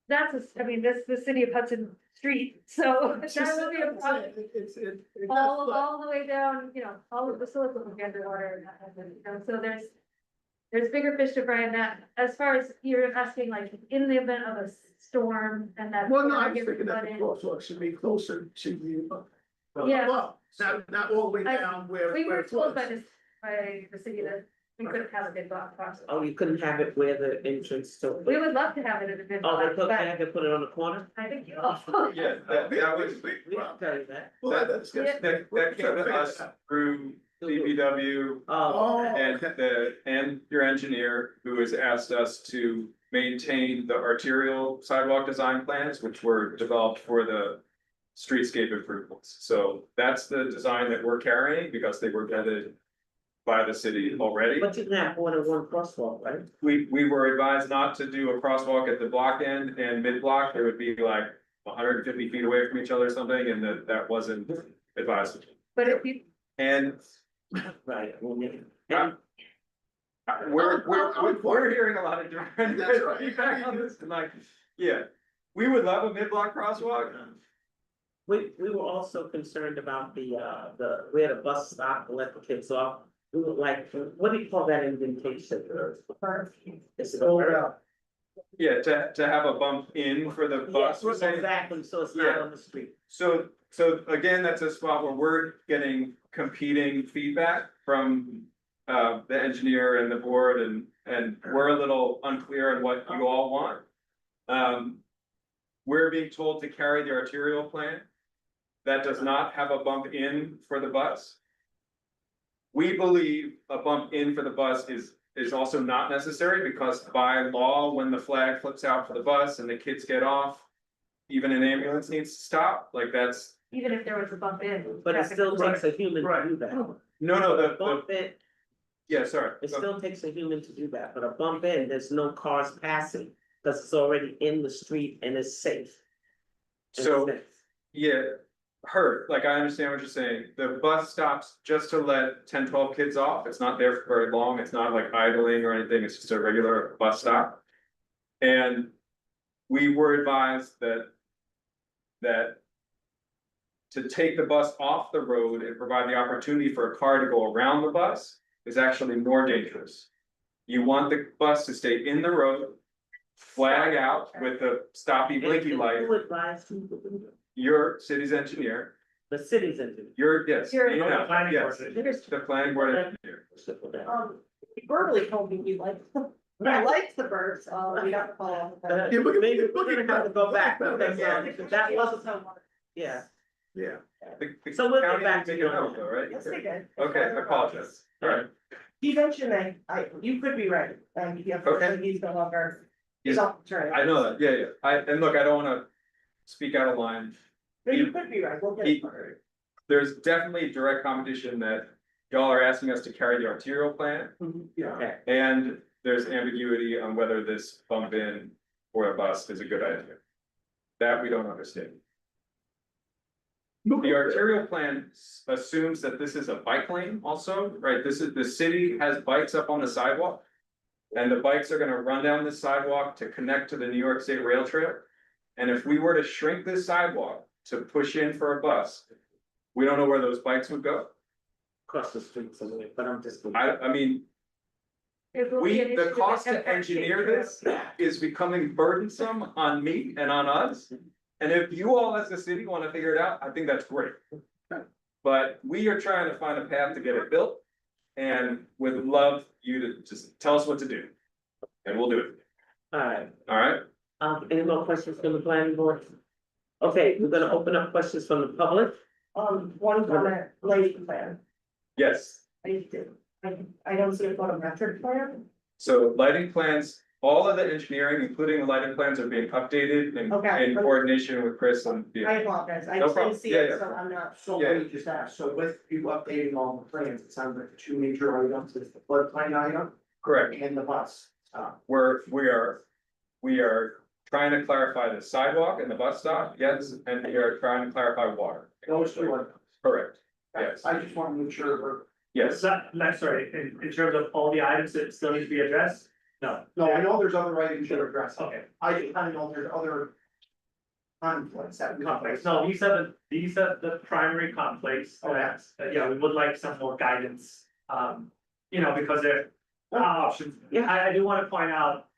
Speaker 12: that's the city of Hudson Street, so that would be a problem. All the way down, all of the silicon will be underwater, so there's bigger fish to fry in that. As far as you're asking, like, in the event of a storm and that.
Speaker 3: Well, no, I was thinking that the crosswalk should be closer to the.
Speaker 12: Yeah.
Speaker 3: Well, not all the way down where.
Speaker 12: We
Speaker 3: where
Speaker 12: were
Speaker 3: it
Speaker 12: told
Speaker 3: floods.
Speaker 12: by the city that we couldn't have a big block crosswalk.
Speaker 1: Oh, you couldn't have it where the entrance to.
Speaker 12: We would love to have it at a big
Speaker 1: Oh,
Speaker 12: block,
Speaker 1: they
Speaker 12: but
Speaker 1: put it on the corner?
Speaker 12: I think you.
Speaker 13: yeah, that was,
Speaker 1: We can tell you that.
Speaker 3: Well, that's.
Speaker 13: that came to us through DPW.
Speaker 1: Oh,
Speaker 3: okay.
Speaker 13: And your engineer, who has asked us to maintain the arterial sidewalk design plans, which were developed for the streetscape improvements. So that's the design that we're carrying because they were vetted by the city already.
Speaker 1: but you can have more than one crosswalk, right?
Speaker 13: We were advised not to do a crosswalk at the block end and mid-block. There would be like 150 feet away from each other or something, and that wasn't advised.
Speaker 12: But if you,
Speaker 13: And
Speaker 1: Right.
Speaker 13: we're hearing a lot of different
Speaker 3: That's right.
Speaker 13: feedback on this tonight. Yeah, we would love a mid-block crosswalk.
Speaker 1: We were also concerned about we had a bus stop to let the kids off. We were like, what do you call that indentation? It's over.
Speaker 13: Yeah, to have a bump in for the bus.
Speaker 1: Yes, exactly, so it's not
Speaker 13: Yeah.
Speaker 1: on the street.
Speaker 13: So again, that's a spot where we're getting competing feedback from the engineer and the board and we're a little unclear on what you all want. We're being told to carry the arterial plan. That does not have a bump in for the bus. We believe a bump in for the bus is also not necessary because by law, when the flag flips out for the bus and the kids get off, even an ambulance needs to stop, like that's.
Speaker 12: even if there was a bump in.
Speaker 1: But it
Speaker 12: traffic
Speaker 1: still
Speaker 12: would-
Speaker 1: takes a human to do that.
Speaker 13: No,
Speaker 1: A bump in,
Speaker 13: yeah, sorry.
Speaker 1: it still takes a human to do that, but a bump in, there's no cars passing. Because it's already in the street and it's safe.
Speaker 13: So, yeah, heard, like, I understand what you're saying, the bus stops just to let 10, 12 kids off, it's not there for very long, it's not like idling or anything, it's just a regular bus stop. And we were advised that to take the bus off the road and provide the opportunity for a car to go around the bus is actually more dangerous. You want the bus to stay in the road, flag out with the stoppy blinky light,
Speaker 1: Who advised you to do that?
Speaker 13: your city's engineer,
Speaker 1: The city's engineer.
Speaker 13: your, yes,
Speaker 6: You're-
Speaker 13: you know,
Speaker 2: Planning
Speaker 13: yes,
Speaker 2: board.
Speaker 13: the planning board engineer.
Speaker 6: He verbally told me he liked, I liked the birds, we got to follow up with that.
Speaker 3: Yeah, look at-
Speaker 1: Maybe
Speaker 3: look
Speaker 1: we're
Speaker 3: at
Speaker 1: gonna have to
Speaker 3: that.
Speaker 1: go back,
Speaker 3: Look at
Speaker 1: because,
Speaker 3: that.
Speaker 1: that wasn't, yeah.
Speaker 3: Yeah.
Speaker 13: The
Speaker 1: So we'll get
Speaker 13: county
Speaker 1: back
Speaker 13: didn't
Speaker 1: to
Speaker 13: make
Speaker 1: you
Speaker 13: a
Speaker 1: on
Speaker 13: note
Speaker 1: that.
Speaker 13: though, right?
Speaker 6: Yes, they did.
Speaker 13: Okay, I apologize, alright.
Speaker 6: He mentioned that, you could be right, yeah,
Speaker 13: Okay.
Speaker 6: he's no longer, he's
Speaker 13: Yes,
Speaker 6: off the train.
Speaker 13: I know that, yeah, and look, I don't wanna speak out of line.
Speaker 6: But you could be right, we'll get
Speaker 13: He-
Speaker 6: it.
Speaker 13: There's definitely direct competition that y'all are asking us to carry the arterial plan.
Speaker 1: Okay.
Speaker 13: And there's ambiguity on whether this bump in for a bus is a good idea. That we don't understand. The arterial plan assumes that this is a bike lane also, right? This is, the city has bikes up on the sidewalk. And the bikes are gonna run down this sidewalk to connect to the New York State Rail Trail. And if we were to shrink this sidewalk to push in for a bus, we don't know where those bikes would go.
Speaker 1: Across the street somewhere, but I'm just.
Speaker 13: I mean,
Speaker 12: It will be an issue
Speaker 13: the
Speaker 12: with
Speaker 13: cost to
Speaker 12: FRC
Speaker 13: engineer
Speaker 12: too.
Speaker 13: this is becoming burdensome on me and on us. And if you all as a city wanna figure it out, I think that's great. But we are trying to find a path to get it built. And would love you to just tell us what to do. And we'll do it,
Speaker 1: Alright,
Speaker 13: alright?
Speaker 1: any more questions from the planning board? Okay, we're gonna open up questions from the public.
Speaker 6: One comment, lighting plan,
Speaker 13: Yes,
Speaker 6: I don't see a photometric plan.
Speaker 13: so lighting plans, all of the engineering, including the lighting plans are being updated
Speaker 6: Okay.
Speaker 13: in coordination with Chris and. yeah.
Speaker 6: I apologize, I
Speaker 13: No
Speaker 6: just didn't
Speaker 13: problem.
Speaker 6: see
Speaker 13: Yeah,
Speaker 6: it,
Speaker 13: yeah.
Speaker 6: so I'm not.
Speaker 11: So let me just ask, so with you updating all the plans, it sounds like the two major items is the floodplain item
Speaker 13: Correct.
Speaker 11: and the bus.
Speaker 13: We are trying to clarify the sidewalk and the bus stop, yes, and we are trying to clarify water.
Speaker 11: Those two items.
Speaker 13: Correct, yes,
Speaker 11: I just want to make sure we're,
Speaker 13: yes,
Speaker 2: I'm sorry, in terms of all the items that still need to be addressed? No.
Speaker 11: no, I know there's other items you're addressing.
Speaker 2: Okay,
Speaker 11: I just kind of know there's other conflicts that we.
Speaker 2: complex, no, these are the primary conflicts, that, yeah, we would like some more guidance. Because there are options,
Speaker 1: Yeah.
Speaker 2: I do wanna point out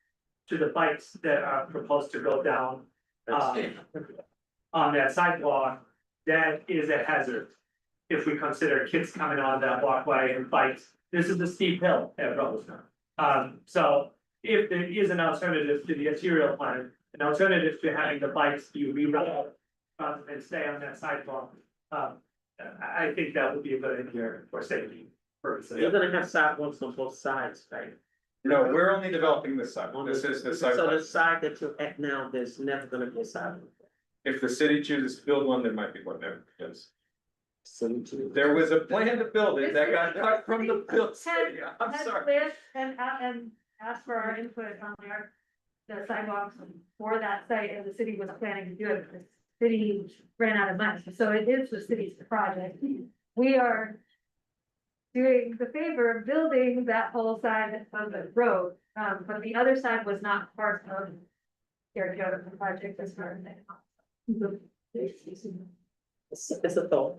Speaker 2: to the bikes that are proposed to go down. On that sidewalk, that is a hazard. If we consider kids coming on that walkway and bikes, this is a steep hill at Roseland. So if there is an alternative to the arterial plan, an alternative to having the bikes be rerouted rather than stay on that sidewalk. I think that would be a good idea for safety purposes.
Speaker 1: You're gonna have sidewalks on both sides, right?
Speaker 13: no, we're only developing this side, this is the side.
Speaker 1: So the side that you're at now, there's never gonna be a sidewalk.
Speaker 13: If the city chooses to build one, there might be one there, yes.
Speaker 1: So you two-
Speaker 13: There was a plan to build it that got cut from the build. I'm
Speaker 12: Had
Speaker 13: sorry.
Speaker 12: planned and asked for our input on the sidewalks for that site, and the city was planning to do it, but the city ran out of money, so it is the city's project. We are doing the favor of building that whole side of the road, but the other side was not part of their development project as part of it.
Speaker 1: It's a thought.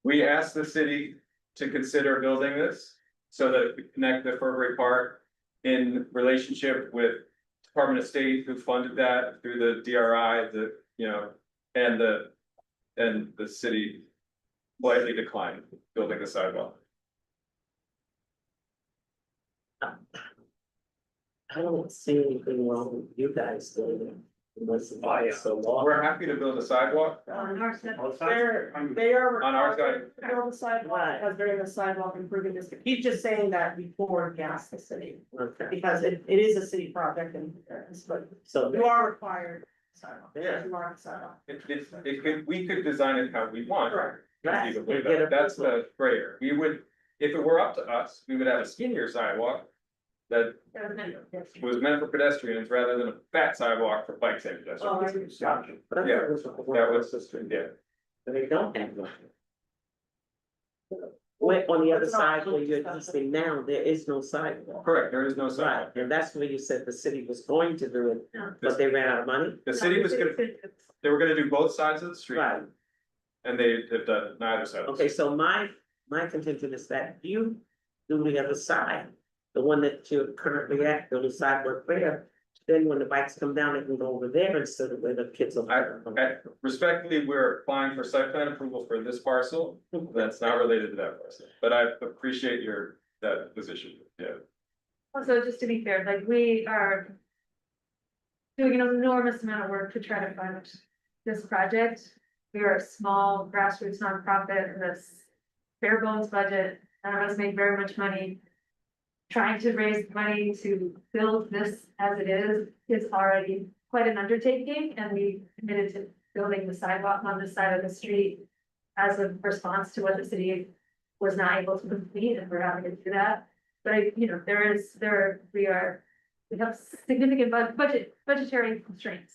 Speaker 13: We asked the city to consider building this so that it could connect the Furbury Park in relationship with Department of State who funded that through the DRI, and the city politely declined building the sidewalk.
Speaker 1: I don't see anything wrong with you guys doing it. Unless it's so long.
Speaker 13: We're happy to build a sidewalk
Speaker 12: On our side.
Speaker 6: They are.
Speaker 13: on our side.
Speaker 6: required to Build the sidewalk, because they're in the sidewalk improvement district, he's just saying that before he asked the city,
Speaker 1: Okay,
Speaker 6: because it is a city project and, but
Speaker 1: so.
Speaker 6: you are required. Sidewalk.
Speaker 1: Yeah.
Speaker 6: You are on sidewalk.
Speaker 13: We could design it how we want.
Speaker 6: Correct.
Speaker 1: Right.
Speaker 13: Conceivably,
Speaker 1: Get a-
Speaker 13: that's the prayer. We would, if it were up to us, we would have a skinnier sidewalk. That
Speaker 12: That was meant for
Speaker 13: was meant for pedestrians rather than a fat sidewalk for bikes and
Speaker 1: Oh,
Speaker 13: pedestrians.
Speaker 1: But I thought it was.
Speaker 13: That was, yeah.
Speaker 1: They don't have one. Where, on the other side where you're existing now, there is no sidewalk.
Speaker 13: Correct, there is no
Speaker 1: Right,
Speaker 13: sidewalk.
Speaker 1: and that's where you said the city was going to do it, but they ran out of money.
Speaker 13: The city was gonna, they were gonna do both sides of the street,
Speaker 1: Right,
Speaker 13: and they have done neither side. of the
Speaker 1: okay,
Speaker 13: street.
Speaker 1: so my contention is that you do the other side. The one that you're currently at, the sidewalk there, then when the bikes come down, they can go over there instead of where the kids are.
Speaker 13: Respectfully, we're applying for site plan approval for this parcel, that's not related to that parcel, but I appreciate that position, yeah.
Speaker 12: Also, just to be fair, like we are doing an enormous amount of work to try to fund this project. We are a small grassroots nonprofit in this bare bones budget. None of us make very much money. Trying to raise money to build this as it is already quite an undertaking, and we committed to building the sidewalk on this side of the street as a response to what the city was not able to complete, and we're having to do that. But you know, we have significant budgetary constraints.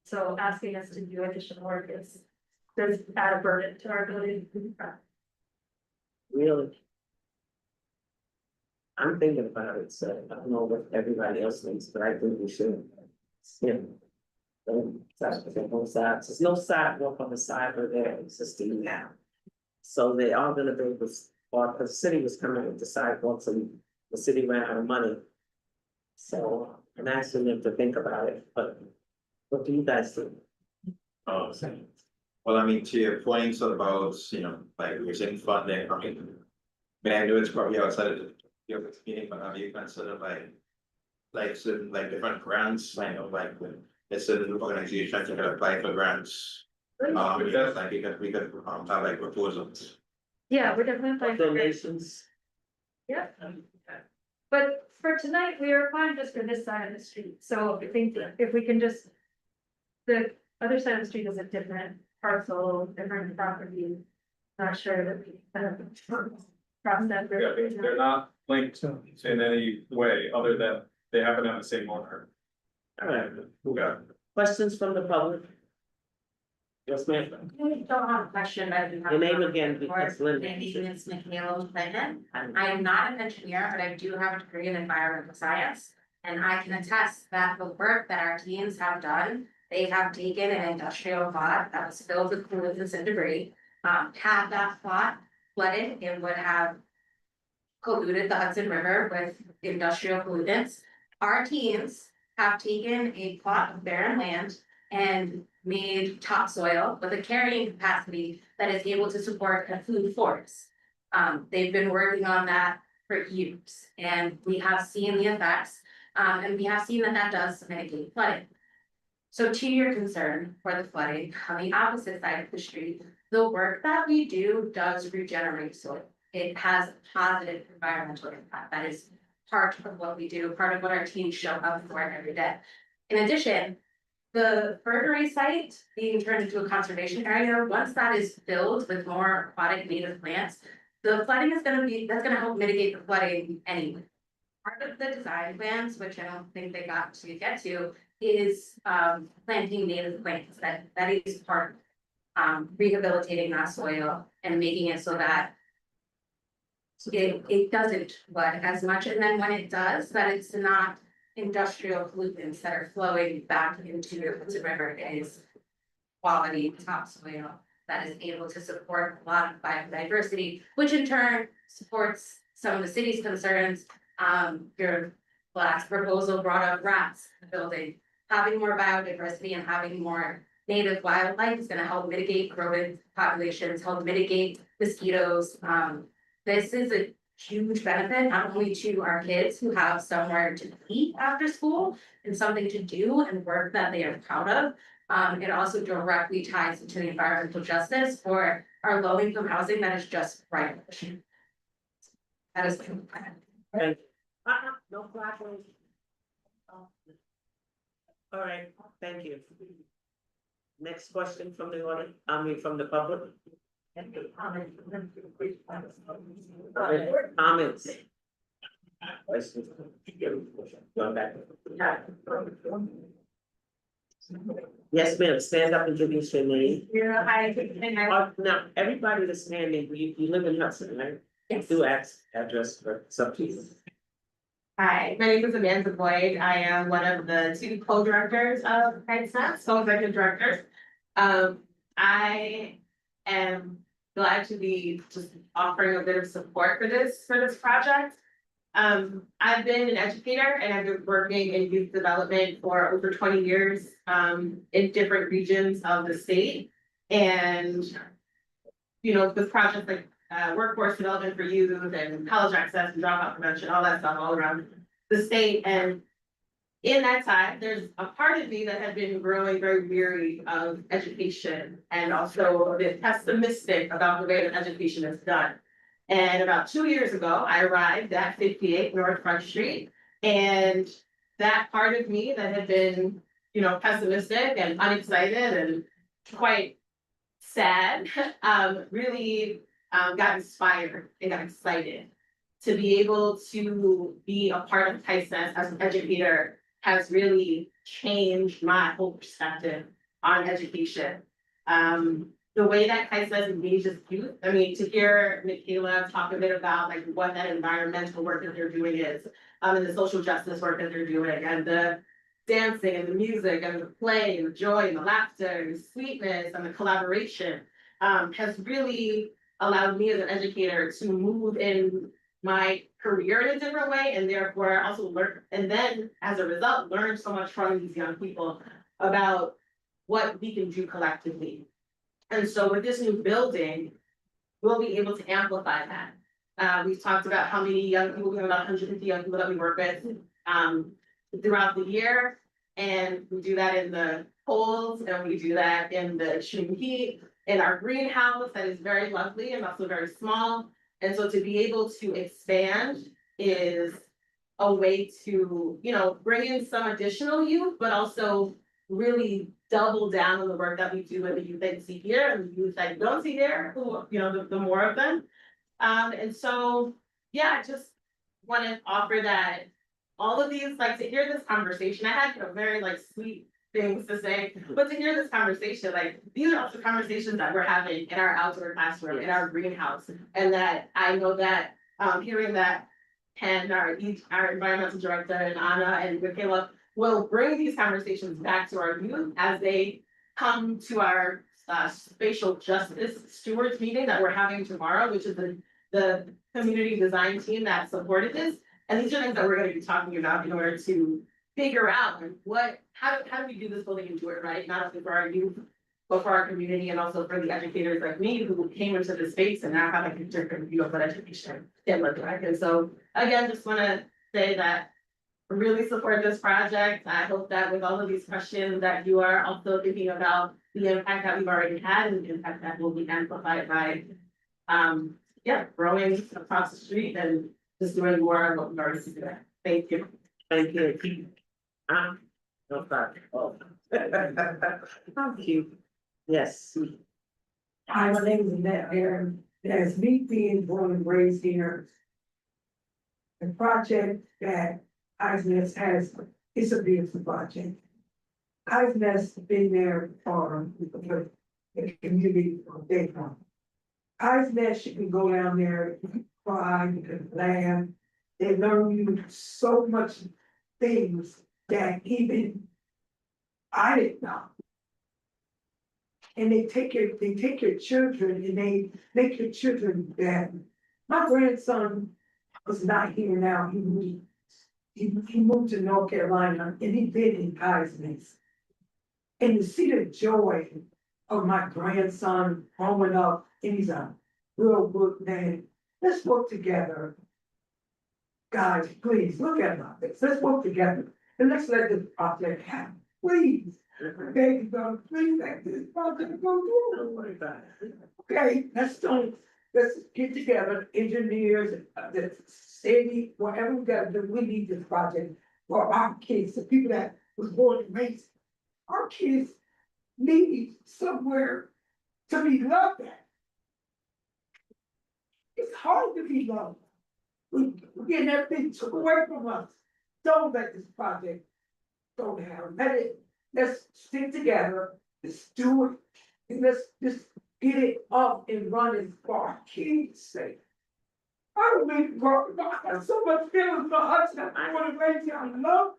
Speaker 12: So asking us to do additional work does add a burden to our ability to do that.
Speaker 1: Really? I'm thinking about it, so I don't know what everybody else thinks, but I think we should. Yeah. Both sides, there's no sidewalk on the side where they're existing now. So they are gonna build this, or the city was coming with the sidewalks and the city ran out of money. So I'm asking them to think about it, but what do you guys think?
Speaker 14: Oh, well, I mean, to your point about, like you're saying funding, I mean, I know it's probably outside of your meeting, but have you considered like certain like different grants, like when there's certain organizations that can apply for grants? Like we could have like proposals.
Speaker 12: Yeah, we're definitely applying for grants.
Speaker 1: Donations?
Speaker 12: Yeah. But for tonight, we are applying just for this side of the street, so I think that if we can just. The other side of the street is a different parcel, different property. Not sure that we cross that
Speaker 13: Yeah,
Speaker 12: bridge.
Speaker 13: they're not linked in any way, other than they happen to have the same owner.
Speaker 1: All right,
Speaker 13: Yeah.
Speaker 1: questions from the public? Yes, ma'am.
Speaker 9: I don't have a question, but I do have.
Speaker 1: Your name
Speaker 9: a
Speaker 1: again,
Speaker 9: comment.
Speaker 1: because Linda.
Speaker 9: My name is Michaela Clinton. I am not an engineer, but I do have a degree in environmental science. And I can attest that the work that our teams have done, they have taken an industrial plot that was filled with pollutants and debris. Had that plot flooded, it would have polluted the Hudson River with industrial pollutants. Our teams have taken a plot of barren land and made topsoil with a carrying capacity that is able to support a food forest. They've been working on that for years, and we have seen the effects, and we have seen that that does mitigate flooding. So to your concern for the flooding, on the opposite side of the street, the work that we do does regenerate soil. It has a positive environmental impact. That is part of what we do, part of what our teams show up for every day. In addition, the Fernery site being turned into a conservation area, once that is filled with more aquatic native plants, the flooding is that's gonna help mitigate the flooding anyway. Part of the design plans, which I don't think they got to get to, is planting native plants. That is part rehabilitating that soil and making it so that it doesn't flood as much, and then when it does, that it's not industrial pollutants that are flowing back into the Hudson River. It is quality topsoil that is able to support a lot of biodiversity, which in turn supports some of the city's concerns. Your last proposal brought up rats in the building. Having more biodiversity and having more native wildlife is gonna help mitigate rodent populations, help mitigate mosquitoes. This is a huge benefit, not only to our kids who have somewhere to eat after school and something to do and work that they are proud of. It also directly ties into the environmental justice for our low income housing that is just right. That is.
Speaker 1: Okay. No problem. All right, thank you. Next question from the audience, from the public. Comments. Going back. Yes, ma'am, stand up and give us your name.
Speaker 9: Yeah, hi.
Speaker 1: Now, everybody that's standing, you live in Hudson, right?
Speaker 9: Yes.
Speaker 1: Do ask address for some people.
Speaker 9: Hi, my name is Amanda Boyd. I am one of the two co-directors of KiteSnap, co-executive directors. I am glad to be just offering a bit of support for this project. I've been an educator and I've been working in youth development for over 20 years, in different regions of the state. And, you know, with projects like workforce development for youth and college access and dropout prevention, all that stuff all around the state. And in that time, there's a part of me that had been growing very weary of education and also a bit pessimistic about the way that education is done. And about 2 years ago, I arrived at 58 North Front Street, and that part of me that had been, you know, pessimistic and unexcited and quite sad, really got inspired and got excited to be able to be a part of KiteSnap as an educator has really changed my whole perspective on education. The way that KiteSnap engages youth, I mean, to hear Michaela talk a bit about like what that environmental work that they're doing is, and the social justice work that they're doing, and the dancing and the music and the play and the joy and the laughter and the sweetness and the collaboration, has really allowed me as an educator to move in my career in a different way, and therefore also learn, and then as a result, learn so much from these young people about what we can do collectively. And so with this new building, we'll be able to amplify that. We've talked about how many young people, we have about 150 young people that we work with throughout the year. And we do that in the polls, and we do that in the extreme heat, in our greenhouse that is very lovely and also very small. And so to be able to expand is a way to, you know, bring in some additional youth, but also really double down on the work that we do with the youth that you see here and the youth that you don't see there, who, you know, the more of them. And so, yeah, I just want to offer that all of these, like, to hear this conversation, I had, you know, very like sweet things to say, but to hear this conversation, like, these are also conversations that we're having in our outdoor classroom, in our greenhouse. And that I know that, hearing that Ken, our environmental director, and Anna and Michaela will bring these conversations back to our youth as they come to our spatial justice stewards meeting that we're having tomorrow, which is the community design team that supported this. And these are things that we're going to be talking about in order to figure out like how do we do this building and do it right, not only for our youth, but for our community and also for the educators like me who came into the space and now have a different view of what education can look like. And so again, just want to say that I really support this project. I hope that with all of these questions that you are also thinking about the impact that we've already had and the impact that will be amplified by growing across the street and just doing more of what we've already seen today. Thank you.
Speaker 1: Thank you. No problem. Thank you. Yes.
Speaker 8: Hi, my name is Annette Aaron. As me being born and raised here, the project that Eisner's has is a beautiful project. Eisner's been there for the community from day one. Eisner's, you can go down there, you can cry, you can laugh. They learn you so much things that even I didn't know. And they take your children and they make your children better. My grandson was not here now, he moved to North Carolina and he been in Eisner's. And to see the joy of my grandson growing up, and he's a real good man. Let's work together. Guys, please, look at this. Let's work together and let's let this project happen, please. Okay, please let this project go through. Okay, let's get together, engineers, the city, whatever we gotta do, we need this project for our kids, the people that was born and raised. Our kids need somewhere to be loved at. It's hard to be loved. we're getting everything took away from us. Don't let this project go down, let's stick together, let's do it, and let's just get it up and running for our kids' sake. I don't mean, I have so much feelings for Hudson, I wanna raise you, I love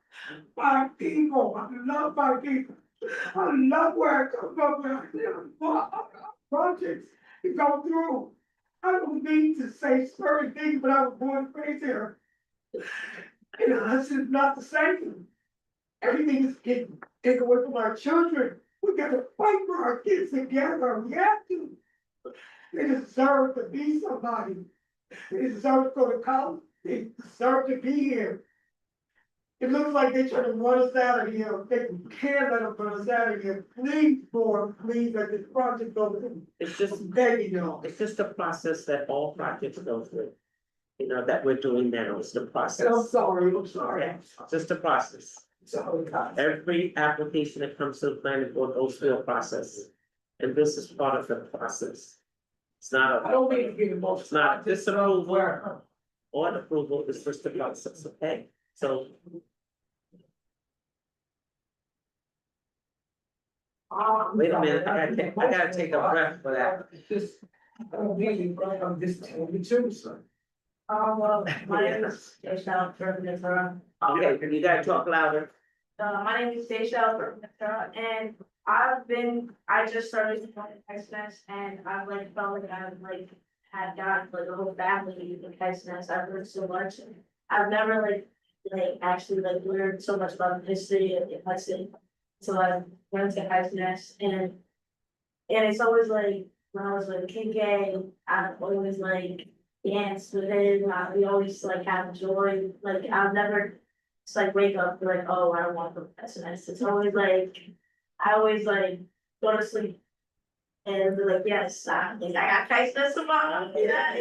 Speaker 8: my people, I love my people. I love where I come from, where I live, projects to go through. I don't mean to say certain things, but I was born and raised here. And Hudson's not the same. Everything is getting taken away from our children. We gotta fight for our kids together, we have to. They deserve to be somebody. They deserve to go to college, they deserve to be here. It looks like they're trying to run us out of here, they can't let them run us out of here, please, Lord, please, let this project go through.
Speaker 1: It's just,
Speaker 8: Begging y'all.
Speaker 1: it's just a process that all projects go through. You know, that we're doing now, it's the process.
Speaker 8: And I'm sorry.
Speaker 1: It's just a process.
Speaker 8: Sorry, guys.
Speaker 1: Every application that comes to the planning board goes through a process. And this is part of the process. It's not
Speaker 8: I
Speaker 1: a,
Speaker 8: don't mean to get emotional.
Speaker 1: it's not a disapproval
Speaker 8: Where-
Speaker 1: or an approval, it's just a process, okay? So wait a minute, I gotta take a breath for that.
Speaker 8: Just, I don't mean, right, I'm just telling you too, son.
Speaker 6: Well, my name is Deshelle from Minnesota.
Speaker 1: Okay, you gotta talk louder.
Speaker 6: My name is Deshelle from Minnesota, and I just started to Texas, and I've like felt like I've like had got like a whole family in Texas. I've learned so much. I've never like actually like learned so much about the history of Hudson. So I went to Texas, and it's always like when I was like King Gay, I've always like danced with him. We always like have joy. Like I've never just like wake up like, oh, I don't want to go to SNS. It's always like I always like go to sleep and be like, yes, I got Christmas tomorrow. Yeah,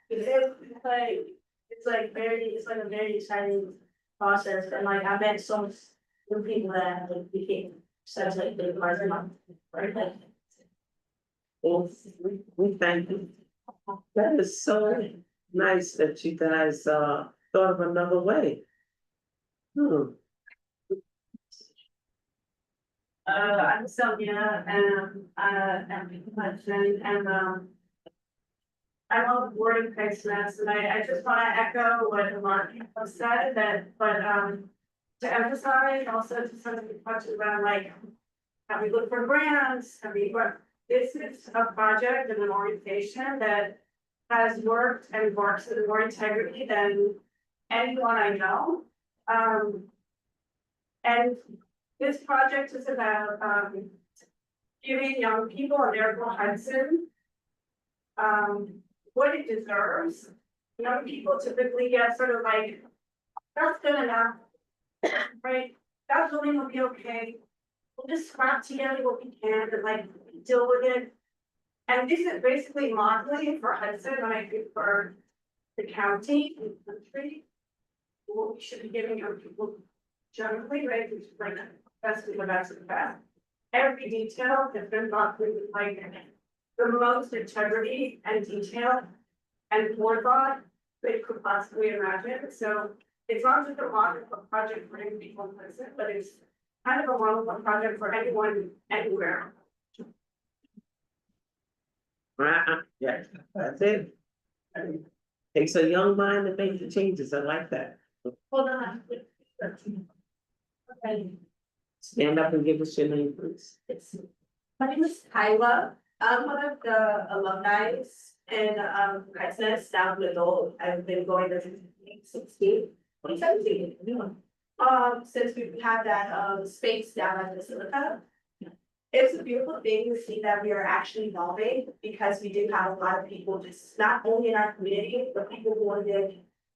Speaker 6: it's like a very exciting process, and like I met so much new people that like became such like big parts of my life.
Speaker 1: Well, we thank you. That is so nice that you guys thought of another way.
Speaker 6: I'm Sylvia, and I'm Hudson, and I'm on the board of Christmas, and I just want to echo what a lot of people said, but to emphasize also to some of the questions around like how we look for grants, but this is a project and an organization that has worked and works with more integrity than anyone I know. And this project is about giving young people in Miracle Hudson what it deserves. Young people typically get sort of like, that's good enough, right? That's really will be okay. We'll just scrap together what we can and like deal with it. And this is basically modeling for Hudson, and I think for the county and the country, what we should be giving young people generally, right? Which is like best of the best of the best. Every detail has been thought through with like the most integrity and detail and forethought that you could possibly imagine. So it's not just a wonderful project for any people in Hudson, but it's kind of a wonderful project for anyone anywhere.
Speaker 1: Yeah, that's it. Takes a young mind to make the changes, I like that.
Speaker 6: Hold on. Okay.
Speaker 1: Stand up and give us your name, please.
Speaker 6: My name is Kyla. I'm one of the alumni in Christmas down Middle. I've been going there since 2017. Since we had that space down at Basilica. It's a beautiful thing to see that we are actually evolving, because we do have a lot of people just not only in our community, but people who want to live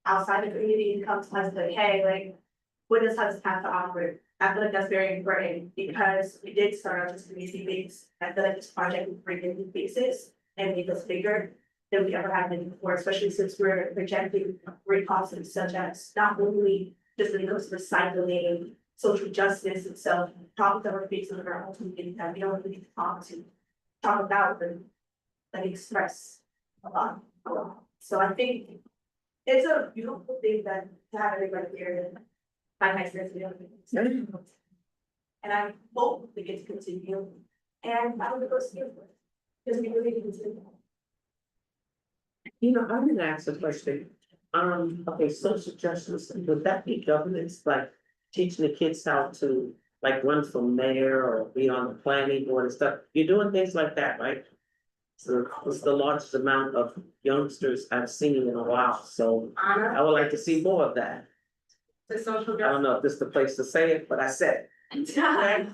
Speaker 6: outside the community and come to us like, hey, like, what does Hudson have to offer? I feel like that's very important, because we did start out as community based. I feel like this project will bring in new faces and make us bigger than we ever have been before, especially since we're projecting great concepts such as not only just the recycling, social justice itself, topics that we're facing in our own community that we don't really talk about and like express a lot. So I think it's a beautiful thing that to have everybody here. By my sense, and I hope we get to continue, and I would go see it. Because we really need to continue.
Speaker 1: You know, I'm gonna ask a question. Okay, social justice, would that be governance, like teaching the kids how to like run for mayor or be on the planning board and stuff? You're doing things like that, right? So it's the largest amount of youngsters I've seen in a while, so I would like to see more of that.
Speaker 9: The social
Speaker 1: I don't know if this is the place to say it, but I said it.
Speaker 9: justice.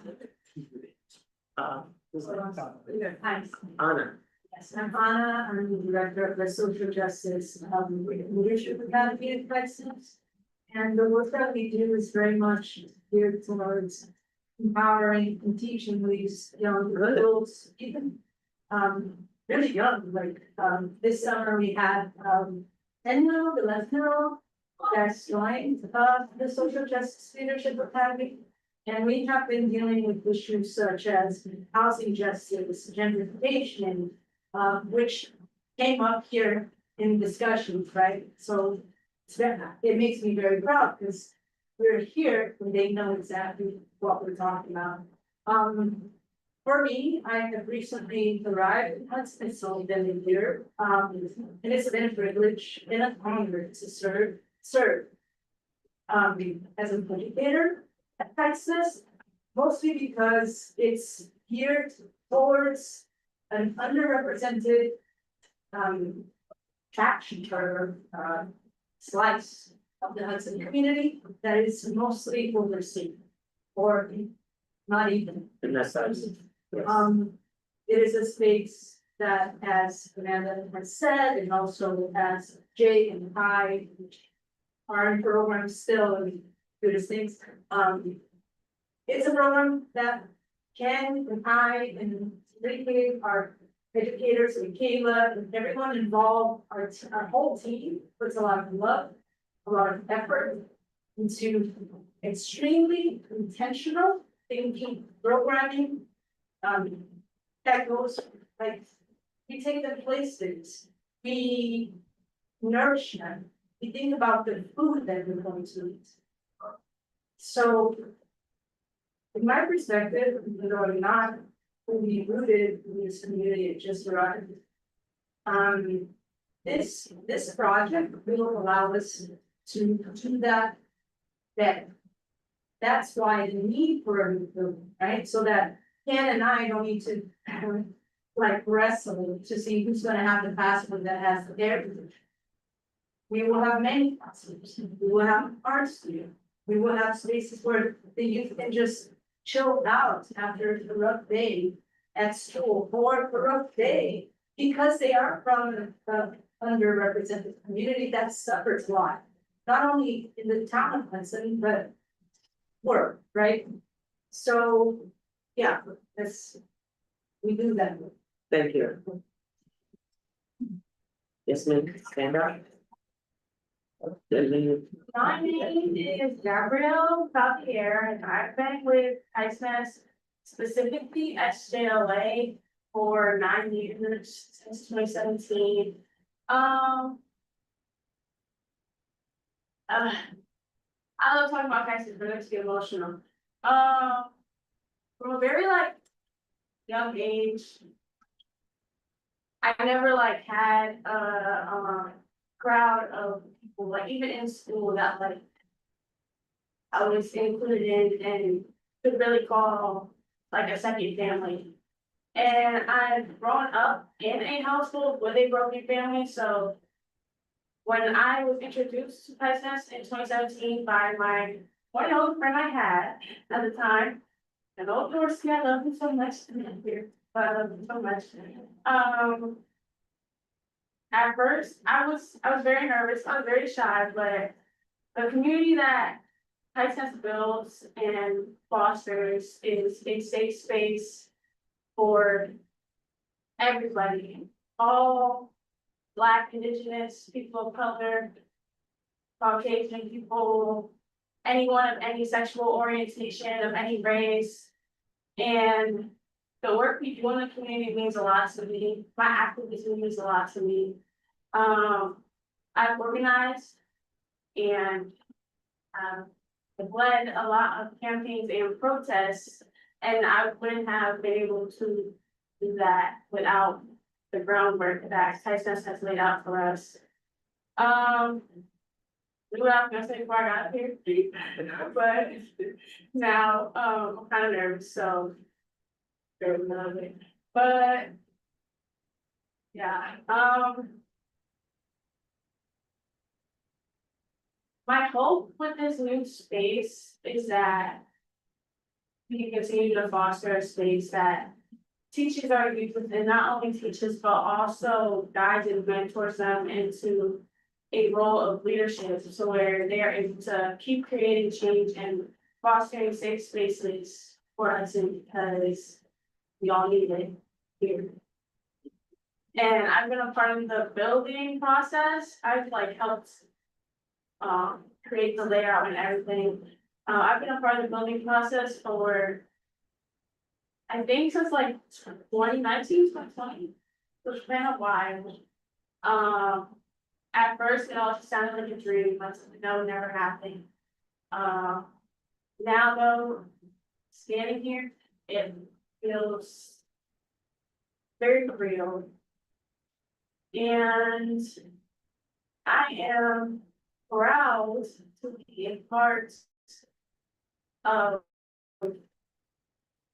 Speaker 1: Who's that?
Speaker 7: Thanks.
Speaker 1: Anna,
Speaker 7: Yes, I'm Anna, I'm the director of the Social Justice Leadership Academy at Texas. And the work that we do is very much geared towards empowering and teaching these young girls, even really young, like this summer we had 10-year-old, 11-year-old that's joined the Social Justice Leadership Academy. And we have been dealing with issues such as housing justice, gentrification, which came up here in discussions, right? So it makes me very proud because we're here and they know exactly what we're talking about. For me, I have recently arrived in Hudson, it's only been a year, and it's been a privilege and an honor to serve as an educator at Texas, mostly because it's geared towards an underrepresented traction or slice of the Hudson community that is mostly overseen or not even.
Speaker 1: and that's us.
Speaker 7: It is a space that, as Amanda has said, and also as Jay and I are in programs still and do these things. It's a program that Ken and I and Ricky, our educators, and Kayla, and everyone involved, our whole team puts a lot of love, a lot of effort into extremely intentional thinking, programming. That goes like, we take them places, we nourish them, we think about the food that we're going to eat. So, in my perspective, even though I'm not fully rooted in this community, it just arrived. This project will allow us to do that. That's why the need for a building, right? So that Ken and I don't need to like wrestle to see who's gonna have the password that has their position. We will have many passwords, we will have art studio, we will have spaces where the youth can just chill out after a rough day at school or a rough day because they are from the underrepresented community that suffers a lot. Not only in the town of Hudson, but work, right? So, yeah, we do that.
Speaker 1: Thank you. Yes, ma'am, stand up.
Speaker 12: My name is Gabrielle Javier, and I've been with ISMES, specifically SJLA, for 9 years since 2017. I love talking about crisis, but it makes me emotional. From a very young age, I never had a crowd of people, even in school, that I was included in and could really call a second family. And I've grown up in a household with a broken family, so when I was introduced to Pisces in 2017 by my one and only friend I had at the time, and old Dorsey, I love him so much, here, but I love him so much. At first, I was very nervous, I was very shy, but the community that Pisces builds and fosters is a safe space for everybody, all Black, Indigenous, people of color, Caucasian people, anyone of any sexual orientation, of any race. And the work we do in the community means a lot to me. My activism means a lot to me.
Speaker 10: I've organized and I've led a lot of campaigns and protests, and I wouldn't have been able to do that without the groundwork that Tyson has laid out for us. What I was gonna say before I got here, but now, I'm kind of nervous, so. bear with me. But. Yeah, my hope with this new space is that. We can continue to foster a space that teaches our youth, and not only teaches, but also guides and mentors them into a role of leadership, so where they are able to keep creating change and fostering safe spaces for us, because we all need it here. And I've been a part of the building process. I've like helped create the layout and everything. I've been a part of the building process for, I think since like 2019, 2020, which has been a while. At first, it all just sounded like a dream, but that would never happen. Now though, standing here, it feels very real. And I am proud to be a part of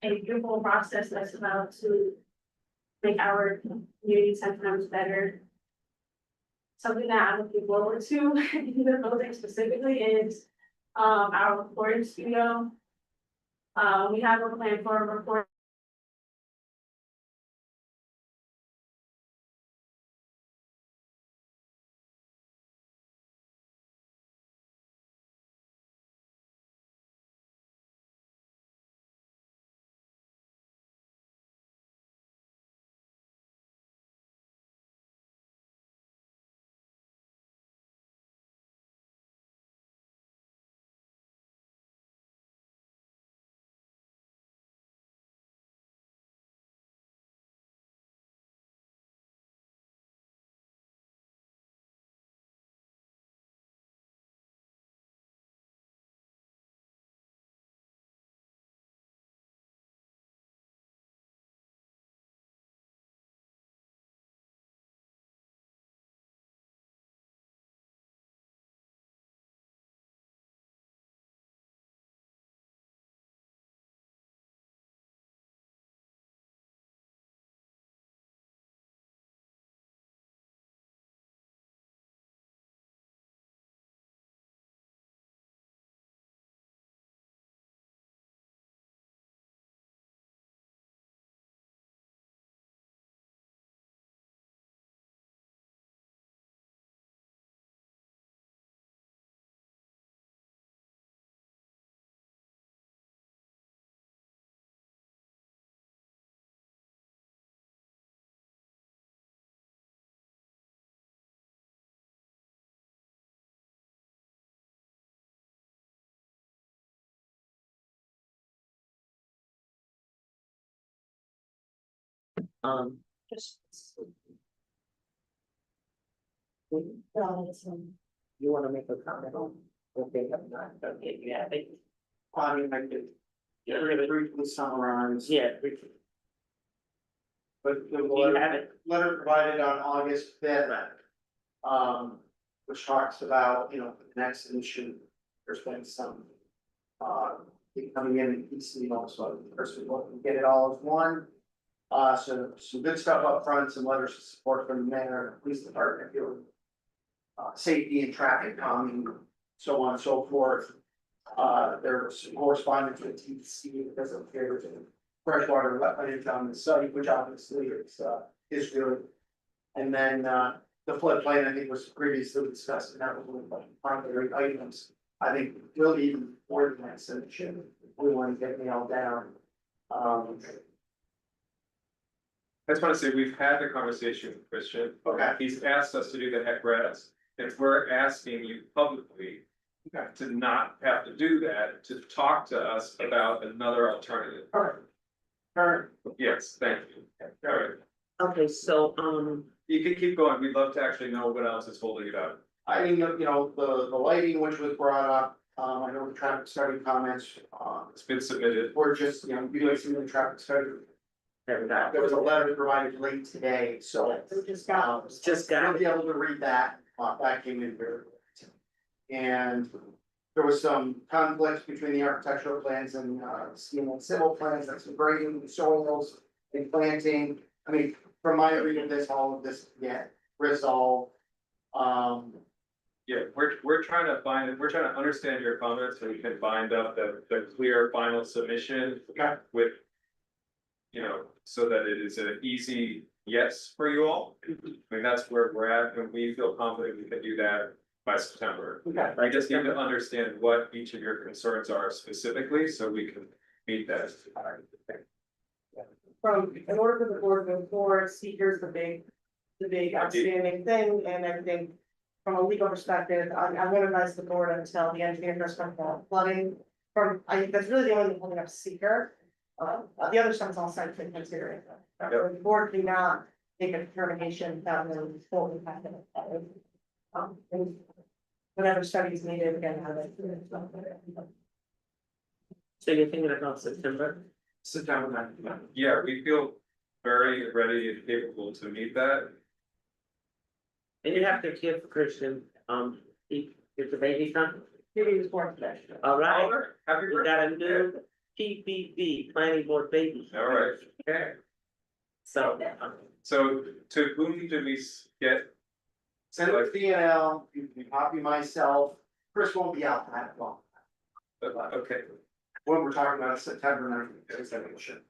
Speaker 10: a beautiful process that's about to make our community 10 times better. Something that I'm looking forward to in the building specifically is our recording studio. We have a plan for a recording.
Speaker 1: Just. You wanna make a comment on? Okay, I'm not, okay, yeah,
Speaker 11: I mean, I could
Speaker 1: yeah,
Speaker 11: briefly summarize.
Speaker 1: yeah, briefly.
Speaker 11: But the
Speaker 1: You have it,
Speaker 11: letter provided on August fifth, which talks about, the next issue, there's been some. Coming in and piecemeal, so first we want to get it all as one. So some good stuff up front, some letters of support from the mayor and the police department, safety and traffic calming, so on and so forth. There's correspondence with TC because of there's freshwater wetlands on the site, which obviously is good. And then the floodplain, I think, was previously discussed, and that was one of the primary items. I think really even more than that section, we want to get nailed down.
Speaker 13: I just want to say, we've had the conversation with Christian.
Speaker 11: Okay.
Speaker 13: He's asked us to do the HEC-RES, and we're asking you publicly. To not have to do that, to talk to us about another alternative.
Speaker 11: All right.
Speaker 13: Yes, thank you. All right,
Speaker 1: okay, so,
Speaker 13: you can keep going, we'd love to actually know what else is holding it up.
Speaker 11: I mean, you know, the lighting which was brought up, I know the traffic study comments,
Speaker 13: It's been submitted.
Speaker 11: were just, you know, you guys see the traffic study. There was a letter provided late today, so.
Speaker 6: Just got.
Speaker 11: You'll be able to read that, that came in very. late. And there was some conflicts between the architectural plans and, civil plans, like some grading, soils, and planting. I mean, from my reading of this, all of this, yeah, resolved.
Speaker 13: Yeah, we're trying to understand your comments so we can bind up the clear final submission.
Speaker 11: Okay.
Speaker 13: With. You know, so that it is an easy yes for you all. I mean, that's where we're at, and we feel confident we can do that by September.
Speaker 11: Okay.
Speaker 13: I just need to understand what each of your concerns are specifically, so we can meet that.
Speaker 6: From, in order for the board to move forward, seeker's the big outstanding thing, and everything. From a legal perspective, I'm gonna advise the board until the engineer does come for flooding. That's really the only thing holding up seeker. The other stuff is all site plan consideration. The board do not make a determination without really fully having it. And whatever studies needed, again, have it.
Speaker 1: So you're thinking about September?
Speaker 11: September 9th.
Speaker 13: Yeah, we feel very ready and capable to meet that.
Speaker 1: And you have to give Christian, if the baby's done,
Speaker 6: Maybe it was born today.
Speaker 1: all right?
Speaker 13: Happy
Speaker 1: We got a new PBB, planning board baby.
Speaker 13: All right,
Speaker 1: Okay. So,
Speaker 13: so to whom do we get?
Speaker 11: Send it to DNL, you can copy myself, Chris won't be out that long.
Speaker 13: Okay,
Speaker 11: When we're talking about September 9th, examination.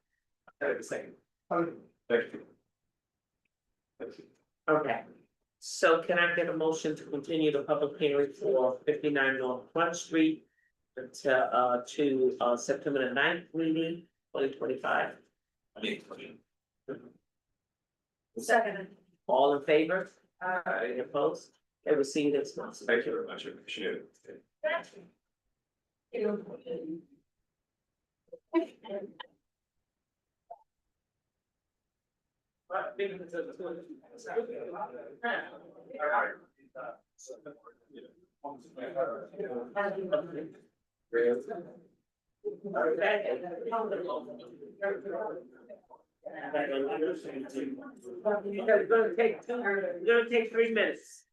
Speaker 11: The same.
Speaker 13: thank you. Thank you.
Speaker 1: okay. So can I get a motion to continue the public hearing for 59 North Front Street to September the 9th, meeting, 2025?
Speaker 6: Second.
Speaker 1: All in favor? Any opposed? They received this one.
Speaker 13: Thank you very much, I appreciate it.
Speaker 1: It's gonna take 3 minutes.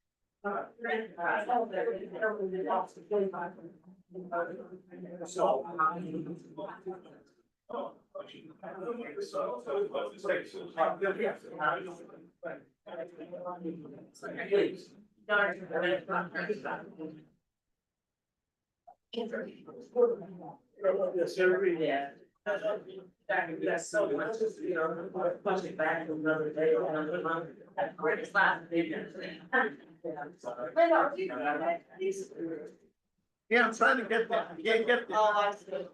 Speaker 1: Yeah. That's so much, you know, push it back another day or another month. It's last.
Speaker 3: Yeah, I'm trying to get that, you can't get there.
Speaker 6: Oh, that's good.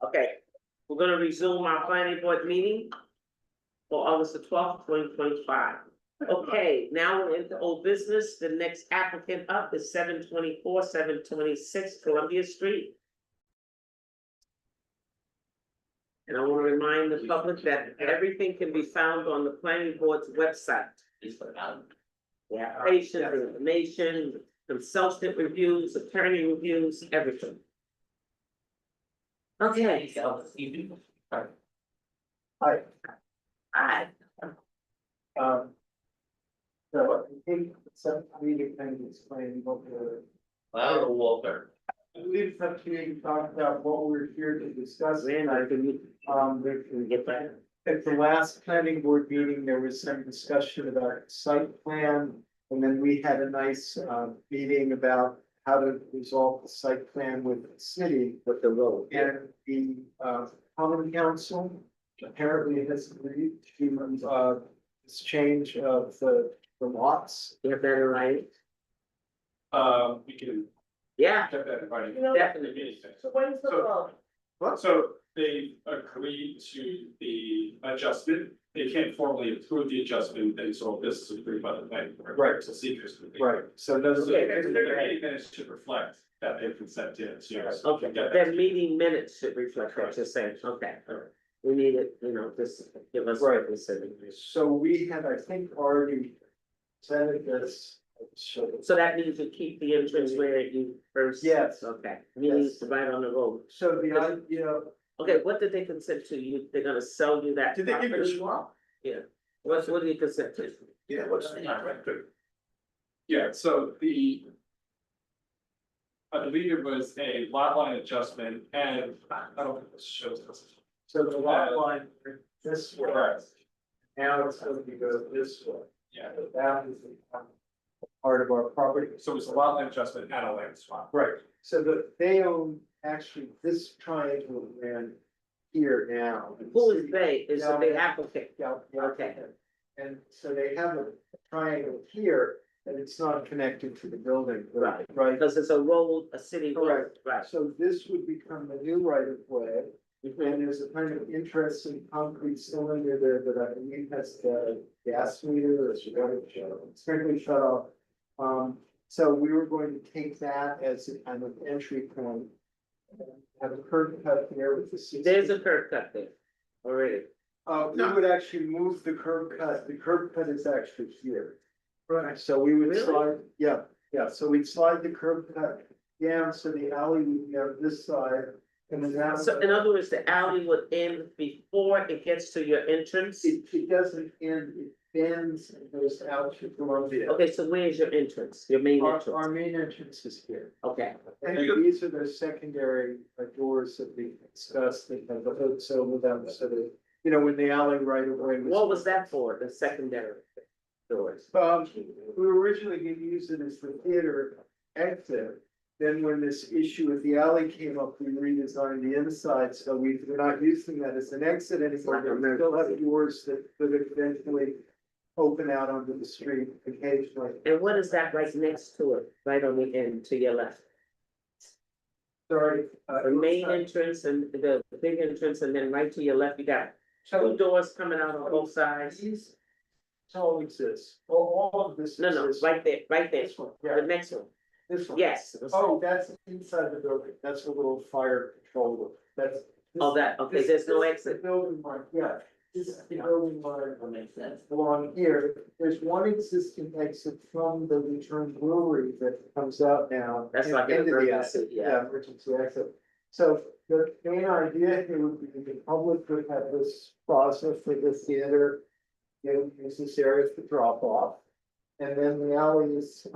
Speaker 1: Okay, we're gonna resume our planning board meeting for August the 12th, 2025. Okay, now we're into old business. The next applicant up is 724, 726 Columbia Street. And I want to remind the public that everything can be found on the planning board's website. The application, the information, consultant reviews, attorney reviews, everything. Okay.
Speaker 5: Hi.
Speaker 1: Hi.
Speaker 5: So I think subcommittee kind of explained what the.
Speaker 4: Walter.
Speaker 5: I believe subcommittee talked about what we're here to discuss.
Speaker 1: Randall, can you get that?
Speaker 5: At the last planning board meeting, there was some discussion about site plan. And then we had a nice meeting about how to resolve the site plan with the city.
Speaker 1: With the road.
Speaker 5: And the common council apparently has agreed to this change of the lots.
Speaker 1: You have that in writing?
Speaker 13: We can
Speaker 1: Yeah,
Speaker 13: check that in writing.
Speaker 1: definitely.
Speaker 6: So when's the vote?
Speaker 13: So they agreed to the adjustment. They can't formally approve the adjustment until this is approved by the bank.
Speaker 5: Right.
Speaker 13: So secrets.
Speaker 5: Right, so those.
Speaker 13: So their meeting minutes should reflect that they've consented to.
Speaker 1: Okay, their meeting minutes should reflect what you're saying. Okay, all right. We need it, just give us.
Speaker 5: Right.
Speaker 1: what we said.
Speaker 5: So we had, I think, already presented this.
Speaker 1: So that means you keep the entrance where you first.
Speaker 5: Yes.
Speaker 1: Okay, means
Speaker 5: Yes.
Speaker 1: right on the road.
Speaker 5: So the idea,
Speaker 1: Okay, what did they consent to? They're gonna sell you that?
Speaker 3: Did they give you a
Speaker 1: property?
Speaker 3: swap?
Speaker 1: Yeah. What do you consent to?
Speaker 3: Yeah, what's?
Speaker 13: Yeah, so I believe it was a lot line adjustment and I don't think this shows this.
Speaker 5: so the lot line, this way,
Speaker 13: Correct.
Speaker 5: now it's going to go this way.
Speaker 13: Yeah,
Speaker 5: That is part of our property.
Speaker 13: so it's a lot line adjustment and a land swap.
Speaker 5: Right, so they own actually this triangle land here now.
Speaker 1: Who is they? Is it the applicant?
Speaker 5: Yeah, yeah.
Speaker 1: Okay.
Speaker 5: And so they have a triangle here, and it's not connected to the building.
Speaker 1: Right.
Speaker 5: Right,
Speaker 1: Because it's a road, a city road,
Speaker 5: Correct.
Speaker 1: right?
Speaker 5: so this would become the new right of way.
Speaker 1: Mhm.
Speaker 5: And there's a kind of interesting concrete cylinder there that I believe has the gas meter or strictly shut off. So we were going to take that as a kind of entry point. Have a curb cut there with the. 60
Speaker 1: There's a curb cut there already.
Speaker 5: we would actually move the curb cut is actually here.
Speaker 3: Right.
Speaker 5: So we would
Speaker 1: Really?
Speaker 5: slide, yeah, so we'd slide the curb cut down, so the alley would be on this side. And then that.
Speaker 1: So in other words, the alley would end before it gets to your entrance?
Speaker 5: It doesn't end, it bends and goes out to Columbia.
Speaker 1: Okay, so where's your entrance, your main
Speaker 5: Our
Speaker 1: entrance?
Speaker 5: main entrance is here.
Speaker 1: Okay,
Speaker 5: And these are the secondary doors that we discussed, that have the hooks over them, so that, when the alley right away.
Speaker 1: what was that for, the secondary doors?
Speaker 5: We were originally gonna use it as the theater exit. Then when this issue with the alley came up, we redesigned the inside, so we're not using that as an exit anymore. We still have doors that could eventually open out onto the street occasionally.
Speaker 1: And what is that right next to it, right on the end to your left?
Speaker 5: Sorry.
Speaker 1: The main entrance and the big entrance, and then right to your left, you got two doors coming out on both sides?
Speaker 5: These all exists, all of this.
Speaker 1: No,
Speaker 5: exists.
Speaker 1: right there,
Speaker 5: This one,
Speaker 1: the
Speaker 5: yeah,
Speaker 1: next one,
Speaker 5: this one.
Speaker 1: yes.
Speaker 5: Oh, that's inside the building, that's a little fire control room, that's.
Speaker 1: Oh, that, okay,
Speaker 5: this-
Speaker 1: there's no
Speaker 5: this-
Speaker 1: exit.
Speaker 5: The building line, yeah, this is the building line
Speaker 1: That makes sense.
Speaker 5: along here, there's one existing exit from the return brewery that comes out now.
Speaker 1: That's like an
Speaker 5: into the
Speaker 1: emergency,
Speaker 5: exit.
Speaker 1: yeah.
Speaker 5: Emergency exit. So the main idea here would be the public would have this process for the theater. Use this area for drop off. And then the alley is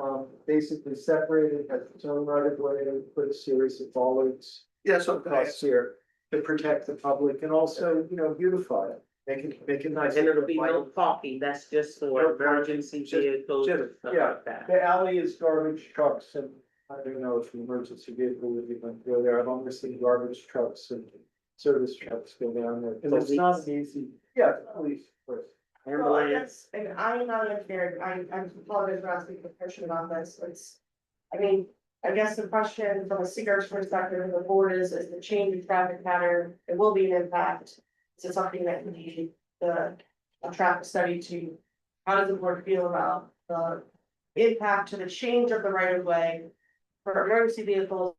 Speaker 5: basically separated, has its own right of way, and put a series of bollards
Speaker 3: Yes,
Speaker 5: across here to protect the public and also, beautify it. Make it nice.
Speaker 1: And it'll be no parking, that's just
Speaker 5: No
Speaker 1: for
Speaker 5: parking,
Speaker 1: emergency
Speaker 5: just-
Speaker 1: vehicles and
Speaker 5: just-
Speaker 1: stuff
Speaker 5: yeah.
Speaker 1: like that.
Speaker 5: The alley is garbage trucks and I don't know if the emergency vehicle would even go there. I've only seen garbage trucks and service trucks go down there. And it's not an easy, police, of course.
Speaker 6: Well, I
Speaker 1: Ambulance,
Speaker 6: guess, and I'm not an engineer, I apologize for asking a question on this, I mean, I guess the question from a seeker's perspective of the board is the change in traffic pattern, it will be an impact. Is it something that we need a traffic study to, how does the board feel about the impact to the change of the right of way for emergency vehicles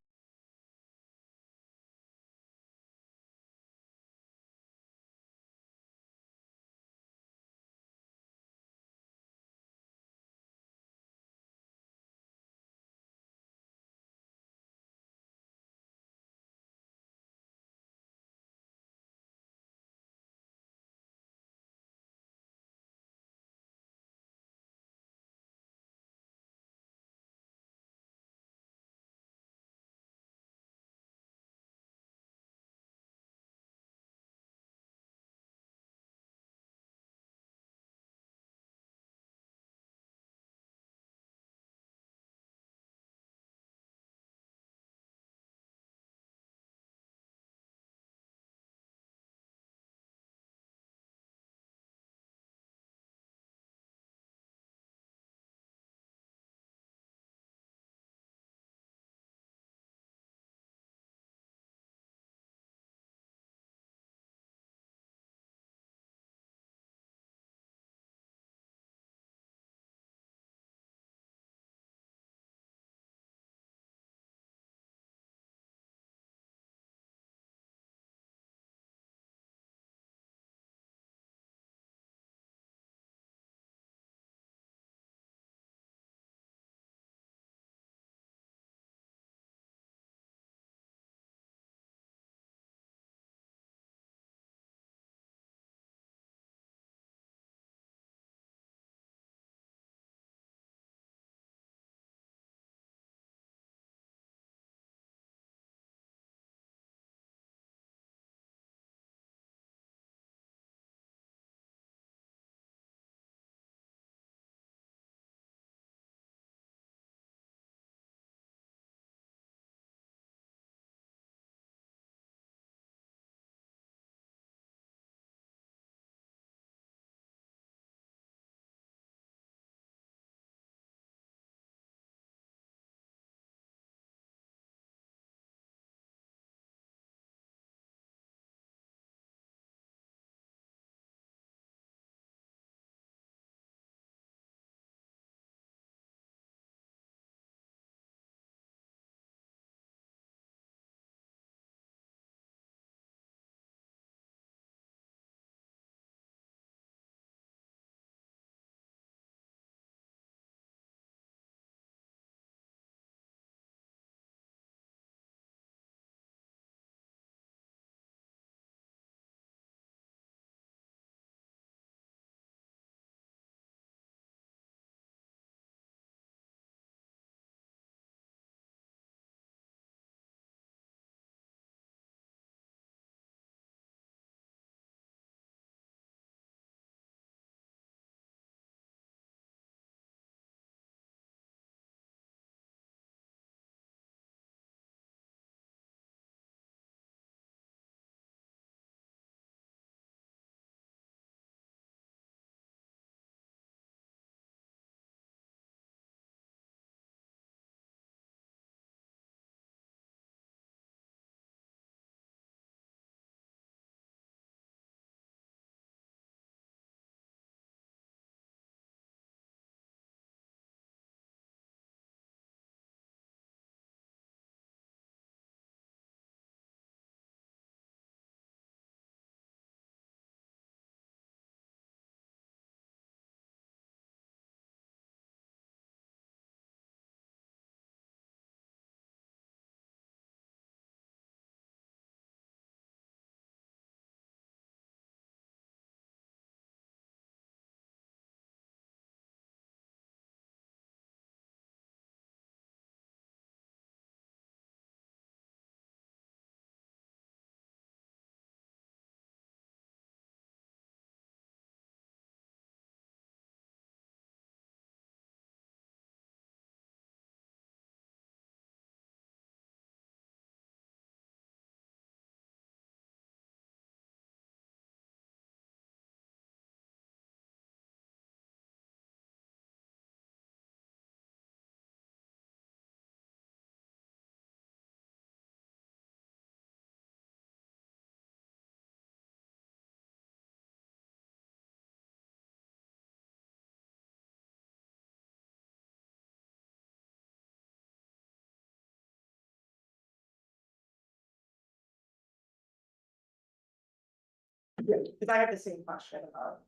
Speaker 6: Cause I have the same question about,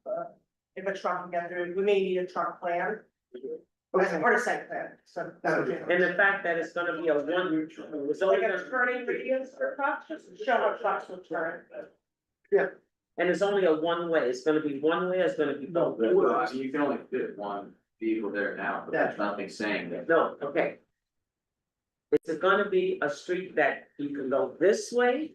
Speaker 6: if a truck can get through, we may need a truck plan. As a part of site plan, so.
Speaker 1: And the fact that it's gonna be a one, it's
Speaker 6: So
Speaker 1: only
Speaker 6: like a
Speaker 1: gonna,
Speaker 6: turning radius for trucks, just show how trucks will turn.
Speaker 1: and it's only a one way, it's gonna be one way, it's gonna be both.
Speaker 15: Well, I mean, you can only fit one vehicle there now, but there's nothing saying that.
Speaker 1: No, okay. Is it gonna be a street that you can go this way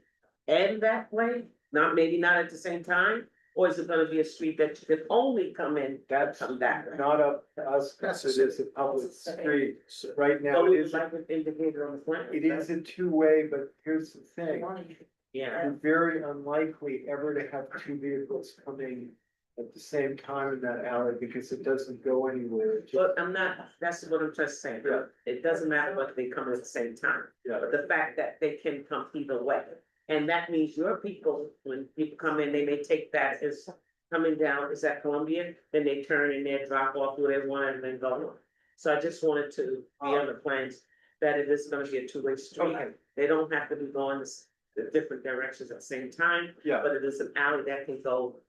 Speaker 1: and that way, not, maybe not at the same time? Or is it gonna be a street that you can only come in, gotta come that way?
Speaker 5: Not up to us, because it is a public street, right now,
Speaker 1: So
Speaker 5: it
Speaker 1: we
Speaker 5: is,
Speaker 1: would like an indicator on the plan.
Speaker 5: it is a two-way, but here's the thing.
Speaker 1: Yeah,
Speaker 5: You're very unlikely ever to have two vehicles coming at the same time in that alley, because it doesn't go anywhere.
Speaker 1: but I'm not, that's what I'm just saying, it doesn't matter what they come at the same time.
Speaker 5: Yeah.
Speaker 1: But the fact that they can come either way, and that means your people, when people come in, they may take that as coming down, is that Columbia? Then they turn in there, drop off where they want and then go on. So I just wanted to be on the plans that it is gonna be a two-way street.
Speaker 5: Okay.
Speaker 1: They don't have to be going the different directions at the same time,
Speaker 5: Yeah,
Speaker 1: but it is an alley that can go,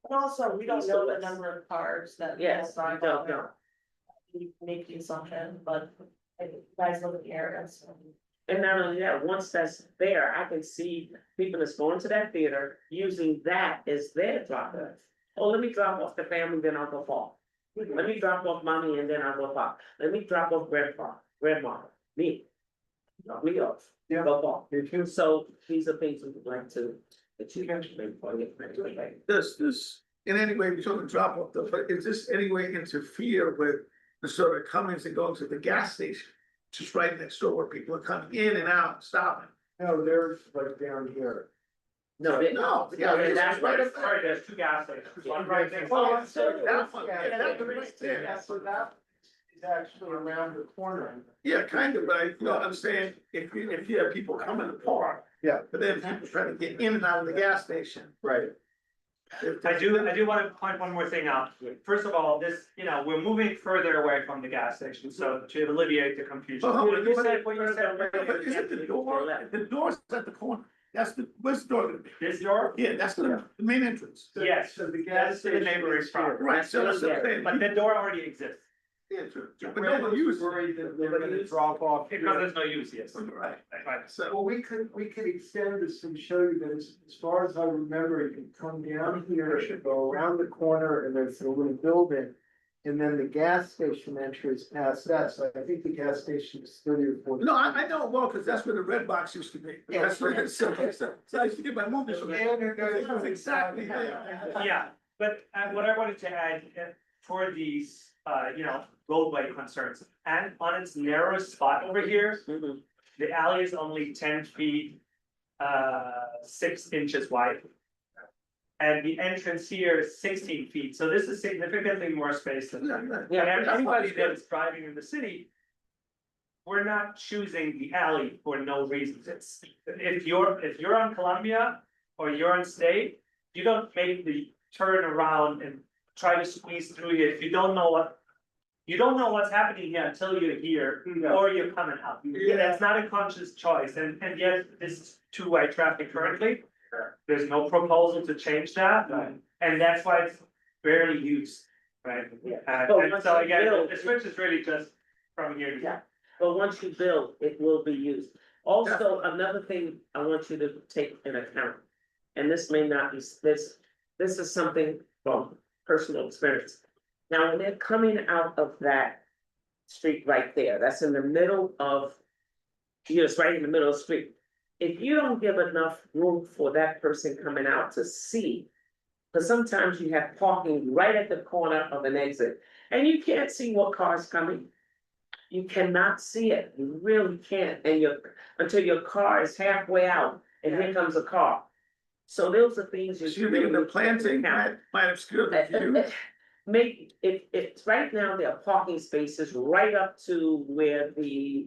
Speaker 6: And also, we don't
Speaker 1: East
Speaker 6: know
Speaker 1: or
Speaker 6: the
Speaker 1: west?
Speaker 6: number of cars that.
Speaker 1: yes,
Speaker 6: will
Speaker 1: I
Speaker 6: drive
Speaker 1: don't
Speaker 6: on
Speaker 1: know.
Speaker 6: there. We make the assumption, but I think you guys look at the areas.
Speaker 1: And not only that, once that's there, I can see people that's going to that theater using that as their drop off. Oh, let me drop off the family, then I'll go far. Let me drop off mommy and then I'll go far. Let me drop off grandma, me. Drop me off,
Speaker 5: Yeah.
Speaker 1: go far.
Speaker 5: me too.
Speaker 1: So these are things we would like to, that you can make.
Speaker 3: Does in any way, we sort of drop off the, but is this any way interfere with the sort of comings and goings of the gas station? Just right next door where people are coming in and out, stopping.
Speaker 5: No, they're like down here.
Speaker 1: No,
Speaker 3: No, yeah,
Speaker 1: that's right.
Speaker 2: Sorry, there's two gas stations, one right next.
Speaker 3: Oh,
Speaker 2: to
Speaker 3: I'm sorry, that one, yeah, that one right there.
Speaker 5: Yeah, so that is actually around the corner.
Speaker 3: Yeah, kind of, but I, you know, I'm saying, if you have people coming to park.
Speaker 5: Yeah.
Speaker 3: But then people trying to get in and out of the gas station.
Speaker 5: Right.
Speaker 2: I do want to point one more thing out. First of all, this, we're moving further away from the gas station, so to alleviate the confusion.
Speaker 3: Oh,
Speaker 2: What you said,
Speaker 3: but is it the door? The door's at the corner. That's where's the door gonna be?
Speaker 2: This door?
Speaker 3: Yeah, that's the main entrance.
Speaker 2: Yes,
Speaker 5: So the
Speaker 2: that's
Speaker 5: gas
Speaker 2: to the
Speaker 5: station
Speaker 2: neighboring
Speaker 5: is here.
Speaker 2: property.
Speaker 3: Right, so that's what I'm saying.
Speaker 2: But the door already exists,
Speaker 3: Yeah, true, true. But
Speaker 5: We're
Speaker 3: nobody uses
Speaker 5: worried that they're
Speaker 3: Nobody
Speaker 5: gonna
Speaker 3: uses-
Speaker 5: drop off.
Speaker 2: because
Speaker 5: here.
Speaker 2: there's no use, yes.
Speaker 3: Right,
Speaker 2: Right.
Speaker 3: so.
Speaker 5: Well, we could extend this and show you that as far as I remember, you can come down here, go around the corner, and there's a little building. And then the gas station enters past that, so I think the gas station is 30 or 40.
Speaker 3: No, I know it well, because that's where the red box used to be. That's where it's, so I used to get my movies from there. It was exactly there.
Speaker 2: Yeah, but what I wanted to add for these, roadway concerns, and on its narrowest spot over here,
Speaker 1: Mhm.
Speaker 2: the alley is only 10 feet, 6 inches wide. And the entrance here is 16 feet, so this is significantly more space than.
Speaker 3: Yeah, yeah.
Speaker 2: And everybody that is driving in the city. We're not choosing the alley for no reasons, it's, if you're on Columbia or you're on State. You don't make the turn around and try to squeeze through here, if you don't know what's happening here until you're here, or you're coming out.
Speaker 3: Yeah.
Speaker 2: That's not a conscious choice, and yet this is two-way traffic currently. There's no proposal to change that, and that's why it's barely used, right? And so again, the switch is really just from here to here.
Speaker 1: But once you build, it will be used. Also, another thing I want you to take in account, and this may not be, this is something from personal experience. Now, when they're coming out of that street right there, that's in the middle of, it's right in the middle of the street. If you don't give enough room for that person coming out to see, because sometimes you have parking right at the corner of an exit, and you can't see what car's coming. You cannot see it, you really can't, and until your car is halfway out, and here comes a car. So those are things you.
Speaker 3: So you're thinking the planting might obscure the view?
Speaker 1: Make, it's right now, there are parking spaces right up to where the,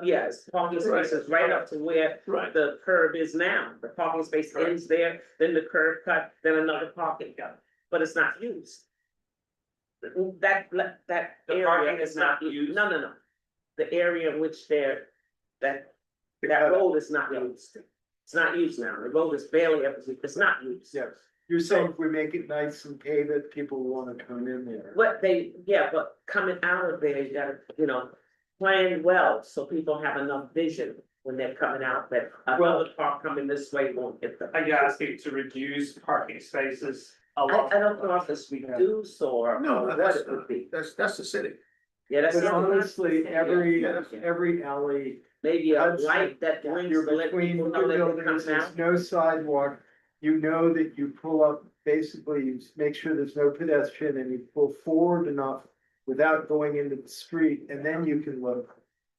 Speaker 1: yes, parking spaces right up to where
Speaker 3: Right.
Speaker 1: the curb is now. The parking space ends there, then the curb cut, then another parking cut, but it's not used. That
Speaker 2: The
Speaker 1: area
Speaker 2: parking
Speaker 1: is
Speaker 2: is
Speaker 1: not
Speaker 2: not
Speaker 1: used,
Speaker 2: used?
Speaker 1: no. The area in which that road is not used. It's not used now, the road is barely ever, it's not used.
Speaker 5: Yes. You're saying if we make it nice and pave it, people will wanna come in there.
Speaker 1: but coming out of there, you gotta, plan well, so people have enough vision when they're coming out, that another car coming this way won't hit them.
Speaker 2: Are you asking to reduce parking spaces
Speaker 1: I
Speaker 2: along?
Speaker 1: don't know if it's reduce or
Speaker 3: No,
Speaker 1: what
Speaker 3: that's,
Speaker 1: it would be.
Speaker 3: that's the city.
Speaker 1: Yeah, that's.
Speaker 5: But honestly,
Speaker 1: Yeah.
Speaker 5: every alley,
Speaker 1: Maybe a
Speaker 5: Hudson,
Speaker 1: light that blinks
Speaker 5: you're
Speaker 1: to let
Speaker 5: between
Speaker 1: people
Speaker 5: two
Speaker 1: know that they're
Speaker 5: buildings,
Speaker 1: coming
Speaker 5: there's
Speaker 1: out.
Speaker 5: no sidewalk. You know that you pull up, basically, you make sure there's no pedestrian and you pull forward enough without going into the street, and then you can look.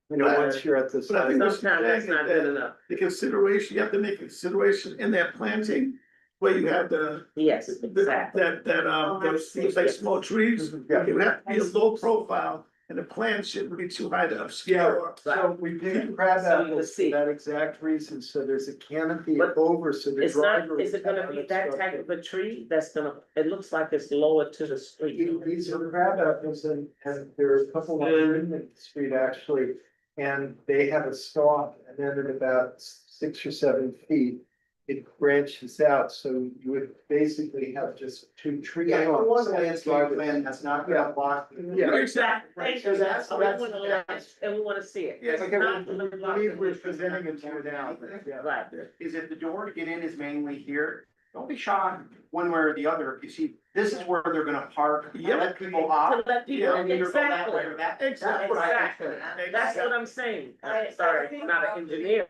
Speaker 5: Once you're at the
Speaker 3: But I think
Speaker 5: side.
Speaker 3: what
Speaker 1: Sometimes that's not good enough.
Speaker 3: The consideration, you have to make consideration in that planting, where you have
Speaker 1: Yes, exactly.
Speaker 3: those, things like small trees.
Speaker 5: Yeah.
Speaker 3: It would have to be a low profile, and the plant shouldn't be too high to obscure.
Speaker 5: So we picked crab
Speaker 1: So you can
Speaker 5: apples for
Speaker 1: see.
Speaker 5: that exact reason, so there's a canopy
Speaker 1: But
Speaker 5: over, so the
Speaker 1: It's not,
Speaker 5: driver.
Speaker 1: is it gonna be that type of a tree that's gonna, it looks like it's lower to the street.
Speaker 5: These are crab apples and there are a couple of them in the street actually. And they have a stalk and then at about 6 or 7 feet, it branches out, so you would basically have just two trees.
Speaker 11: Yeah,
Speaker 5: on
Speaker 11: one
Speaker 5: the
Speaker 11: landscape
Speaker 5: side.
Speaker 11: plan that's not gonna block.
Speaker 5: Yeah.
Speaker 1: Exactly.
Speaker 11: Right,
Speaker 1: Thank
Speaker 11: so
Speaker 1: you.
Speaker 11: that's-
Speaker 1: And we wanna see it.
Speaker 3: Yeah,
Speaker 1: It's
Speaker 5: Okay,
Speaker 1: not gonna
Speaker 5: we
Speaker 1: block
Speaker 5: believe we're
Speaker 1: the-
Speaker 5: presenting it to you now, but yeah.
Speaker 1: Right.
Speaker 11: Is if the door to get in is mainly here, don't be shocked one way or the other. You see, this is where they're gonna park,
Speaker 3: Yep.
Speaker 11: let people
Speaker 1: To
Speaker 11: off.
Speaker 1: let people,
Speaker 11: And either go that way
Speaker 1: exactly,
Speaker 11: or that.
Speaker 3: Exactly.
Speaker 11: That's what I
Speaker 1: exactly.
Speaker 11: think.
Speaker 1: That's what I'm saying. I'm sorry, I'm not an engineer.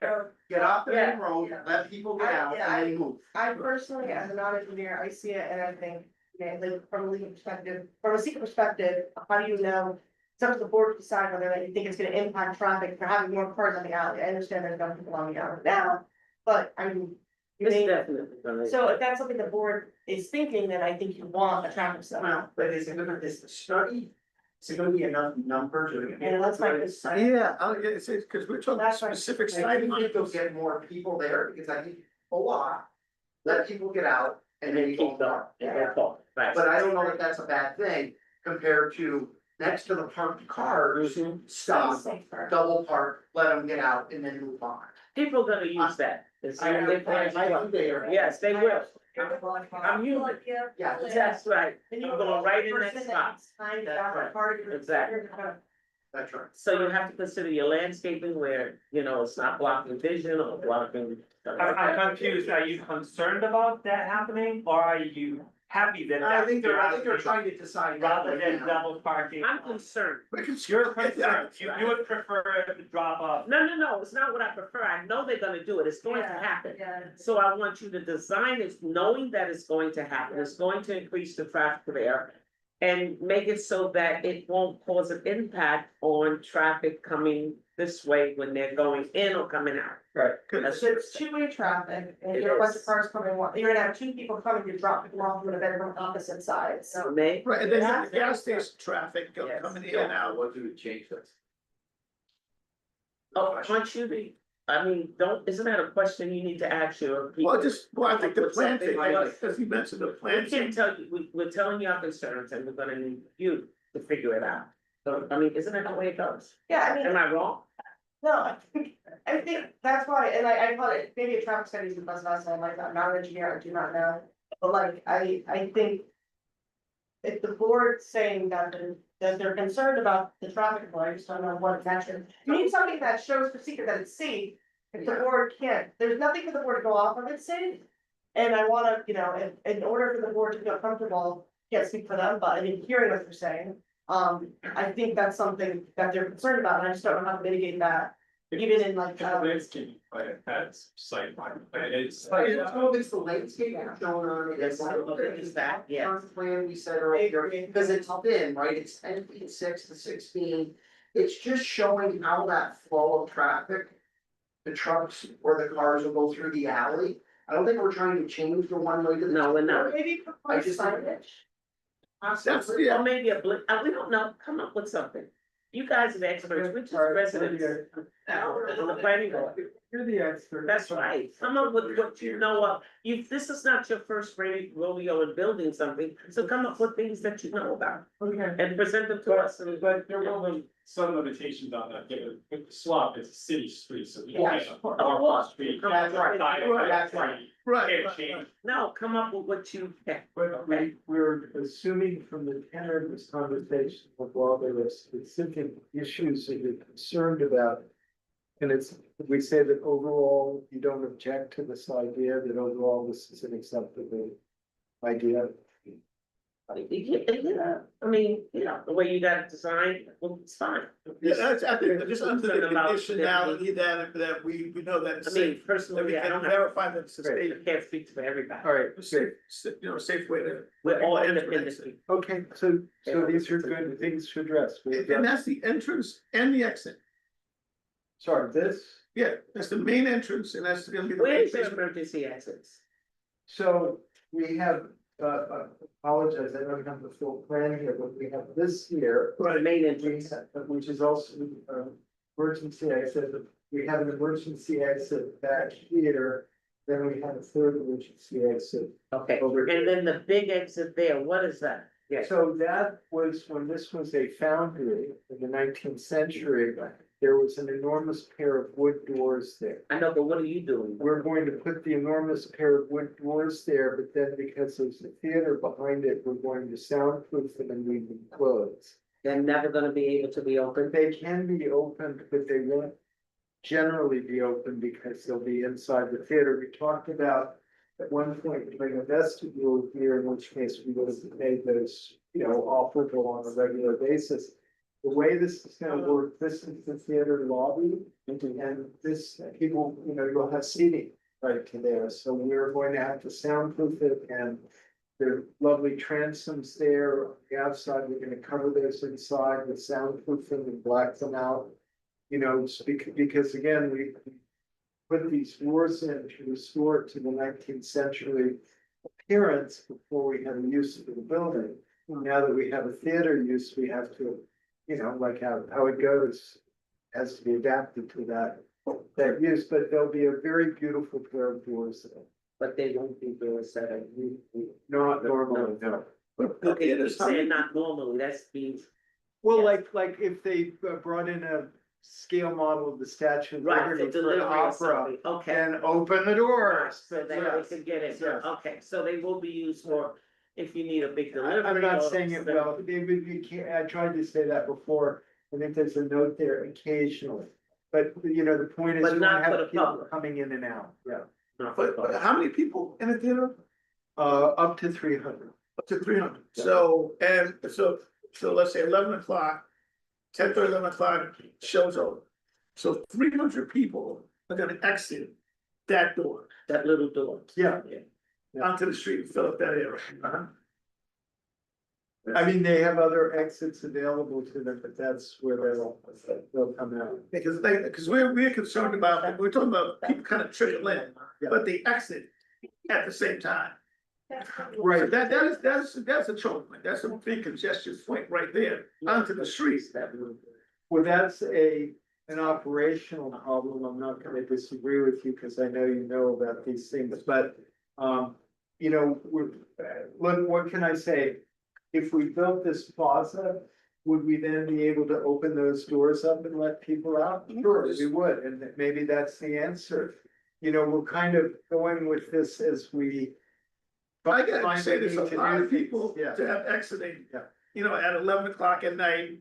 Speaker 11: Get off the main
Speaker 6: Yeah.
Speaker 11: road, let people get out and then move.
Speaker 6: I personally, as a non-engineer, I see it and I think, like, from a legal perspective, from a seeker perspective, how do you know? It's up to the board to decide whether or not you think it's gonna impact traffic for having more cars on the alley. I understand there's no people on the alley now, but I mean. you
Speaker 1: It's
Speaker 6: may-
Speaker 1: definitely gonna.
Speaker 6: So if that's something the board is thinking, then I think you want a traffic study.
Speaker 11: Well, but is the study, is it gonna be enough numbers or?
Speaker 6: And let's make this.
Speaker 3: Yeah, it's, cause we're talking
Speaker 6: That's right.
Speaker 3: specific
Speaker 11: I
Speaker 3: site.
Speaker 11: think they'll get more people there, because I think a lot, let people get out and then you go
Speaker 1: Keep going.
Speaker 11: more.
Speaker 1: That's all. Right.
Speaker 11: But I don't know that that's a bad thing compared to next to the parked cars,
Speaker 1: Mhm.
Speaker 11: stop,
Speaker 6: Safer.
Speaker 11: double park, let them get out and then move on.
Speaker 1: People are gonna use that. It's-
Speaker 11: I think they are.
Speaker 1: Yes, they will. I'm human.
Speaker 11: Yeah.
Speaker 1: That's right.
Speaker 6: And
Speaker 1: I'm going right in that
Speaker 6: person
Speaker 1: spot.
Speaker 6: needs time to
Speaker 1: That's
Speaker 6: have a
Speaker 1: right.
Speaker 6: party.
Speaker 1: Exactly.
Speaker 11: That's right.
Speaker 1: So you have to consider your landscaping where, it's not blocking vision or blocking.
Speaker 2: I'm confused, are you concerned about that happening, or are you happy that?
Speaker 11: I think they're
Speaker 2: that's
Speaker 11: trying to decide. that
Speaker 2: Rather
Speaker 11: right
Speaker 2: than
Speaker 11: now.
Speaker 2: double parking.
Speaker 1: I'm concerned.
Speaker 2: You're concerned, you would prefer it to drop off.
Speaker 1: No, it's not what I prefer. I know they're gonna do it. It's going to happen.
Speaker 12: Yeah.
Speaker 1: So I want you to design it knowing that it's going to happen. It's going to increase the traffic there. And make it so that it won't cause an impact on traffic coming this way when they're going in or coming out.
Speaker 3: Right.
Speaker 1: That's-
Speaker 6: It's two-way traffic, and
Speaker 1: It
Speaker 6: you're a bunch
Speaker 1: is.
Speaker 6: of cars coming, you're gonna have two people coming to drop people off in a bed from opposite sides, so.
Speaker 1: So they,
Speaker 3: Right, and then you have the gas station traffic
Speaker 1: Yes.
Speaker 3: coming in and out.
Speaker 15: What do we change this?
Speaker 1: want you to, isn't that a question you need to ask your people?
Speaker 3: I think the
Speaker 1: With something
Speaker 3: planting,
Speaker 1: like-
Speaker 3: because you mentioned the
Speaker 1: We
Speaker 3: planting.
Speaker 1: can't tell you, we're telling you our concerns and we're gonna need you to figure it out. So, isn't that the way it goes?
Speaker 6: Yeah, I mean,
Speaker 1: Am I wrong?
Speaker 6: no, I think that's why, and I call it, maybe a traffic study is the best lesson, like, I'm not an engineer, I do not know, but like, I think. If the board's saying that they're concerned about the traffic flow, I just don't know what metric, you need something that shows for secret that it's safe. If the board can't, there's nothing for the board to go off of, it's safe. And I wanna, in order for the board to feel comfortable, can't speak for them, but in hearing what you're saying. I think that's something that they're concerned about, and I just don't know how to mitigate that, even in like,
Speaker 13: Landscape plan has site plan, it's.
Speaker 11: I don't know if it's the landscape shown on it.
Speaker 1: It's that, yes.
Speaker 11: First plan we said earlier, because it's thin, right, it's 10 feet 6 to 16. It's just showing how that flow of traffic. The trucks or the cars will go through the alley. I don't think we're trying to change the one way to the.
Speaker 1: No, we're not.
Speaker 6: maybe
Speaker 11: I
Speaker 6: propose
Speaker 11: just-
Speaker 6: signage.
Speaker 3: That's,
Speaker 1: Or
Speaker 3: yeah,
Speaker 1: maybe a blink, we don't know, come up with something. You guys are the experts, we're just residents. On the planning board.
Speaker 5: You're the expert.
Speaker 1: That's right, come up with what you know of, this is not your first rodeo in building something, so come up with things that you know about.
Speaker 5: Okay.
Speaker 1: And present them to us and.
Speaker 5: But there will be some limitations on that, given with the swamp, it's a city street, so we
Speaker 1: Yes,
Speaker 5: can't.
Speaker 1: of
Speaker 5: Our
Speaker 1: course.
Speaker 5: street.
Speaker 1: That's right.
Speaker 3: That's
Speaker 1: right.
Speaker 5: Can't change.
Speaker 1: No, come up with what you can.
Speaker 5: But we're assuming from the tenor of this conversation, that while there are specific issues that you're concerned about. And we say that overall, you don't object to this idea, that overall this is an acceptable idea.
Speaker 1: Yeah, I mean, the way you got it designed, well, it's fine.
Speaker 3: Yeah, that's, I think, just under the
Speaker 1: Concerned about
Speaker 3: conditionality that we know that it's
Speaker 1: I mean,
Speaker 3: safe. That we
Speaker 1: personally, I
Speaker 3: can
Speaker 1: don't have,
Speaker 3: verify that it's a
Speaker 1: I
Speaker 3: safe,
Speaker 1: can't speak for everybody.
Speaker 5: All right,
Speaker 3: safe, safe way to.
Speaker 1: We're all
Speaker 3: enter
Speaker 1: independent.
Speaker 3: it.
Speaker 5: okay, so these are good things to address.
Speaker 3: And that's the entrance and the exit.
Speaker 5: Sorry, this,
Speaker 3: Yeah, that's the main entrance and that's gonna be the.
Speaker 1: Where's your emergency exits?
Speaker 5: so we have, apologize, I don't have the full plan here, but we have this here.
Speaker 1: The main entrance.
Speaker 5: Which is also, emergency exit, we have an emergency exit back here, then we have a third emergency exit.
Speaker 1: Okay,
Speaker 5: Over
Speaker 1: and then the big exit there, what is that? Yeah,
Speaker 5: So that was when this was a foundry in the 19th century, there was an enormous pair of wood doors there.
Speaker 1: I know, but what are you doing?
Speaker 5: We're going to put the enormous pair of wood doors there, but then because there's a theater behind it, we're going to soundproof them and leave them closed.
Speaker 1: They're never gonna be able to be open.
Speaker 5: They can be opened, but they won't generally be open because they'll be inside the theater. We talked about at one point putting a vestibule here, in which case we would have made those, operable on a regular basis. The way this is gonna work, this is the theater lobby, and this, people, you'll have seating right to there, so we're going to have to soundproof it, and there are lovely transoms there. On the outside, we're gonna cover those inside with soundproofing and black them out. Because again, we put these doors in to restore it to the 19th century appearance before we have use for the building. Now that we have a theater use, we have to, like how it goes, has to be adapted to that use, but there'll be a very beautiful pair of doors there.
Speaker 1: But they won't be doors that are.
Speaker 5: Not normally, no.
Speaker 1: Okay, you're saying not normally, that's means.
Speaker 5: Well, like if they brought in a scale model of the Statue of
Speaker 1: Right,
Speaker 5: Liberty
Speaker 1: the
Speaker 5: for an
Speaker 1: delivery or
Speaker 5: opera,
Speaker 1: something, okay.
Speaker 5: and open the doors.
Speaker 1: So that they
Speaker 5: Yes,
Speaker 1: can get it,
Speaker 5: yes.
Speaker 1: okay, so they will be used for if you need a big delivery.
Speaker 5: I'm not
Speaker 1: or
Speaker 5: saying it
Speaker 1: stuff.
Speaker 5: well, you can't, I tried to say that before, I think there's a note there occasionally. But, the point is,
Speaker 1: But
Speaker 5: you
Speaker 1: not
Speaker 5: want to
Speaker 1: for
Speaker 5: have
Speaker 1: the
Speaker 5: people
Speaker 1: public.
Speaker 5: coming in and out, yeah.
Speaker 1: Not for the
Speaker 3: But
Speaker 1: public.
Speaker 3: how many people in the theater?
Speaker 5: Up to 300.
Speaker 3: Up to 300. So let's say 11 o'clock, 10:30, 11 o'clock, show's over. So 300 people are gonna exit that door
Speaker 1: That little door.
Speaker 5: Yeah.
Speaker 3: onto the street and fill up that area.
Speaker 5: I mean, they have other exits available to them, but that's where they'll come out.
Speaker 3: Because we're concerned about, we're talking about people kind of trickle in, but they exit at the same time.
Speaker 5: Right.
Speaker 3: That's a choke point. That's a big congestion point right there onto the street.
Speaker 5: Well, that's an operational problem. I'm not gonna disagree with you, because I know you know about these things, but, what can I say? If we built this plaza, would we then be able to open those doors up and let people out? Sure, we would, and maybe that's the answer. We're kind of going with this as we.
Speaker 3: But I gotta
Speaker 5: find
Speaker 3: say,
Speaker 5: the
Speaker 3: there's
Speaker 5: need
Speaker 3: a
Speaker 5: to
Speaker 3: lot
Speaker 5: do
Speaker 3: of
Speaker 5: things.
Speaker 3: people
Speaker 5: Yeah.
Speaker 3: to have exiting,
Speaker 5: Yeah.
Speaker 3: at 11 o'clock at night,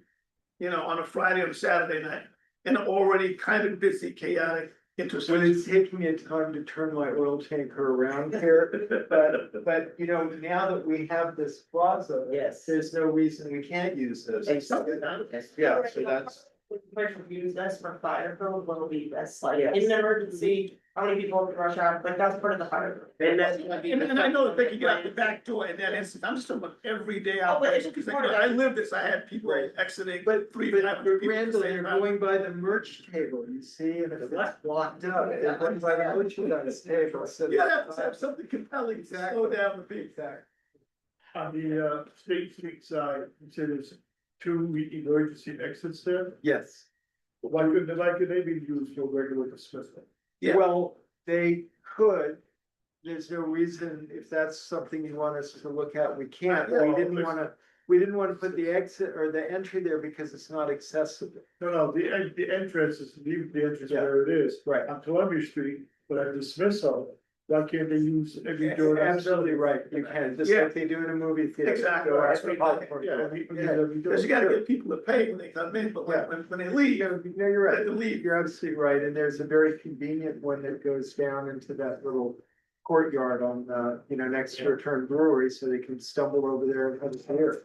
Speaker 3: on a Friday or Saturday night, in an already kind of busy, chaotic
Speaker 5: Well,
Speaker 3: intersection.
Speaker 5: it's taking me time to turn my oil tanker around here, but now that we have this plaza.
Speaker 1: Yes.
Speaker 5: There's no reason we can't use this.
Speaker 1: Exactly.
Speaker 5: Yeah, so that's,
Speaker 6: Use this for fire code, will be that's like
Speaker 1: Yes.
Speaker 6: in an emergency, how many people can rush out, like that's part of the fire. code.
Speaker 1: And that's gonna be.
Speaker 3: And I know that they can get out the back door in that instance, I'm just talking about every day out
Speaker 6: Oh, but
Speaker 3: there,
Speaker 6: it's
Speaker 3: because
Speaker 6: part of
Speaker 3: I
Speaker 6: it.
Speaker 3: lived this, I had people
Speaker 5: Right.
Speaker 3: exiting,
Speaker 5: but
Speaker 3: three,
Speaker 5: but
Speaker 3: 500 people. at the
Speaker 5: Randall,
Speaker 3: same
Speaker 5: you're
Speaker 3: time.
Speaker 5: going by the merch table, you see, and if it's blocked up, they're going by the merchandise table, so.
Speaker 3: You have to have something compelling to slow
Speaker 5: Exactly.
Speaker 3: down the beat.
Speaker 5: Exactly.
Speaker 16: On the State Street side, you said there's two emergency exits there.
Speaker 5: Yes.
Speaker 16: Why could they be used for regular dismissal?
Speaker 3: Yeah.
Speaker 5: Well, they could. There's no reason, if that's something you want us to look at, we can't.
Speaker 16: Yeah.
Speaker 5: We didn't we didn't want to put the exit or the entry there because it's not accessible.
Speaker 16: No, the entrance is, leave the entrance
Speaker 5: Yeah.
Speaker 16: where it is.
Speaker 5: Right.
Speaker 16: On Columbia Street, but at dismissal, why can't they use every door? that's-
Speaker 5: Absolutely right, you can, just
Speaker 3: Yeah.
Speaker 5: like they do in a movie theater.
Speaker 3: Exactly.
Speaker 5: Go
Speaker 3: That's
Speaker 5: every
Speaker 3: what-
Speaker 5: popcorn
Speaker 16: Yeah,
Speaker 5: door.
Speaker 16: every-
Speaker 5: Yeah.
Speaker 16: every door.
Speaker 3: Cause you gotta get people to pay when they come in, but when they leave,
Speaker 5: No, you're right,
Speaker 3: let them leave.
Speaker 5: you're absolutely right, and there's a very convenient one that goes down into that little courtyard on, next to Return Brewery, so they can stumble over there and have a beer.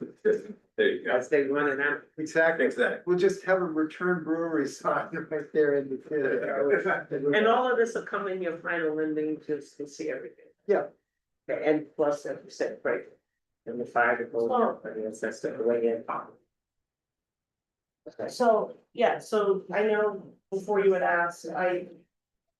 Speaker 4: There you go.
Speaker 1: As they run it out.
Speaker 5: Exactly,
Speaker 3: Exactly.
Speaker 5: we'll just have a Return Brewery sign right there in the theater.
Speaker 1: And all of this will come in your final rendering, just to see everything.
Speaker 5: Yeah.
Speaker 1: Okay, and plus, as you said, right, and the fire department, I guess that's the way in. Okay.
Speaker 6: So, yeah, so I know before you had asked,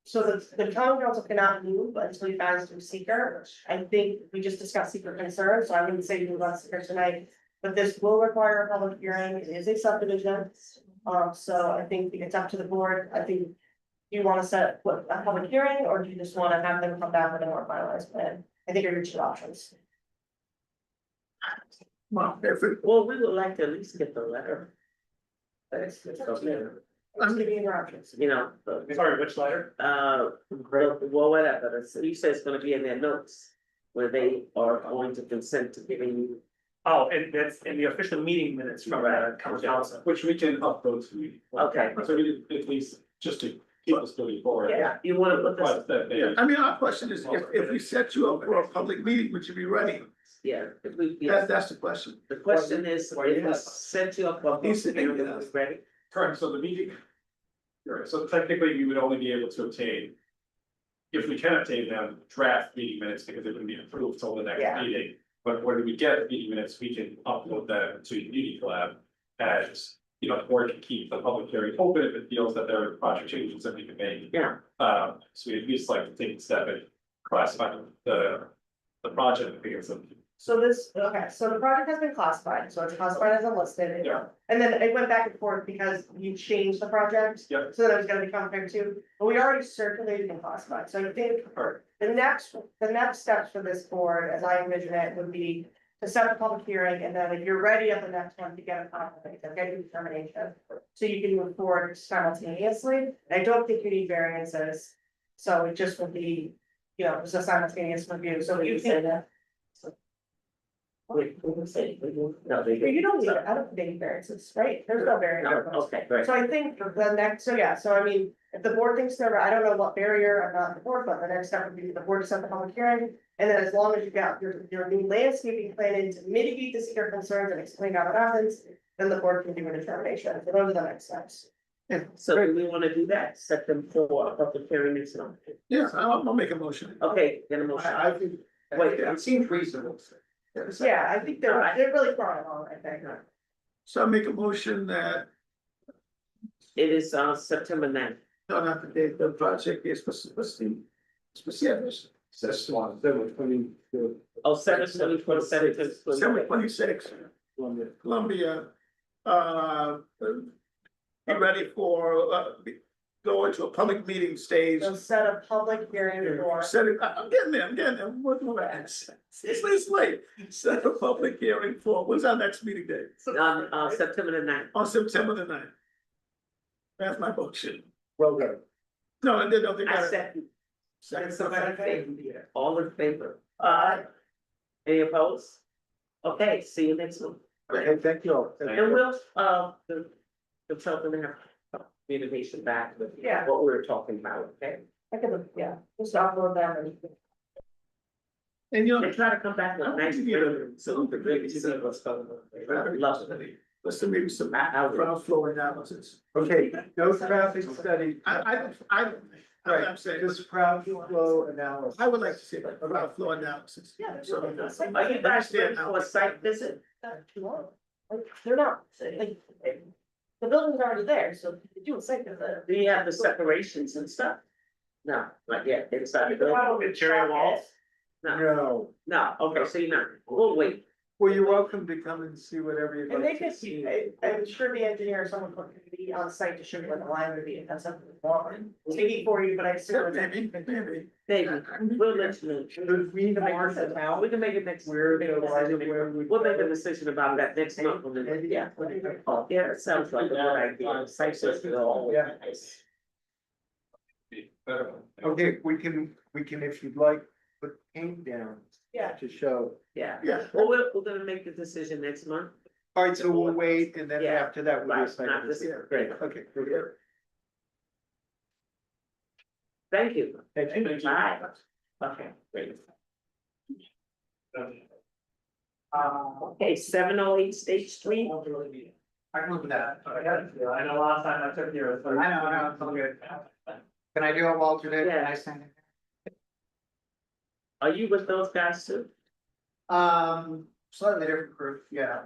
Speaker 6: so the town council cannot move until you guys do seeker. I think we just discussed seeker concerns, so I wouldn't say move on seeker tonight. But this will require a public hearing, it is a subdivision, so I think it's up to the board, I think. Do you wanna set a public hearing, or do you just wanna have them come back with a more finalized plan? I think are your two options.
Speaker 3: Well, if it,
Speaker 1: Well, we would like to at least get the letter. That's,
Speaker 6: I'm giving you your options.
Speaker 1: you know,
Speaker 2: Sorry, which letter?
Speaker 1: well, whatever, you said it's gonna be in their notes. Where they are going to consent to giving you.
Speaker 2: Oh, and that's in the official meeting minutes from the
Speaker 1: Right.
Speaker 2: council.
Speaker 13: Which we can upload to you.
Speaker 1: Okay.
Speaker 13: So we at least, just to keep us moving forward.
Speaker 1: Yeah, you wanna put this,
Speaker 13: But that they-
Speaker 3: I mean, our question is, if we set you up for a public meeting, would you be ready?
Speaker 1: yeah, if we, yeah,
Speaker 3: That's the question.
Speaker 1: the question is, if
Speaker 5: Well,
Speaker 1: we
Speaker 5: yeah.
Speaker 1: set you up for a
Speaker 3: He's
Speaker 1: public
Speaker 3: saying
Speaker 1: hearing,
Speaker 3: yes.
Speaker 1: ready?
Speaker 13: Correct, so the meeting. Right, so technically you would only be able to obtain. If we can obtain them, draft meeting minutes because they wouldn't be approved till the next
Speaker 6: Yeah.
Speaker 13: meeting. But when we get meeting minutes, we can upload them to Unity Lab. As, the board can keep the public hearing open if it feels that there are project changes that we can make.
Speaker 1: Yeah.
Speaker 13: So we at least like to take a step and classify the project because of.
Speaker 6: So the project has been classified, so it's classified as unlisted.
Speaker 13: Yeah.
Speaker 6: And then it went back and forth because you changed the project.
Speaker 13: Yeah.
Speaker 6: So that it was gonna become fair too, but we already circulated and classified, so I think the next steps for this board, as I envision it, would be. To set a public hearing, and then if you're ready at the next one to get a confirmation, get your determination, so you can move forward simultaneously. I don't think you need variances, so it just would be, just a simultaneous review, so you
Speaker 1: say
Speaker 6: think.
Speaker 1: that? Wait, what was it? No, they.
Speaker 6: You don't need, I don't think any variances, right? There's no variance.
Speaker 1: No, okay, great.
Speaker 6: So I think the next, so I mean, if the board thinks there, I don't know what barrier, I'm not the board, but the next step would be the board to set the public hearing. And then as long as you got your new landscaping plan in to mitigate the seeker concerns and explain how it happens, then the board can do a determination, so those are the next steps.
Speaker 1: So do we wanna do that, set them for a public hearing next month?
Speaker 3: Yes, I'll make a motion.
Speaker 1: Okay, get a motion.
Speaker 11: I think,
Speaker 1: Wait,
Speaker 11: it seems reasonable.
Speaker 6: Yeah, I think they're really far along, I think.
Speaker 3: So I make a motion that,
Speaker 1: It is September 9th.
Speaker 3: no, not the date, the project is specific.
Speaker 5: That's one, that was 22.
Speaker 1: Oh, 7/20/27.
Speaker 3: December 26th, Columbia, be ready for, go into a public meeting stage.
Speaker 6: So set a public hearing for,
Speaker 3: Set it, I'm getting there, I'm working my ass. It's late, set a public hearing for, when's our next meeting date?
Speaker 1: On September the 9th.
Speaker 3: On September the 9th. That's my motion.
Speaker 5: Well done.
Speaker 3: No, and then, no, they
Speaker 1: I
Speaker 3: got it.
Speaker 1: second.
Speaker 3: Second.
Speaker 1: Somebody favor. All in favor? Any opposed? Okay, see you next month.
Speaker 5: Okay, thank you all.
Speaker 1: And we'll, the children have communication back with
Speaker 6: Yeah.
Speaker 1: what we were talking about, okay?
Speaker 6: I could, yeah, just upload them and.
Speaker 3: And
Speaker 1: They try to come back with a nice. Love it.
Speaker 3: Let's do maybe some ground floor analysis.
Speaker 5: Okay, no traffic study,
Speaker 3: I'm saying,
Speaker 5: just crowd flow analysis.
Speaker 3: I would like to see a ground floor analysis.
Speaker 6: Yeah.
Speaker 3: So,
Speaker 1: Are you guys ready for a site visit?
Speaker 6: Like, they're not, like, the building's already there, so you do a site visit.
Speaker 1: Do you have the separations and stuff? No, not yet, inside the building.
Speaker 2: Interior walls.
Speaker 1: No,
Speaker 5: No,
Speaker 1: no, okay, so you're not, we'll wait.
Speaker 5: Well, you're welcome to come and see whatever you'd
Speaker 6: And they
Speaker 5: like to
Speaker 6: could,
Speaker 5: see.
Speaker 6: I'm sure the engineer or someone could be on site to show you what the line would be, if that's something you want. Maybe for you, but I assume.
Speaker 3: Maybe.
Speaker 1: David, we'll let you know.
Speaker 5: Should we mark it out?
Speaker 1: We can make it next.
Speaker 5: Where
Speaker 1: make a
Speaker 5: the line,
Speaker 1: decision.
Speaker 5: where we.
Speaker 1: We'll make a decision about that next month. Yeah. Yeah, it sounds like a good idea. Site visit.
Speaker 5: Yeah. Okay, we can, if you'd like, put paint down
Speaker 6: Yeah.
Speaker 5: to show.
Speaker 1: Yeah.
Speaker 3: Yeah.
Speaker 1: Well, we're gonna make the decision next month.
Speaker 5: All right, so we'll wait and then
Speaker 1: Yeah.
Speaker 5: after that, we'll
Speaker 1: Right,
Speaker 5: decide.
Speaker 1: not this year.
Speaker 5: Great, okay.
Speaker 1: Thank you.
Speaker 5: Thank you.
Speaker 1: Bye. Okay, great. Okay, 708 State Street.
Speaker 11: I can look at that.
Speaker 2: I know last time I took yours.
Speaker 11: I know, it's all good. Can I do a wall today?
Speaker 1: Yeah.
Speaker 11: Nice thing.
Speaker 1: Are you with those guys too?
Speaker 11: Slightly different group, yeah,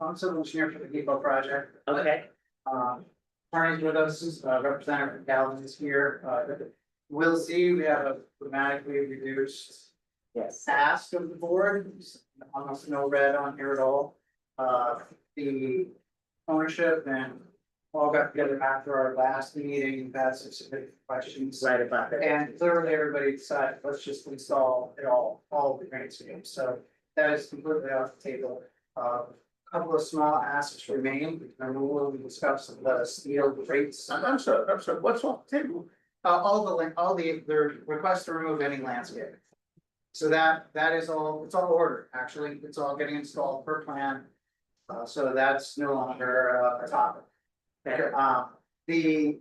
Speaker 11: I'm civil engineer for the depot project.
Speaker 1: Okay,
Speaker 11: Attorneys with us, Representative from Galvin is here, we'll see, we have a dramatically reduced
Speaker 1: yes.
Speaker 11: ask of the board, almost no red on here at all. The ownership and all got together after our last meeting, had some significant questions.
Speaker 1: Right about that.
Speaker 11: And clearly everybody decided, let's just install it all the drain schemes, so that is completely off the table. Couple of small asks remain, and we will discuss the steel rates.
Speaker 3: I'm sorry, what's off the table?
Speaker 11: All the request to remove any landscape. So that is all, it's all ordered, actually, it's all getting installed per plan. So that's no longer a topic.
Speaker 1: Okay.
Speaker 11: The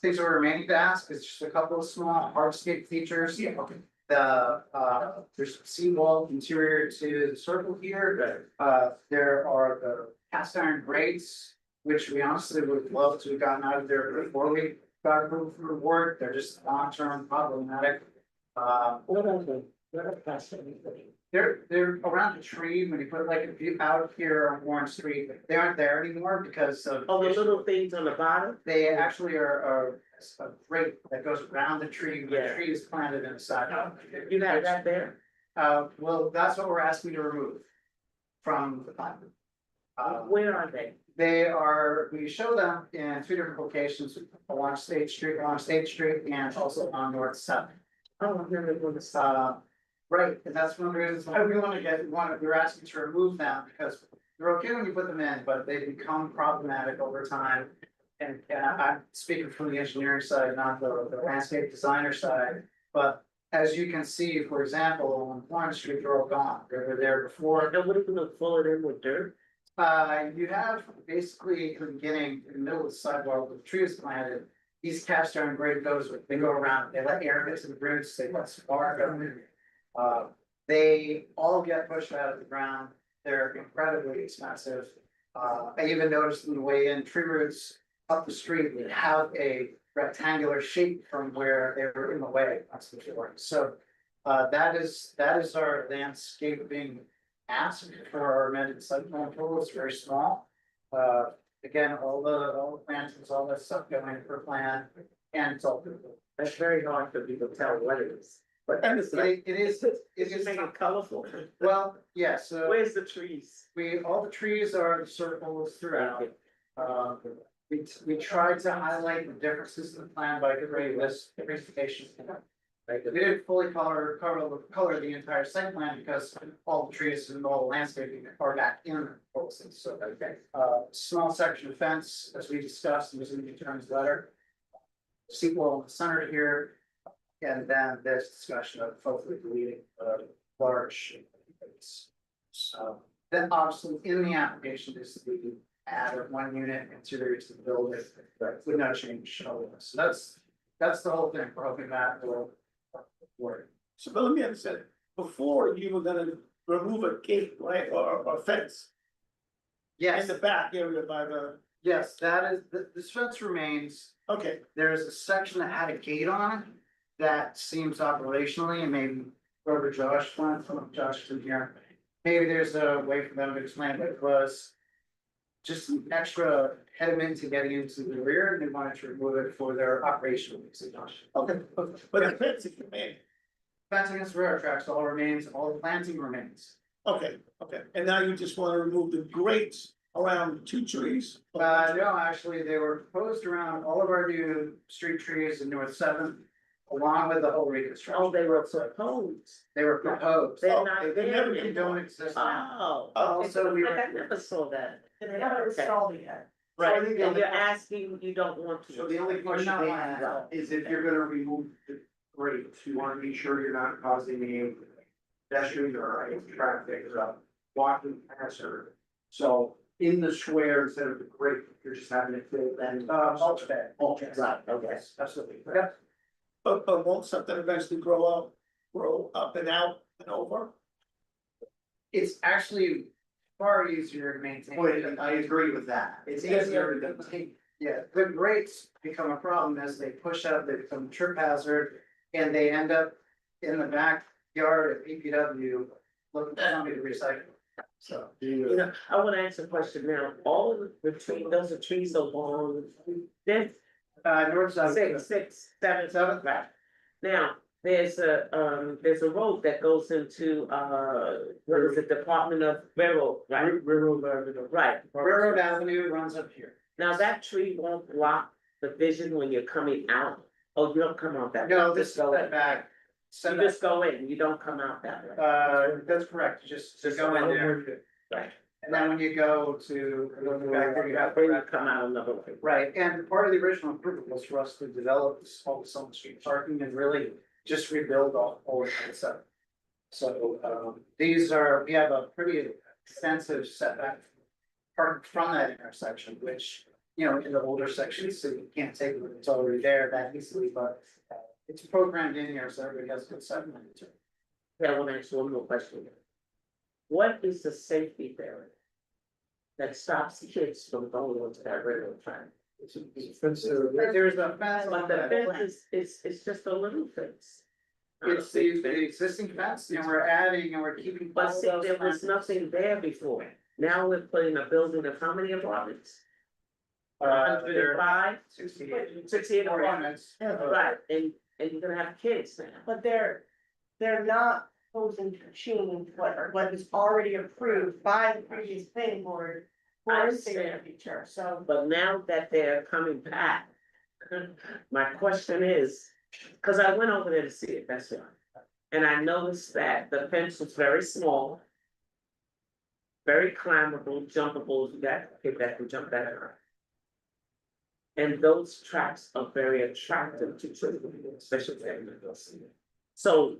Speaker 11: things that are remaining to ask is just a couple of small hardscape features. Yeah, okay. There's seawall interior to the circle here. There are the cast iron grates, which we honestly would love to have gotten out of there before we got approved for the board. They're just long-term problematic.
Speaker 1: What are they? What are they?
Speaker 11: They're around the tree, when you put like a view out here on Warren Street, they aren't there anymore because of.
Speaker 1: Oh, the little things on the bottom?
Speaker 11: They actually are a grate that goes around the tree, when the
Speaker 1: Yeah.
Speaker 11: tree is planted in the side.
Speaker 1: You have that there?
Speaker 11: Well, that's what we're asking to remove from the plan.
Speaker 1: Where are they?
Speaker 11: We show them in two different locations, along State Street, and also on North Seventh.
Speaker 1: Oh, I've never going to stop.
Speaker 11: Right, and that's one of the reasons why we're asking to remove them, because they're okay when you put them in, but they become problematic over time. And I'm speaking from the engineering side, not the landscape designer side, but as you can see, for example, on Warren Street, they're all gone, they were there before.
Speaker 1: And what are you gonna fill it in with dirt?
Speaker 11: You have basically in the beginning, in the middle of the sidewalk, where the tree is planted, these cast iron grate they go around, they let air get to the roots, they let spark up. They all get pushed out of the ground, they're incredibly expensive. I even noticed on the way in, tree roots up the street would have a rectangular shape from where they were in the way, that's the floor. So that is our landscaping ask for our amended site plan approval, it's very small. Again, all the plantings, all that stuff going in per plan, and it's all.
Speaker 1: That's very hard for people to tell what it is. But
Speaker 11: It is, it
Speaker 1: It's
Speaker 11: is,
Speaker 1: make it colorful.
Speaker 11: well, yeah, so
Speaker 1: Where's the trees?
Speaker 11: all the trees are circles throughout. We tried to highlight the differences in the plan by creating this presentation. We didn't fully cover the entire site plan because all the trees and all the landscaping are back in the proposal. So, small section of fence, as we discussed, was in the attorney's letter. Seawall in the center here, and then there's discussion of hopefully deleting large. Then obviously in the application is the add of 1 unit interior to the building, with no change. So that's the whole thing. We're hoping that will work.
Speaker 3: So, but let me understand, before you were gonna remove a gate, right, or fence
Speaker 11: Yes,
Speaker 3: in the back area by the,
Speaker 11: yes, that is, the fence remains.
Speaker 3: okay,
Speaker 11: There's a section that had a gate on it that seems operationally, and maybe whoever Josh went from, Josh from here. Maybe there's a way for them to explain what it was. Just some extra impediment to getting into the rear, and they wanted to remove it for their operational reasons.
Speaker 3: okay, but the fence is remain.
Speaker 11: Fence against railroad tracks all remains, all the planting remains.
Speaker 3: Okay, and now you just wanna remove the grates around 2 trees?
Speaker 11: No, actually, they were proposed around all of our new street trees in North Seventh, along with the whole reconstruction.
Speaker 1: Oh, they were proposed.
Speaker 11: They were proposed.
Speaker 1: They're not
Speaker 11: They
Speaker 1: there
Speaker 11: never, they
Speaker 1: anymore.
Speaker 11: don't exist now.
Speaker 1: Oh.
Speaker 11: Also, we
Speaker 1: I never saw that.
Speaker 6: And they haven't installed it yet.
Speaker 11: Right.
Speaker 1: And you're asking, you don't want to.
Speaker 11: So the only question they have is if you're gonna remove the grates, you wanna be sure you're not causing any pedestrian or any traffic, walking hazard. So in the square, instead of the grate, you're just having it filled and, mulch bed.
Speaker 1: Right, okay.
Speaker 11: Yes, absolutely.
Speaker 3: But won't something eventually grow up and out and over?
Speaker 11: It's actually far easier to maintain. I agree with that. It's easier to maintain. Yeah, the grates become a problem as they push out, they become a trip hazard, and they end up in the backyard of PPW looking for somebody to recycle. So.
Speaker 1: You know, I wanna ask a question now, all of the trees, those are trees along this
Speaker 11: North side.
Speaker 1: six, seven, right? Now, there's a road that goes into, what is it, Department of Railroad, right?
Speaker 16: Railroad Avenue.
Speaker 1: Right,
Speaker 11: Railroad Avenue runs up here.
Speaker 1: now that tree won't block the vision when you're coming out, oh, you don't come out that way.
Speaker 11: No,
Speaker 1: You
Speaker 11: this
Speaker 1: just go in.
Speaker 11: back.
Speaker 1: You just go in, you don't come out that way.
Speaker 11: That's correct, just go in there.
Speaker 1: Right.
Speaker 11: And then when you go to.
Speaker 1: Then you come out another way.
Speaker 11: Right, and part of the original improvement was for us to develop this whole Summer Street parking and really just rebuild all of that stuff. So, we have a pretty extensive setback park from that intersection, which, you know, in the older sections, so you can't take it, it's already there that easily, but it's programmed in here, so everybody has good setback.
Speaker 1: Yeah, I wanna ask one more question. What is the safety barrier that stops kids from going onto that railroad track?
Speaker 11: There's a fence.
Speaker 1: But the fence is just a little fence.
Speaker 11: It's the existing fence, and we're adding and we're keeping.
Speaker 1: But
Speaker 11: all
Speaker 1: see,
Speaker 11: those
Speaker 1: there was
Speaker 11: fences.
Speaker 1: nothing there before. Now we're putting a building of how many apartments?
Speaker 11: They're
Speaker 1: 105?
Speaker 11: 68.
Speaker 1: 68 apartments.
Speaker 11: Apartments.
Speaker 1: Right, and you're gonna have kids now.
Speaker 6: But they're not proposing to change what is already approved by the previous planning board
Speaker 1: I
Speaker 6: for a safer
Speaker 1: understand.
Speaker 6: future, so.
Speaker 1: But now that they're coming back, my question is, cause I went over there to see it, that's why. And I noticed that the fence was very small. Very climbable, jumpable, you got kids that can jump that high. And those tracks are very attractive to children, especially family. So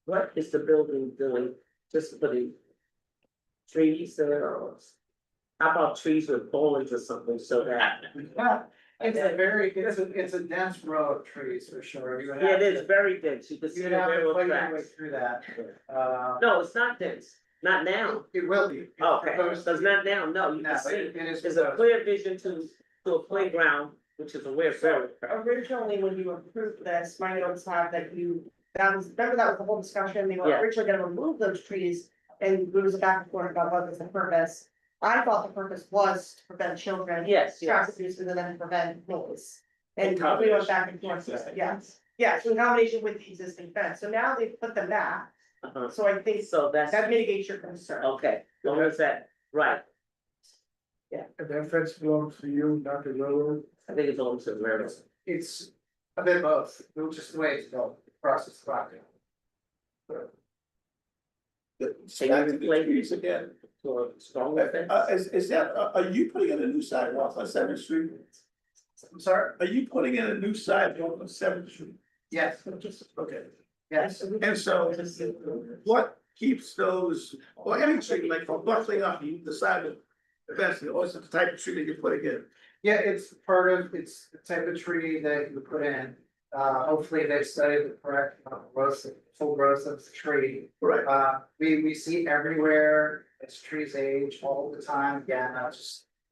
Speaker 1: what is the building doing, just putting trees there or? How about trees with foliage or something so that?
Speaker 11: It's a dense row of trees for sure. You would
Speaker 1: Yeah,
Speaker 11: have
Speaker 1: it is
Speaker 11: to-
Speaker 1: very dense, you can see
Speaker 11: You'd
Speaker 1: the
Speaker 11: have to
Speaker 1: railroad
Speaker 11: fight your way
Speaker 1: tracks.
Speaker 11: through that.
Speaker 1: No, it's not dense, not now.
Speaker 11: It will be. It's
Speaker 1: Okay,
Speaker 11: proposed to
Speaker 1: it's
Speaker 11: be.
Speaker 1: not now, no, you
Speaker 11: No,
Speaker 1: can
Speaker 11: but
Speaker 1: see,
Speaker 11: it is
Speaker 1: there's a
Speaker 11: proposed.
Speaker 1: clear vision to a playground, which is a weird railroad track.
Speaker 6: Originally, when you approved this, my notes have that remember that was the whole discussion, they were
Speaker 1: Yeah.
Speaker 6: originally gonna remove those trees. And there was a back and forth about what was the purpose. I thought the purpose was to prevent children.
Speaker 1: Yes,
Speaker 6: Traffic
Speaker 1: yes.
Speaker 6: uses and then to prevent noise. And we
Speaker 1: combination.
Speaker 6: went back and forth, yes, yes, in combination with the existing fence, so now they put them back,
Speaker 1: Uh-huh.
Speaker 6: so I think
Speaker 1: So that's,
Speaker 6: that mitigates your concern.
Speaker 1: okay, what was that, right,
Speaker 16: And that fence belongs to you, not the railroad?
Speaker 1: I think it's almost a railroad.
Speaker 11: It's a bit of both, it's just the way it's built, process property.
Speaker 3: Back to the trees again.
Speaker 1: For stronger fence.
Speaker 3: Is that, are you putting in a new sidewalk on Seventh Street?
Speaker 11: I'm sorry?
Speaker 3: Are you putting in a new sidewalk on Seventh Street?
Speaker 11: Yes,
Speaker 3: Okay,
Speaker 11: yes.
Speaker 3: and so what keeps those, or any tree, like from buckling up the side of the fence, or is it the type of tree that you're putting in?
Speaker 11: Yeah, it's it's the type of tree that you put in. Hopefully they've studied the correct full growth of the tree.
Speaker 3: Right.
Speaker 11: We see everywhere, as trees age all the time, again,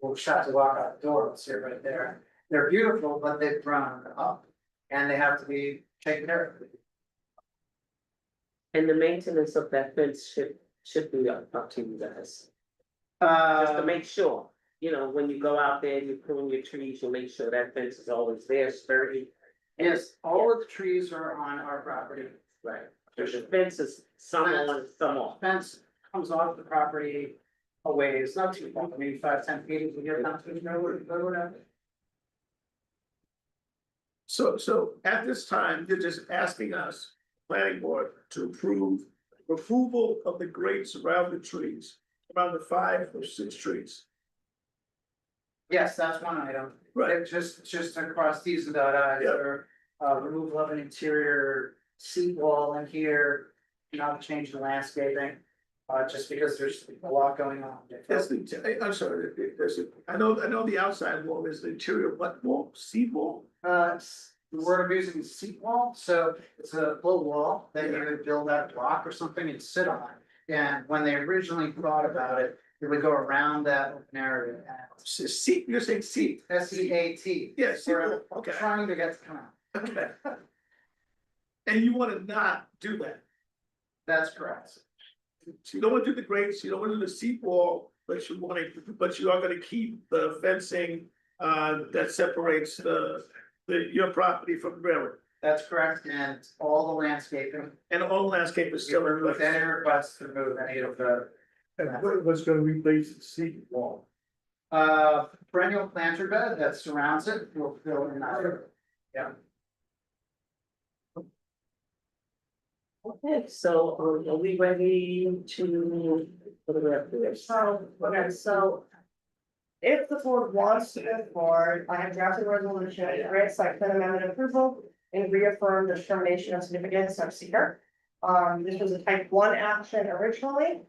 Speaker 11: we'll just have to walk out the door, it's here right there. They're beautiful, but they've grown up and they have to be taken care of.
Speaker 1: And the maintenance of that fence should be up to you guys, just to make sure, you know, when you go out there and you're pulling your trees, you make sure that fence is always there, sturdy.
Speaker 11: Yes, all of the trees are on our property.
Speaker 1: Right, there's a fence is some on, some off.
Speaker 11: Fence comes off the property away, it's not too far, maybe 5-10 feet, if we get down to the road.
Speaker 3: So at this time, you're just asking us, planning board, to approve removal of the great surrounding trees, around the 5 or 6 trees.
Speaker 11: Yes, that's one item.
Speaker 3: Right.
Speaker 11: Just to cross these without eyes,
Speaker 3: Yep.
Speaker 11: or removal of an interior seat wall in here, not change the landscaping. Just because there's a lot going on.
Speaker 3: That's the, I'm sorry, I know the outside wall is the interior, what wall, seat wall?
Speaker 11: The word I'm using is seat wall, so it's a low wall that you would build out of block or something and sit on. And when they originally thought about it, it would go around that open area.
Speaker 3: Seat, you're saying seat?
Speaker 11: SEAT.
Speaker 3: Yes, seat wall,
Speaker 11: We're
Speaker 3: okay.
Speaker 11: trying to get to come out.
Speaker 3: Okay. And you wanna not do that?
Speaker 11: That's correct.
Speaker 3: So you don't wanna do the grates, you don't wanna do the seat wall, but you are gonna keep the fencing, that separates your property from the railroad.
Speaker 11: That's correct, and all the landscaping,
Speaker 3: And all landscape is still in
Speaker 11: with
Speaker 3: place.
Speaker 11: any requests to move any of the,
Speaker 16: And what's gonna replace the seat wall?
Speaker 11: perennial planter bed that surrounds it, will fill in that. Yeah.
Speaker 1: Okay, so, are we ready to, what do we have to do?
Speaker 6: So. If the board wants to move forward, I have drafted a resolution, to grant site plan amendment approval and reaffirm the determination of significance of seeker. This was a type 1 action originally.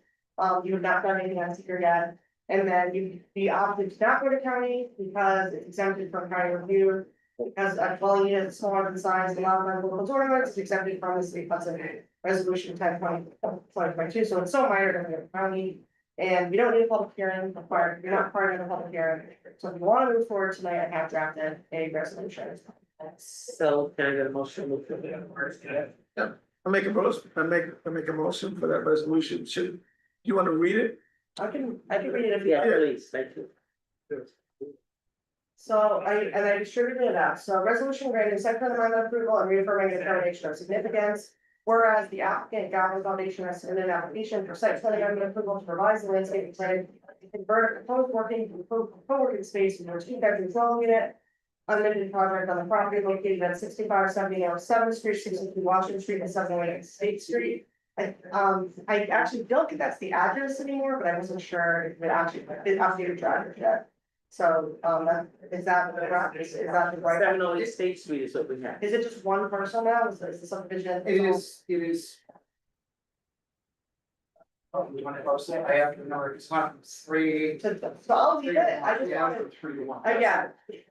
Speaker 6: You have not done anything on seeker yet. And then you be opted to not go to county because it's exempted from county review. Because a dwelling unit is smaller than size, allowed by local ordinance, it's exempted from the city of Hudson resolution type 2022, so it's so minor to the county. And we don't need a public hearing required, you're not part of the public hearing, so if you wanna move forward tonight, I have drafted a resolution.
Speaker 1: So, can I get a motion?
Speaker 3: I make a motion for that resolution, you wanna read it?
Speaker 6: I can read it if you.
Speaker 1: Yeah, please, thank you.
Speaker 6: So I distributed it out, so resolution granting site plan amendment approval and reaffirming the determination of significance. Whereas the applicant Galvin Foundation has submitted an application for site plan amendment approval to revise the landscape plan. To convert a proposed co-working space into a 2-bedroom dwelling unit. Unlimited project on the property located at 6570 North 7th Street, 62 Washington Street, and 708 State Street. I actually don't think that's the address anymore, but I wasn't sure if it actually, it updated your address yet. So, is that the right, is that the right?
Speaker 1: 708 State Street is what we have.
Speaker 6: Is it just one parcel now? Is the subdivision?
Speaker 11: It is. Oh, you want to post it? I have to remember, it's not 3.
Speaker 6: So I'll leave it, I just
Speaker 11: Yeah,
Speaker 6: wanted,
Speaker 11: 3 to 1.
Speaker 6: yeah,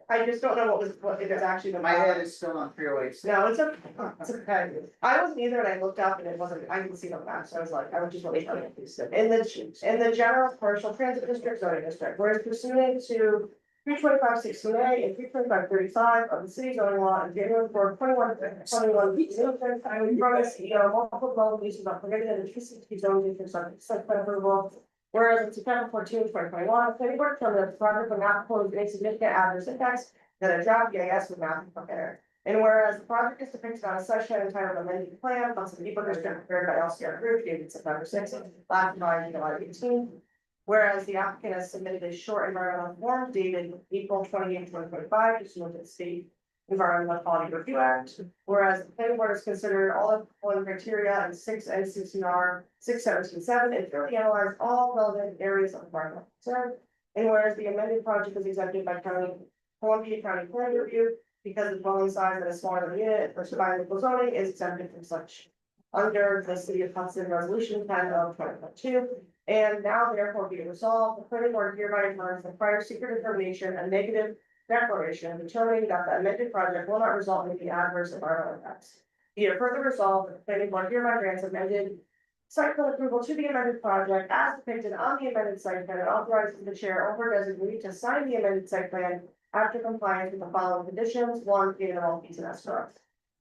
Speaker 6: I just don't know what it is actually.
Speaker 11: My head is still on 308.
Speaker 6: No, it's okay, it's okay. I wasn't either, and I looked up and it wasn't, I didn't see the map, so I was like, I would just really tell you. In the general commercial transit district zoning district, whereas pursuant to 325-16A and 325-35 of the city zoning law and January 4, 21, I would promise, multiple dwelling uses are permitted in the 260 zoning district subject to site plan approval. Whereas in September 14, 2021, planning board determined that the project would not pose any significant adverse impacts that a draft EIS would not be prepared. And whereas the project is depicted on a session entitled amended plan, Hudson Depot District prepared by LCR Group dated September 6, last by July 18. Whereas the applicant has submitted a short environmental form dated April 28, 2025, to submit to the state Environmental Quality Review Act. Whereas the planning board has considered all of the following criteria in 6 NCCR 617.7 and thoroughly analyzed all relevant areas of environmental concern. And whereas the amended project is exempted by Columbia County Planning Review because the dwelling size that is smaller than the unit versus by local zoning is exempted from such. Under the City of Hudson Resolution 10 of 2022. And now therefore be it resolved, the planning board hereby affirms the prior secret determination and negative declaration determining that the amended project will not result in any adverse environmental effects. Be it further resolved, the planning board hereby grants amended site plan approval to the amended project as depicted on the amended site plan and authorizes the chair or designee to sign the amended site plan after compliance with the following conditions: 1, payment of all fees and escrow.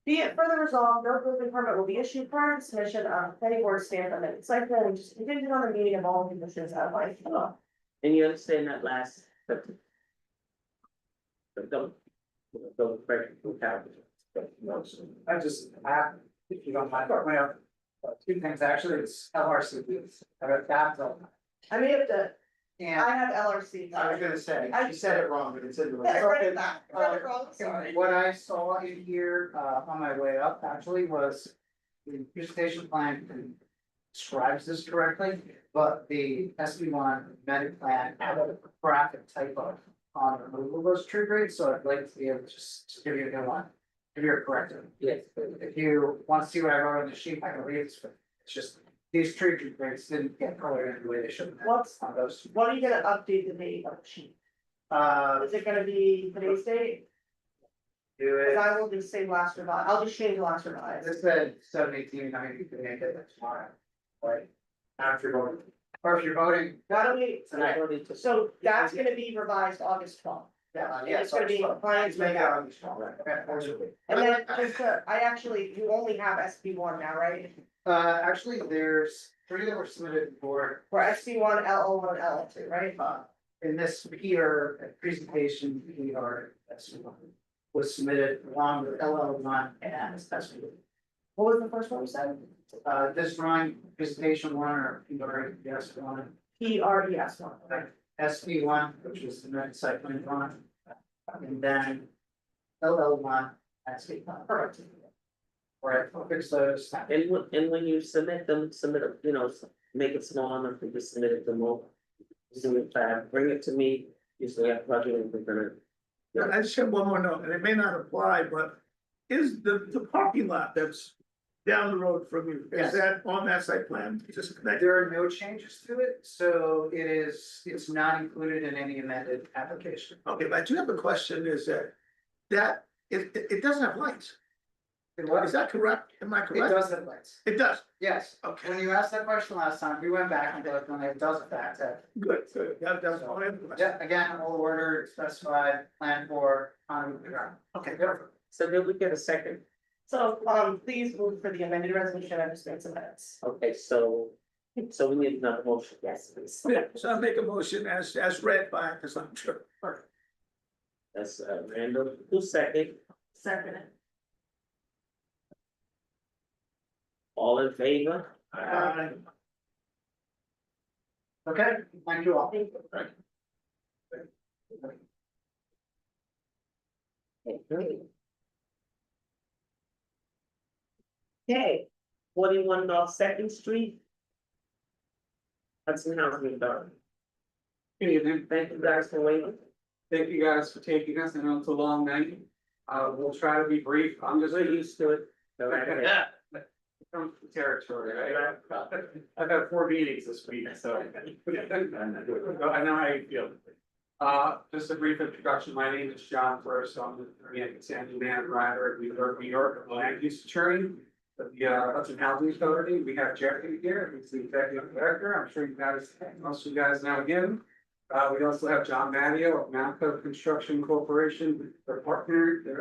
Speaker 6: Be it further resolved, no building permit will be issued prior to submission of planning board stamp amended site plan, which is contingent on the meeting of all conditions outlined below.
Speaker 1: And you understand that last? But don't break the habit.
Speaker 11: I just, if you don't mind, Two things, actually, it's LRC, I got that,
Speaker 6: I may have to,
Speaker 11: and
Speaker 6: I have LRC.
Speaker 11: I was gonna say, she said it wrong, but it's in the.
Speaker 6: I read it back, I read it wrong, sorry.
Speaker 11: What I saw in here, on my way up, actually, was the presentation plan describes this correctly, but the SB1 amended plan had a graphic typo on removal of those tree grades, so I'd like to be able to just give you a new one. If you're corrected.
Speaker 1: Yes.
Speaker 11: If you want to see what I wrote on the sheet, I can read it, it's just, these tree grades didn't get colored in the way they should. have
Speaker 6: What's,
Speaker 11: on those.
Speaker 6: what are you gonna update the date of the sheet? Is it gonna be today's date?
Speaker 11: Do
Speaker 6: Cause
Speaker 11: it,
Speaker 6: I will just say last revised, I'll just change last revised.
Speaker 11: this said 7/18, I mean, you can make it tomorrow, right? After voting, or if you're voting
Speaker 6: Why don't we,
Speaker 11: tonight.
Speaker 6: so that's gonna be revised August 12th.
Speaker 11: Yeah,
Speaker 6: It's gonna be compliance with that. And then just, I actually, you only have SB1 now, right?
Speaker 11: Actually, there's 3 that were submitted for,
Speaker 6: For SB1, LO1, LO2, right?
Speaker 11: in this PR presentation, PR, was submitted along with LL1 and SB.
Speaker 6: What was the first one you said?
Speaker 11: This drawing, presentation 1 or yes, 1,
Speaker 6: PRES1, okay.
Speaker 11: SB1, which was the next site plan drawing. And then LL1, SB.
Speaker 6: Perfect.
Speaker 11: Right, I'll fix those.
Speaker 1: And when you submit them, submit it, you know, make it small enough to just submit it to more. Do it fast, bring it to me, usually I plug it in, we're gonna.
Speaker 3: I just have one more note, and it may not apply, but is the parking lot that's down the road from you,
Speaker 11: Yes.
Speaker 3: is that on that site plan? Just connect.
Speaker 11: There are no changes to it, so it's not included in any amended application.
Speaker 3: Okay, but I do have a question, is that it doesn't have lights, is that correct? Am I
Speaker 11: It
Speaker 3: correct?
Speaker 11: does have lights,
Speaker 3: It does,
Speaker 11: yes.
Speaker 3: okay,
Speaker 11: When you asked that question last time, we went back and looked, and it does in fact have.
Speaker 3: good, that was all I have.
Speaker 11: Yeah, again, all order specified, plan for, on the ground.
Speaker 3: Okay,
Speaker 1: So did we get a second?
Speaker 6: So, please move for the amended resolution, I just made some edits.
Speaker 1: Okay, so we need another motion.
Speaker 6: Yes, please.
Speaker 3: yeah, so I make a motion as read by, because I'm sure.
Speaker 1: That's Randall, who's second?
Speaker 6: Second.
Speaker 1: All in favor?
Speaker 11: Okay, thank you all.
Speaker 1: Okay, 41 North Second Street. Hudson Housing Authority.
Speaker 17: Good evening.
Speaker 1: Thank you guys for waiting.
Speaker 17: Thank you guys for taking us. I know it's a long night. We'll try to be brief. I'm just
Speaker 1: We're used to it. Go right ahead.
Speaker 17: Yeah. Comes with the territory, right? I've had 4 meetings this week, so. I know how you feel. Just a brief introduction. My name is John First. I'm the attorney at San Diego Ryder at New York, land use attorney of the Hudson Housing Authority. We have Jeffrey here, who's the executive director. I'm sure you guys, most of you guys know him. We also have John Matteo of Mounco Construction Corporation. They're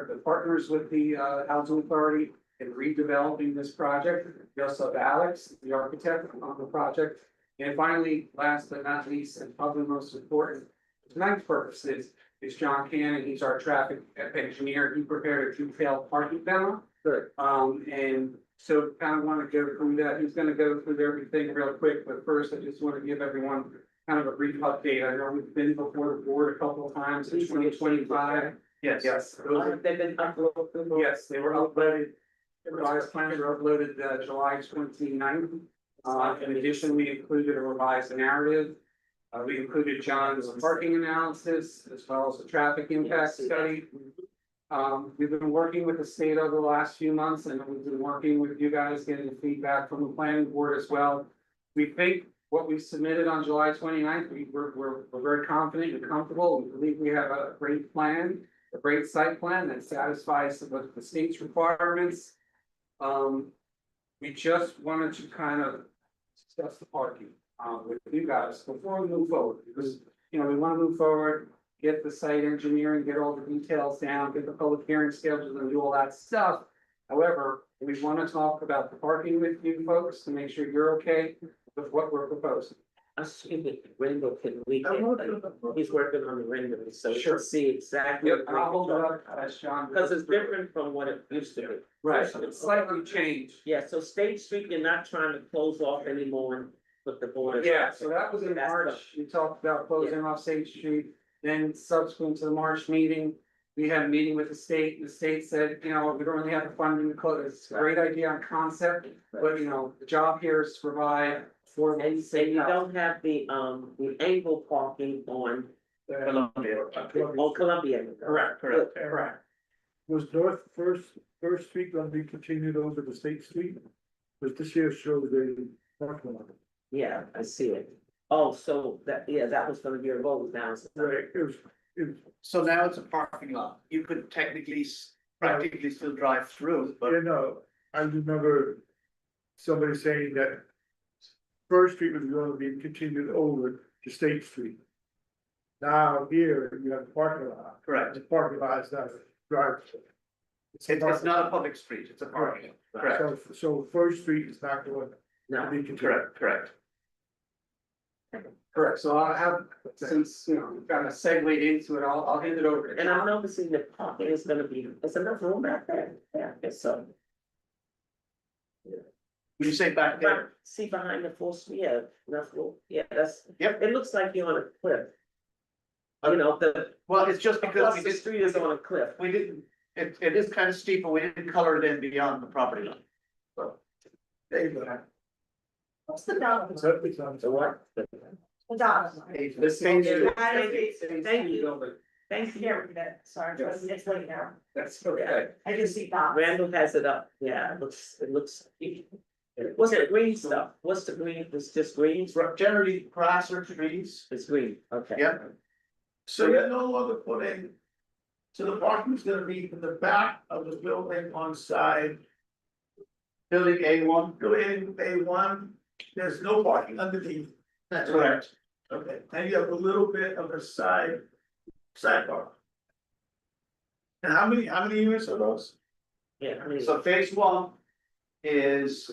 Speaker 17: the partners with the Housing Authority in redeveloping this project. We also have Alex, the architect on the project. And finally, last but not least, and probably most important, tonight's purpose is John Cannon. He's our traffic engineer. He prepared a detailed parking memo.
Speaker 1: Good.
Speaker 17: And so kind of want to go through that. He's going to go through everything real quick, but first I just want to give everyone kind of a brief update. I know we've been before the board a couple of times in 2025. Yes.
Speaker 1: They've been uploaded.
Speaker 17: Yes, they were uploaded. The revised plans were uploaded July 29th. In addition, we included a revised narrative. We included John's parking analysis as well as the traffic impact study. We've been working with the state over the last few months, and we've been working with you guys, getting feedback from the planning board as well. We think what we submitted on July 29th, we're very confident and comfortable. We believe we have a great plan, a great site plan that satisfies the state's requirements. We just wanted to kind of discuss the parking with you guys before we move forward, because we want to move forward, get the site engineering, get all the details down, get the public hearing scheduled and do all that stuff. However, we want to talk about the parking with you folks to make sure you're okay with what we're proposing.
Speaker 1: Randall can read it, he's working on the rendering, so you
Speaker 17: Sure.
Speaker 1: can see exactly.
Speaker 17: Yep, I'll hold it up as John.
Speaker 1: Because it's different from what it used to be.
Speaker 17: Right, it's slightly changed.
Speaker 1: Yeah, so State Street, you're not trying to close off anymore with the borders.
Speaker 17: Yeah, so that was in
Speaker 1: That's the-
Speaker 17: March, we talked about closing off State Street, then subsequent to the March meeting. We had a meeting with the state, and the state said, you know, we don't really have the funding to close, it's a great idea on concept, but you know, the job here is to provide for.
Speaker 1: And you don't have the angle parking on,
Speaker 2: Columbia.
Speaker 1: on Columbia.
Speaker 2: Correct.
Speaker 16: Was First Street gonna be continued over to State Street? Because this year shows the parking lot.
Speaker 1: Yeah, I see it. Oh, so that, yeah, that was gonna be a road down.
Speaker 16: Right, it was,
Speaker 11: So now it's a parking lot. You could technically, practically still drive through, but
Speaker 16: you know, I remember somebody saying that First Street was gonna be continued over to State Street. Now here, you have the parking lot.
Speaker 11: correct.
Speaker 16: The parking lot is not a drive.
Speaker 11: It's not a public street, it's a parking, lot. correct,
Speaker 16: So First Street is not going to
Speaker 1: No,
Speaker 16: be continued.
Speaker 11: correct.
Speaker 17: Correct, so I'll have, since, you know, we've kind of segued into it, I'll hand it over to
Speaker 1: and I'm
Speaker 17: John.
Speaker 1: noticing the parking is gonna be, there's enough room back there. Yeah, I guess so.
Speaker 11: When you say back there,
Speaker 1: But see behind the force, yeah, enough room. Yeah, that's.
Speaker 11: Yep.
Speaker 1: It looks like you're on a cliff. You know, the,
Speaker 11: well, it's just because
Speaker 1: across
Speaker 11: we
Speaker 1: the
Speaker 11: did,
Speaker 1: street is on a cliff.
Speaker 11: we didn't, it is kind of steep, but we didn't color it in beyond the property line.
Speaker 16: There you go.
Speaker 6: What's the dollar?
Speaker 16: It's on.
Speaker 1: So what?
Speaker 6: The dollar.
Speaker 17: This thing is.
Speaker 1: Thank you. Thank you.
Speaker 6: Here, sorry, it's late now.
Speaker 17: That's okay.
Speaker 6: I just see dollars.
Speaker 1: Randall has it up. Yeah, it looks. What's the green stuff? What's the green? It's just green?
Speaker 11: Generally grass or trees.
Speaker 1: It's green, okay.
Speaker 11: Yep.
Speaker 3: So you're no longer putting, so the parking's gonna be in the back of the building on side,
Speaker 11: Building A1,
Speaker 3: building A1, there's no parking underneath.
Speaker 11: that's correct.
Speaker 3: Okay, and you have a little bit of a sidebar. And how many units are those?
Speaker 1: Yeah, I mean,
Speaker 11: So phase one is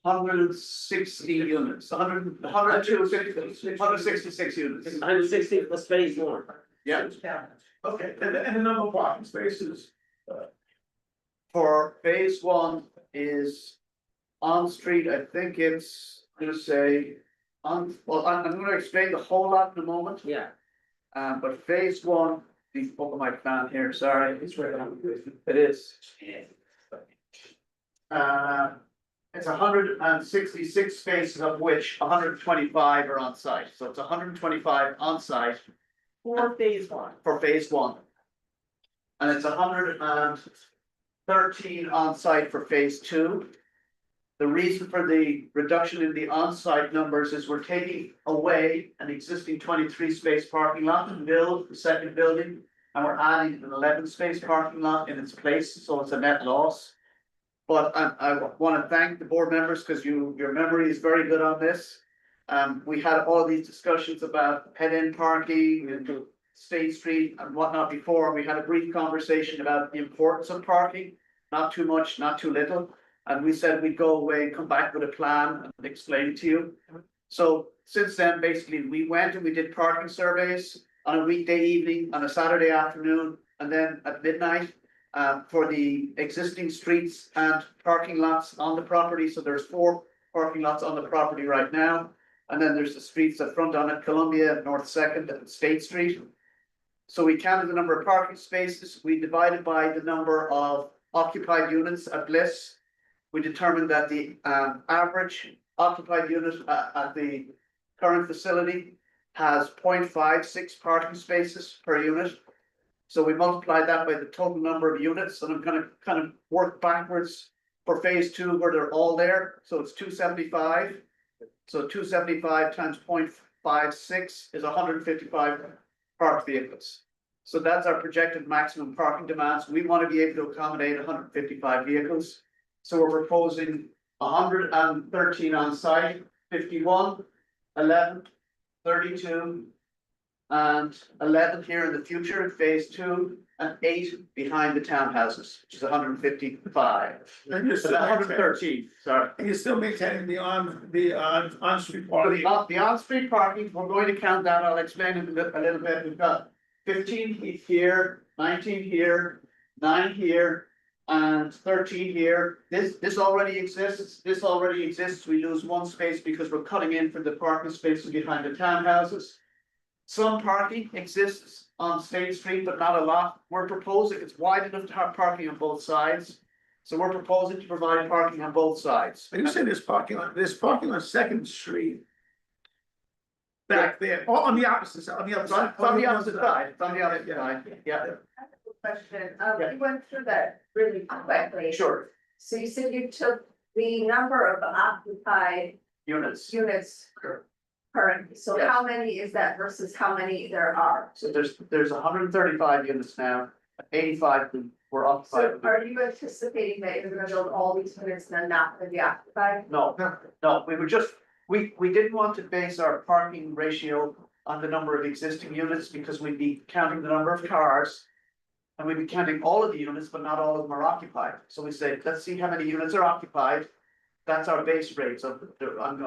Speaker 11: 160 units, 166 units.
Speaker 1: 160 was phase one.
Speaker 11: Yeah.
Speaker 3: Okay, and the number of parking spaces,
Speaker 11: For phase one is on street, I think it's, I'm gonna say, I'm gonna explain the whole lot in a moment.
Speaker 1: Yeah,
Speaker 11: But phase one, the book of my plan here, sorry, it's right on, it is. It's 166 spaces, of which 125 are on site, so it's 125 on site
Speaker 6: For phase one.
Speaker 11: for phase one. And it's 113 on site for phase two. The reason for the reduction in the on-site numbers is we're taking away an existing 23 space parking lot to build the second building. And we're adding an 11 space parking lot in its place, so it's a net loss. But I want to thank the board members because your memory is very good on this. We had all these discussions about head-end parking and State Street and whatnot before. We had a brief conversation about the importance of parking, not too much, not too little. And we said we'd go away and come back with a plan and explain it to you. So since then, basically, we went and we did parking surveys on a weekday evening, on a Saturday afternoon, and then at midnight. For the existing streets and parking lots on the property, so there's 4 parking lots on the property right now. And then there's the streets that front on it, Columbia, North Second, and State Street. So we counted the number of parking spaces, we divided by the number of occupied units at Bliss. We determined that the average occupied unit at the current facility has 0.56 parking spaces per unit. So we multiplied that by the total number of units, and I'm gonna kind of work backwards for phase two where they're all there, so it's 275. So 275 times 0.56 is 155 parked vehicles. So that's our projected maximum parking demands. We want to be able to accommodate 155 vehicles. So we're proposing 113 on site, 51, 11, 32. And 11 here in the future, phase two, and 8 behind the townhouses, which is 155.
Speaker 3: And you're still
Speaker 11: 113, sorry.
Speaker 3: And you're still maintaining the on-street
Speaker 11: For
Speaker 3: parking.
Speaker 11: the on-street parking, we're going to count that, I'll explain it a little bit, we've got 15 here, 19 here, 9 here. And 13 here, this already exists, we lose 1 space because we're cutting in for the parking spaces behind the townhouses. Some parking exists on State Street, but not a lot, we're proposing, it's wide enough to have parking on both sides. So we're proposing to provide parking on both sides.
Speaker 3: You said there's parking on Second Street. Back there, or on the opposite side, on the other
Speaker 11: It's
Speaker 3: side.
Speaker 11: on the opposite side, it's on the other side, yeah,
Speaker 7: Question, we went through that really quickly.
Speaker 11: sure,
Speaker 7: So you said you took the number of occupied
Speaker 11: units.
Speaker 7: units currently, so
Speaker 11: Yes.
Speaker 7: how many is that versus how many there are?
Speaker 11: So there's 135 units now, 85 were
Speaker 7: So
Speaker 11: occupied.
Speaker 7: are you anticipating that you're gonna build all these units and then not gonna be occupied?
Speaker 11: No, we were just, we didn't want to base our parking ratio on the number of existing units because we'd be counting the number of cars. And we'd be counting all of the units, but not all of them are occupied. So we said, let's see how many units are occupied. That's our base rate. So I'm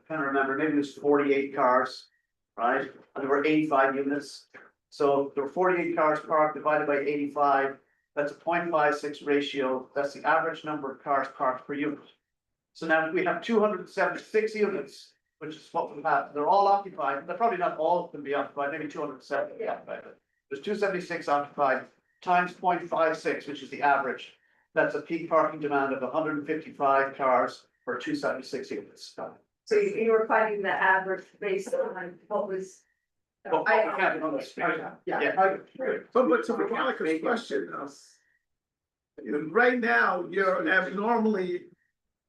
Speaker 11: trying to remember, maybe it was 48 cars, right? And there were 85 units. So there were 48 cars parked divided by 85. That's a 0.56 ratio. That's the average number of cars parked per unit. So now we have 276 units, which is what we have. They're all occupied. They're probably not all can be occupied, maybe 270 occupied. There's 276 occupied times 0.56, which is the average. That's a peak parking demand of 155 cars for 276 units.
Speaker 7: So you were finding the average based on what was.
Speaker 11: Well, we have it on the screen. Yeah.
Speaker 3: But to Monica's question, right now, you're abnormally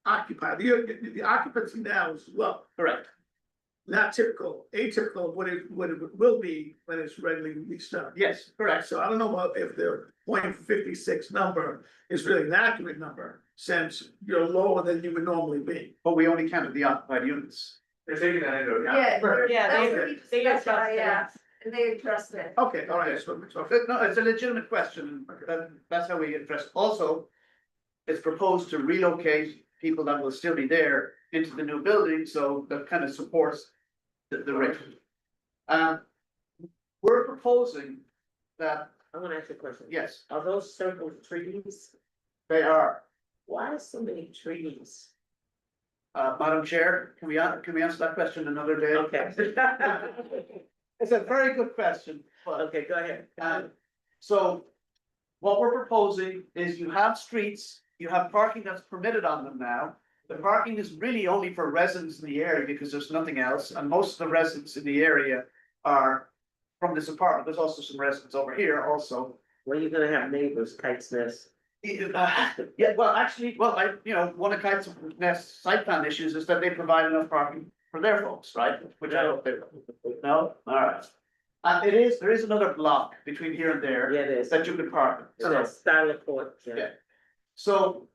Speaker 3: occupied, the occupancy now is low.
Speaker 11: Correct.
Speaker 3: Not typical, atypical of what it will be when it's regularly leased up.
Speaker 11: Yes, correct.
Speaker 3: So I don't know about if the 0.56 number is really an accurate number, since you're lower than you would normally be.
Speaker 11: But we only counted the occupied units.
Speaker 13: They're taking that into account.
Speaker 6: Yeah, they
Speaker 7: That's
Speaker 6: adjusted
Speaker 7: why,
Speaker 6: it.
Speaker 7: yeah, and they addressed it.
Speaker 3: Okay, all right, so we're talking.
Speaker 11: No, it's a legitimate question. That's how we address it. Also, it's proposed to relocate people that will still be there into the new building, so that kind of supports the rate. We're proposing that,
Speaker 1: I wanna ask you a question.
Speaker 11: yes,
Speaker 1: Are those circle trees?
Speaker 11: they are.
Speaker 1: Why so many trees?
Speaker 11: Madam Chair, can we answer that question another day?
Speaker 1: Okay.
Speaker 11: It's a very good question, but
Speaker 1: Okay, go ahead.
Speaker 11: so what we're proposing is you have streets, you have parking that's permitted on them now. The parking is really only for residents in the area because there's nothing else, and most of the residents in the area are from this apartment. There's also some residents over here also.
Speaker 1: When are you gonna have neighbors, Kite's Nest?
Speaker 11: Yeah, well, actually, one of Kite's Nest site plan issues is that they provide enough parking for their folks, right? Which I don't think, no, alright. There is another block between here and there
Speaker 1: Yeah, it is.
Speaker 11: that you could park. So-
Speaker 1: Yes, Styler Court, yeah.
Speaker 11: Yeah. So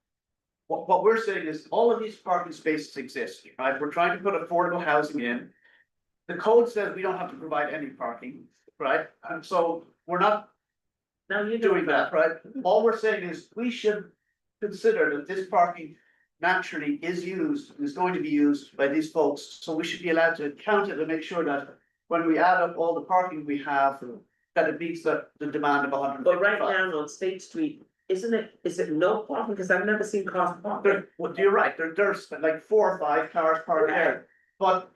Speaker 11: what we're saying is all of these parking spaces exist, right? We're trying to put affordable housing in. The code says we don't have to provide any parking, right? And so we're not
Speaker 1: Now you're
Speaker 11: doing that, right? All we're saying is we should consider that this parking naturally is going to be used by these folks. So we should be allowed to count it and make sure that when we add up all the parking we have, that it meets the demand of 155.
Speaker 1: But right now on State Street, is it no parking? Cause I've never seen cars parked.
Speaker 11: Well, you're right, there's like 4 or 5 cars parked there,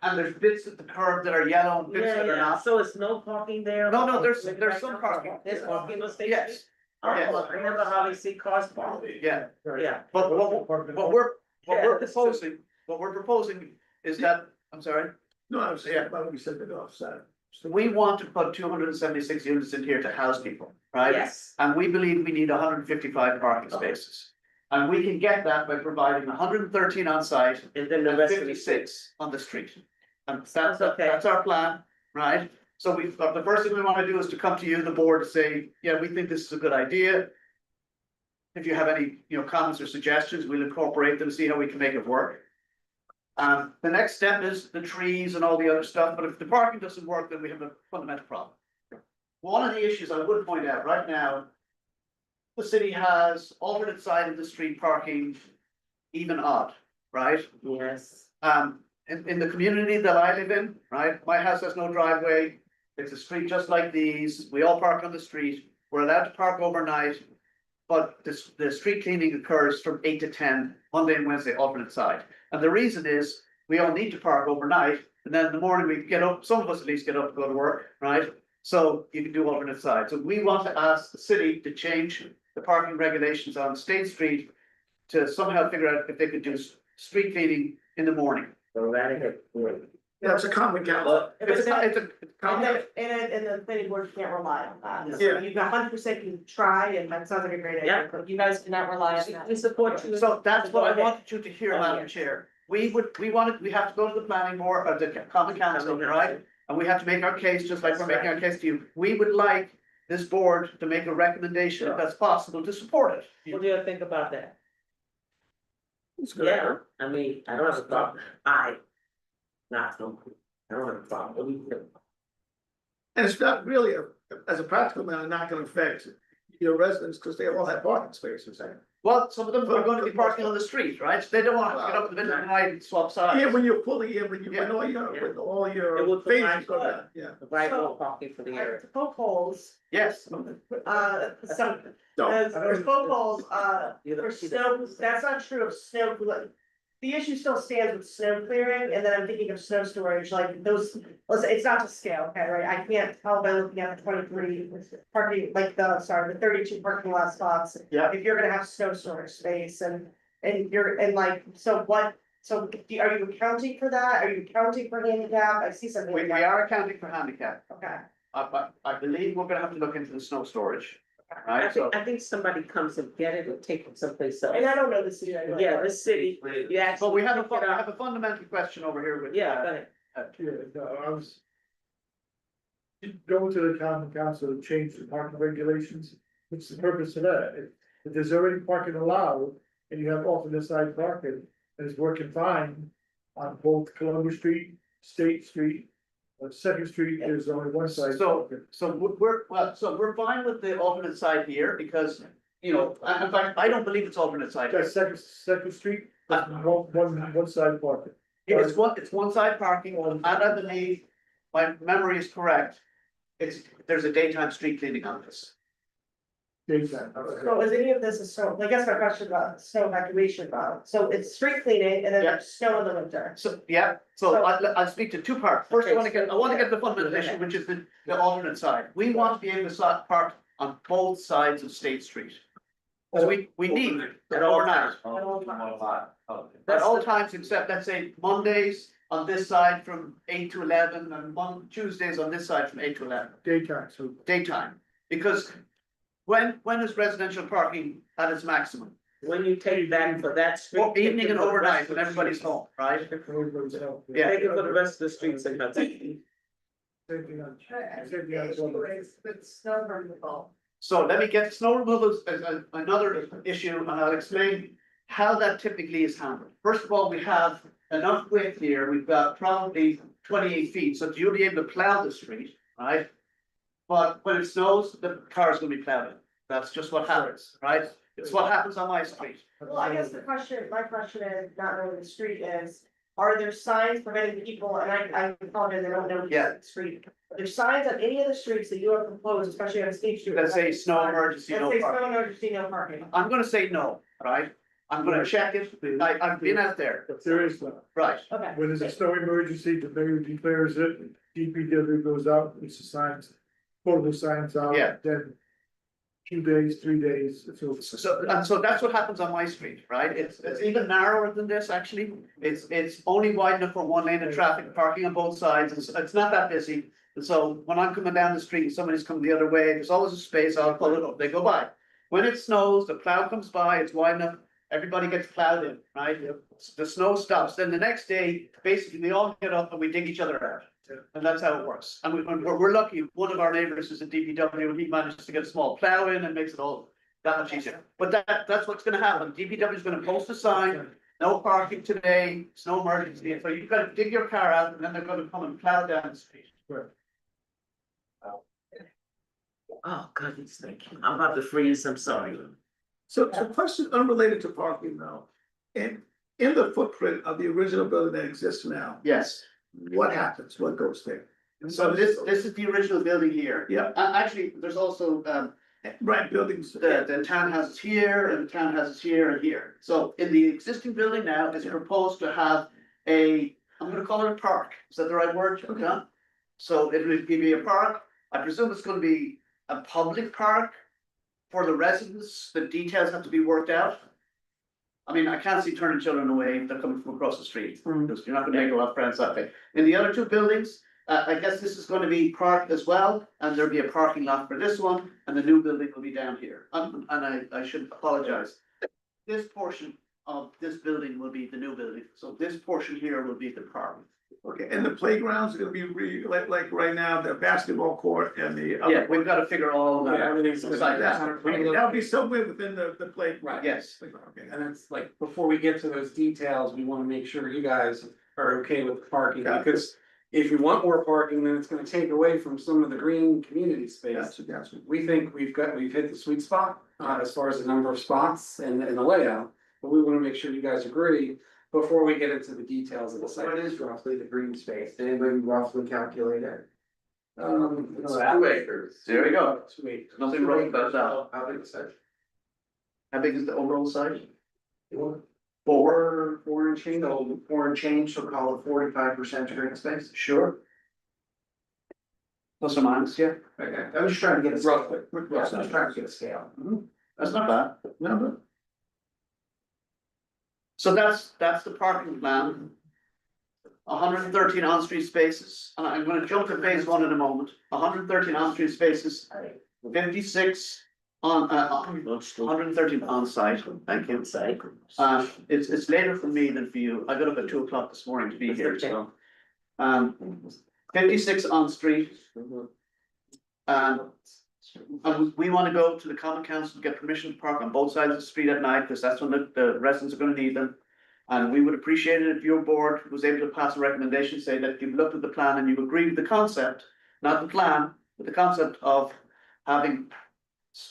Speaker 11: and there's bits at the curb that are yellow and bits
Speaker 1: Yeah,
Speaker 11: that are
Speaker 1: yeah,
Speaker 11: not.
Speaker 1: so it's no parking there?
Speaker 11: No, there's some parking.
Speaker 1: There's parking on State Street?
Speaker 11: Yes, yes.
Speaker 1: Oh, I never hardly see cars parked.
Speaker 11: yeah,
Speaker 1: Yeah.
Speaker 11: but what we're proposing is that, I'm sorry,
Speaker 3: No, I was saying, about we said it offside.
Speaker 11: we want to put 276 units in here to house people, right?
Speaker 1: Yes.
Speaker 11: And we believe we need 155 parking spaces. And we can get that by providing 113 on site
Speaker 1: And then the
Speaker 11: and
Speaker 1: rest of the.
Speaker 11: 56 on the street. And
Speaker 1: Sounds okay.
Speaker 11: that's our plan, right? So the first thing we want to do is to come to you, the board, to say, yeah, we think this is a good idea. If you have any, comments or suggestions, we'll incorporate them, see how we can make it work. The next step is the trees and all the other stuff, but if the parking doesn't work, then we have a fundamental problem. One of the issues I would point out right now the city has alternate side of the street parking, even odd, right?
Speaker 1: Yes.
Speaker 11: In the community that I live in, right, my house has no driveway. It's a street just like these, we all park on the street, we're allowed to park overnight. But the street cleaning occurs from 8 to 10, Monday and Wednesday, alternate side. And the reason is, we all need to park overnight, and then in the morning we get up, some of us at least get up to go to work, right? So you can do alternate side. So we want to ask the city to change the parking regulations on State Street to somehow figure out if they could do street cleaning in the morning.
Speaker 1: So that
Speaker 3: Yeah, it's a common council.
Speaker 11: It's a
Speaker 6: And the planning board can't rely on that.
Speaker 3: Yeah.
Speaker 6: You 100% can try, and that sounds like a great idea, but you guys cannot rely on that.
Speaker 1: we support you.
Speaker 11: So that's what I
Speaker 1: Go ahead.
Speaker 11: wanted you to hear, Madam Chair. We have to go to the planning board, or the common council, right? And we have to make our case, just like we're making our case to you. We would like this board to make a recommendation, if that's possible, to support it.
Speaker 1: What do you think about that?
Speaker 3: It's good.
Speaker 1: Yeah, I mean, I don't have a problem. I don't have a problem. What do you think?
Speaker 3: And it's not really, as a practical matter, not gonna affect your residents, because they all have parking spaces.
Speaker 11: Well, some of them are going to be parking on the street, right? They don't want to get up in the middle of the night and swap sides.
Speaker 3: Yeah, when you're pulling in, when
Speaker 11: Yeah.
Speaker 3: all
Speaker 1: It
Speaker 3: your
Speaker 1: would
Speaker 3: phases
Speaker 1: provide
Speaker 3: go down, yeah.
Speaker 1: Provide more parking for the area.
Speaker 6: Poke holes,
Speaker 11: Yes.
Speaker 3: No,
Speaker 6: as for poke holes,
Speaker 1: You know,
Speaker 6: for snow, that's not true of snow, the issue still stands with snow clearing, and then I'm thinking of snow storage, like those, listen, it's not to scale, okay, right? I can't tell by looking at the 23 parking, like the 32 parking lot spots.
Speaker 11: Yeah.
Speaker 6: If you're gonna have snow storage space and you're, and like, so what, so are you accounting for that? Are you accounting for handicap? I see something.
Speaker 11: We are accounting for handicap.
Speaker 6: Okay.
Speaker 11: I believe we're gonna have to look into the snow storage,
Speaker 1: I
Speaker 11: right? So,
Speaker 1: think, I think somebody comes and get it and take it someplace else.
Speaker 6: And I don't know the city. anyway.
Speaker 1: Yeah, the city, you actually.
Speaker 11: but we have
Speaker 1: pick it up.
Speaker 11: a fundamental question over here with.
Speaker 1: Yeah, go ahead.
Speaker 16: Yeah, no, I was. Going to the common council to change the parking regulations, what's the purpose of that? If there's already parking allowed and you have alternate side parking, and it's working fine on both Columbus Street, State Street. Second Street, there's only one side.
Speaker 11: So,
Speaker 16: parking.
Speaker 11: so we're fine with the alternate side here, because, in fact, I don't believe it's alternate side.
Speaker 16: That's second Street, one side parking.
Speaker 11: It's one side parking, and I believe, my memory is correct. There's a daytime street cleaning on this.
Speaker 16: Daytime.
Speaker 6: So is any of this is snow, I guess my question about snow evacuation, so it's street cleaning and then
Speaker 11: Yeah.
Speaker 6: there's snow in the winter.
Speaker 11: So, yeah, so I'll speak to two parts. First, I want to get the fundamental issue, which is the alternate side. We want to be able to park on both sides of State Street. So we need
Speaker 1: At
Speaker 11: the
Speaker 1: all
Speaker 11: overnight, at all
Speaker 1: the-
Speaker 11: times except, let's say, Mondays on this side from 8 to 11, and Tuesdays on this side from 8 to 11,
Speaker 16: Daytime, so.
Speaker 11: daytime. Because when is residential parking at its maximum?
Speaker 1: When you take that for that street.
Speaker 11: Well, evening
Speaker 1: take it
Speaker 11: and
Speaker 1: for the rest
Speaker 11: overnight,
Speaker 1: of
Speaker 11: when
Speaker 1: the
Speaker 11: everybody's
Speaker 1: streets.
Speaker 11: home, right?
Speaker 1: Yeah. Take it for the rest of the streets and that's it.
Speaker 16: Same thing on- same thing on Columbus.
Speaker 6: With snow removal.
Speaker 11: So let me get snow removal as another issue, and I'll explain how that typically is handled. First of all, we have enough width here, we've got probably 28 feet, so you'll be able to plow the street, right? But when it snows, the car's gonna be plowed in. That's just what happens, right? It's what happens on my street.
Speaker 6: Well, I guess my question is, not knowing the street is, are there signs preventing people, and I apologize, I don't know
Speaker 11: Yeah.
Speaker 6: the street. Are there signs on any of the streets that you have proposed, especially on State Street?
Speaker 11: That say snow emergency,
Speaker 6: That
Speaker 11: no
Speaker 6: say
Speaker 11: parking.
Speaker 6: snow emergency, no parking.
Speaker 11: I'm gonna say no, right? I'm gonna check it, I've been out there,
Speaker 16: There is none.
Speaker 11: right?
Speaker 6: Okay.
Speaker 16: When there's a snow emergency, the mayor declares it, DPW goes out, puts the signs, portable signs out.
Speaker 11: Yeah.
Speaker 16: Then 2 days, 3 days, it's over.
Speaker 11: So that's what happens on my street, right? It's even narrower than this, actually. It's only wide enough for one lane of traffic, parking on both sides. It's not that busy. And so when I'm coming down the street and somebody's coming the other way, there's always a space, I'll pull it up, they go by. When it snows, the plow comes by, it's wide enough, everybody gets plowed in, right? The snow stops, then the next day, basically, we all get up and we dig each other out. And that's how it works. And we're lucky, one of our neighbors is a DPW, and he managed to get a small plow in and makes it all that much easier. But that's what's gonna happen. DPW is gonna post a sign, no parking today, snow emergency. So you've got to dig your car out and then they're gonna come and plow down the street.
Speaker 1: Oh, goodness, thank you. I'm about to freeze, I'm sorry.
Speaker 3: So, question unrelated to parking though. In the footprint of the original building that exists now,
Speaker 11: Yes,
Speaker 3: what happens? What goes there?
Speaker 11: so this is the original building here.
Speaker 3: Yeah.
Speaker 11: Actually, there's also,
Speaker 3: Right, buildings.
Speaker 11: the townhouses here and the townhouses here and here. So in the existing building now, it's proposed to have I'm gonna call it a park. Is that the right word, John? So it will be a park. I presume it's gonna be a public park for the residents. The details have to be worked out. I mean, I can't see turning children away if they're coming from across the street, because you're not gonna make a lot of friends that way. In the other two buildings, I guess this is gonna be parked as well, and there'll be a parking lot for this one, and the new building will be down here. And I should apologize. This portion of this building will be the new building, so this portion here will be the park.
Speaker 3: Okay, and the playgrounds are gonna be like right now, the basketball court and the.
Speaker 11: Yeah, we've got to figure all of that. out.
Speaker 17: Everything's
Speaker 11: Like that.
Speaker 3: That'll be somewhere within the play.
Speaker 17: Right.
Speaker 11: Yes.
Speaker 3: Okay.
Speaker 17: And it's like, before we get to those details, we wanna make sure you guys are okay with the parking,
Speaker 3: Got it.
Speaker 17: because if you want more parking, then it's gonna take away from some of the green community space.
Speaker 3: Gotcha.
Speaker 17: We think we've hit the sweet spot, as far as the number of spots and the layout, but we wanna make sure you guys agree before we get into the details of the site.
Speaker 11: What is roughly the green space? Did anybody roughly calculate it?
Speaker 17: It's
Speaker 11: 2 acres. There we go.
Speaker 17: 2 acres.
Speaker 11: Nothing wrong about that.
Speaker 15: How big is that?
Speaker 11: How big is the overall site?
Speaker 17: Four and change.
Speaker 11: So 4 and change, so call it 45% green space. Sure. Plus or minus, yeah. Okay, I was just trying to get a
Speaker 17: Roughly.
Speaker 11: Yeah, I was trying to get a scale. That's not bad.
Speaker 3: Number.
Speaker 11: So that's the parking plan. 113 on-street spaces, and I'm gonna jump to phase one in a moment. 113 on-street spaces, 56 on, 113 on-site, thank you. It's later for me than for you. I got up at 2 o'clock this morning to be here, so. 56 on-street. And we wanna go to the common council to get permission to park on both sides of the street at night, because that's when the residents are gonna need them. And we would appreciate it if your board was able to pass a recommendation, say that you've looked at the plan and you agree with the concept, not the plan, but the concept of having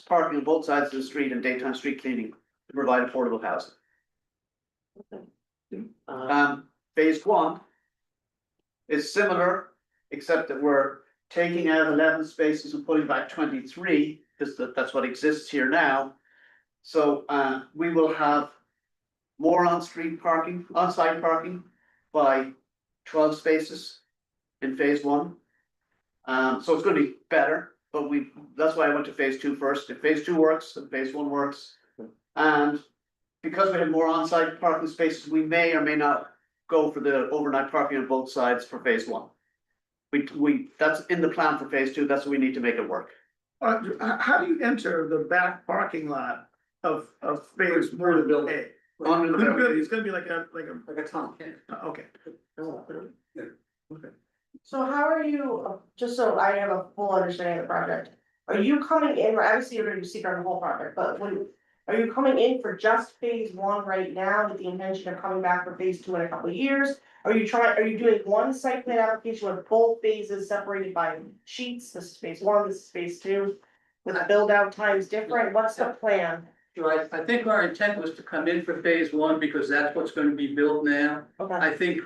Speaker 11: parking on both sides of the street and daytime street cleaning to provide affordable housing. Phase one is similar, except that we're taking out 11 spaces and putting back 23, because that's what exists here now. So we will have more on-site parking by 12 spaces in phase one. So it's gonna be better, but that's why I went to phase two first. If phase two works, then phase one works. And because we have more on-site parking spaces, we may or may not go for the overnight parking on both sides for phase one. That's in the plan for phase two, that's what we need to make it work.
Speaker 3: How do you enter the back parking lot of phase one of building A?
Speaker 11: Under the building.
Speaker 3: It's gonna be like a.
Speaker 17: Like a tunnel.
Speaker 3: Okay.
Speaker 6: So how are you, just so I have a full understanding of the project, are you coming in, obviously you're gonna do secret on the whole project, but are you coming in for just phase one right now with the intention of coming back for phase two in a couple of years? Are you doing one site plan application with both phases separated by sheets, this is phase one, this is phase two? With the build out times different, what's the plan?
Speaker 18: Sure, I think our intent was to come in for phase one because that's what's gonna be built now.
Speaker 6: Okay,
Speaker 18: I think,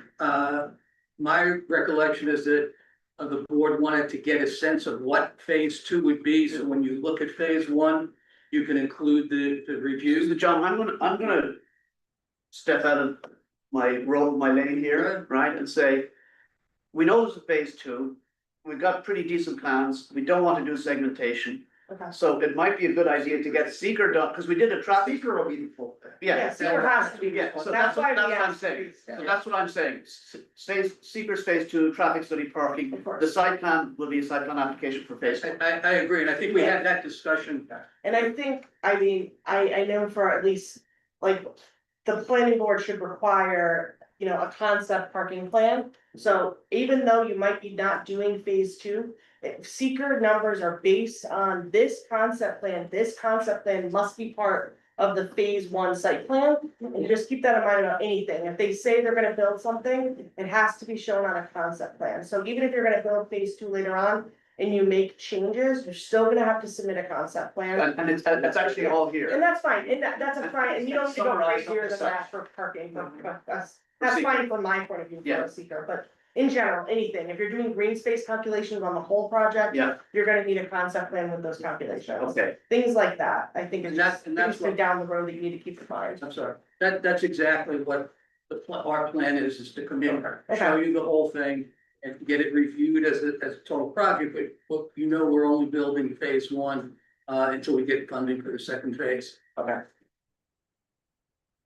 Speaker 18: my recollection is that the board wanted to get a sense of what phase two would be, so when you look at phase one, you can include the review.
Speaker 11: So John, I'm gonna step out of my role, my lane here, right, and say, we know it's a phase two, we've got pretty decent plans, we don't want to do segmentation.
Speaker 6: okay.
Speaker 11: So it might be a good idea to get seeker done, because we did a traffic.
Speaker 3: Seeker will be the full thing.
Speaker 6: Yeah, seeker has to be,
Speaker 11: Yeah, so
Speaker 6: that's why
Speaker 11: that's
Speaker 6: we
Speaker 11: what I'm
Speaker 6: asked.
Speaker 11: saying, so that's what I'm saying, seekers phase two, traffic study parking,
Speaker 6: Of course.
Speaker 11: the site plan will be a site plan application for phase two.
Speaker 18: I agree, and I think we had that discussion.
Speaker 6: And I think, I mean, I know for at least, like, the planning board should require, a concept parking plan. So even though you might be not doing phase two, if seeker numbers are based on this concept plan must be part of the phase one site plan. And just keep that in mind about anything. If they say they're gonna build something, it has to be shown on a concept plan. So even if you're gonna build phase two later on, and you make changes, you're still gonna have to submit a concept plan.
Speaker 11: And it's actually all here.
Speaker 6: And that's fine, and that's a fine, and you don't need to go right
Speaker 11: Summarize
Speaker 6: here than
Speaker 11: some of the
Speaker 6: that for parking, that's
Speaker 11: Proceed.
Speaker 6: fine from my point of view
Speaker 11: Yeah.
Speaker 6: for a seeker, but. In general, anything, if you're doing green space calculations on the whole project.
Speaker 11: Yeah.
Speaker 6: You're gonna need a concept plan with those calculations.
Speaker 11: Okay,
Speaker 6: Things like that, I think it's
Speaker 18: And that's-
Speaker 6: just
Speaker 18: and that's
Speaker 6: things for
Speaker 18: what-
Speaker 6: down the road that you need to keep in mind.
Speaker 18: I'm sorry, that's exactly what our plan is to come in, show
Speaker 6: Okay.
Speaker 18: you the whole thing. And get it reviewed as a total project, but you know, we're only building phase one, until we get funding for the second phase.
Speaker 6: Okay.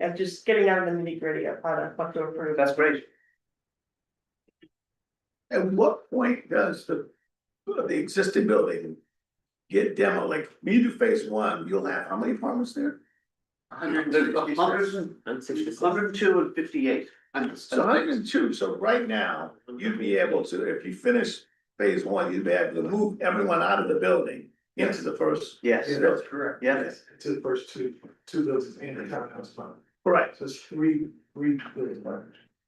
Speaker 6: And just getting down to the nitty gritty of how to, what to approve.
Speaker 11: that's great.
Speaker 3: At what point does the existing building get demo, like, when you do phase one, you'll have, how many apartments there?
Speaker 11: There's 102 and 58. And
Speaker 3: So 102, so right now, you'd be able to, if you finish phase one, you'd be able to move everyone out of the building into the first.
Speaker 11: Yes,
Speaker 3: Yeah.
Speaker 11: that's
Speaker 18: correct.
Speaker 11: yes.
Speaker 16: To the first two buildings and the townhouse fund.
Speaker 3: Right,
Speaker 16: So it's three buildings.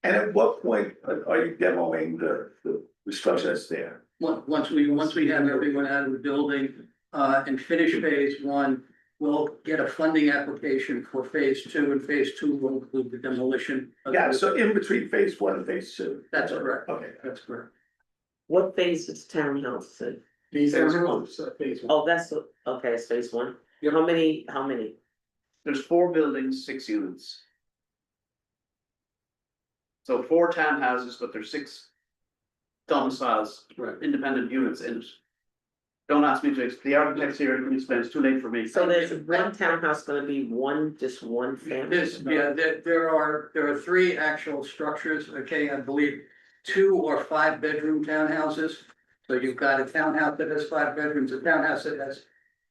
Speaker 3: and at what point are you demoing the structure that's there?
Speaker 18: Once we have everyone out of the building, and finish phase one, we'll get a funding application for phase two, and phase two will include the demolition. of
Speaker 3: Yeah,
Speaker 18: the-
Speaker 3: so in between phase one and phase two.
Speaker 18: That's correct,
Speaker 3: Okay.
Speaker 18: that's correct.
Speaker 1: What phase is townhouse in?
Speaker 16: These
Speaker 3: Phase
Speaker 16: are
Speaker 3: one.
Speaker 16: phase one.
Speaker 1: Oh, that's, okay, it's phase one. How many?
Speaker 11: There's 4 buildings, 6 units. So 4 townhouses, but there's 6 domiciles, independent units in it. Don't ask me to, the architects here can explain, it's too late for me.
Speaker 1: So there's one townhouse gonna be just one family?
Speaker 18: There are 3 actual structures, okay, I believe 2 or 5 bedroom townhouses. So you've got a townhouse that has 5 bedrooms, a townhouse that has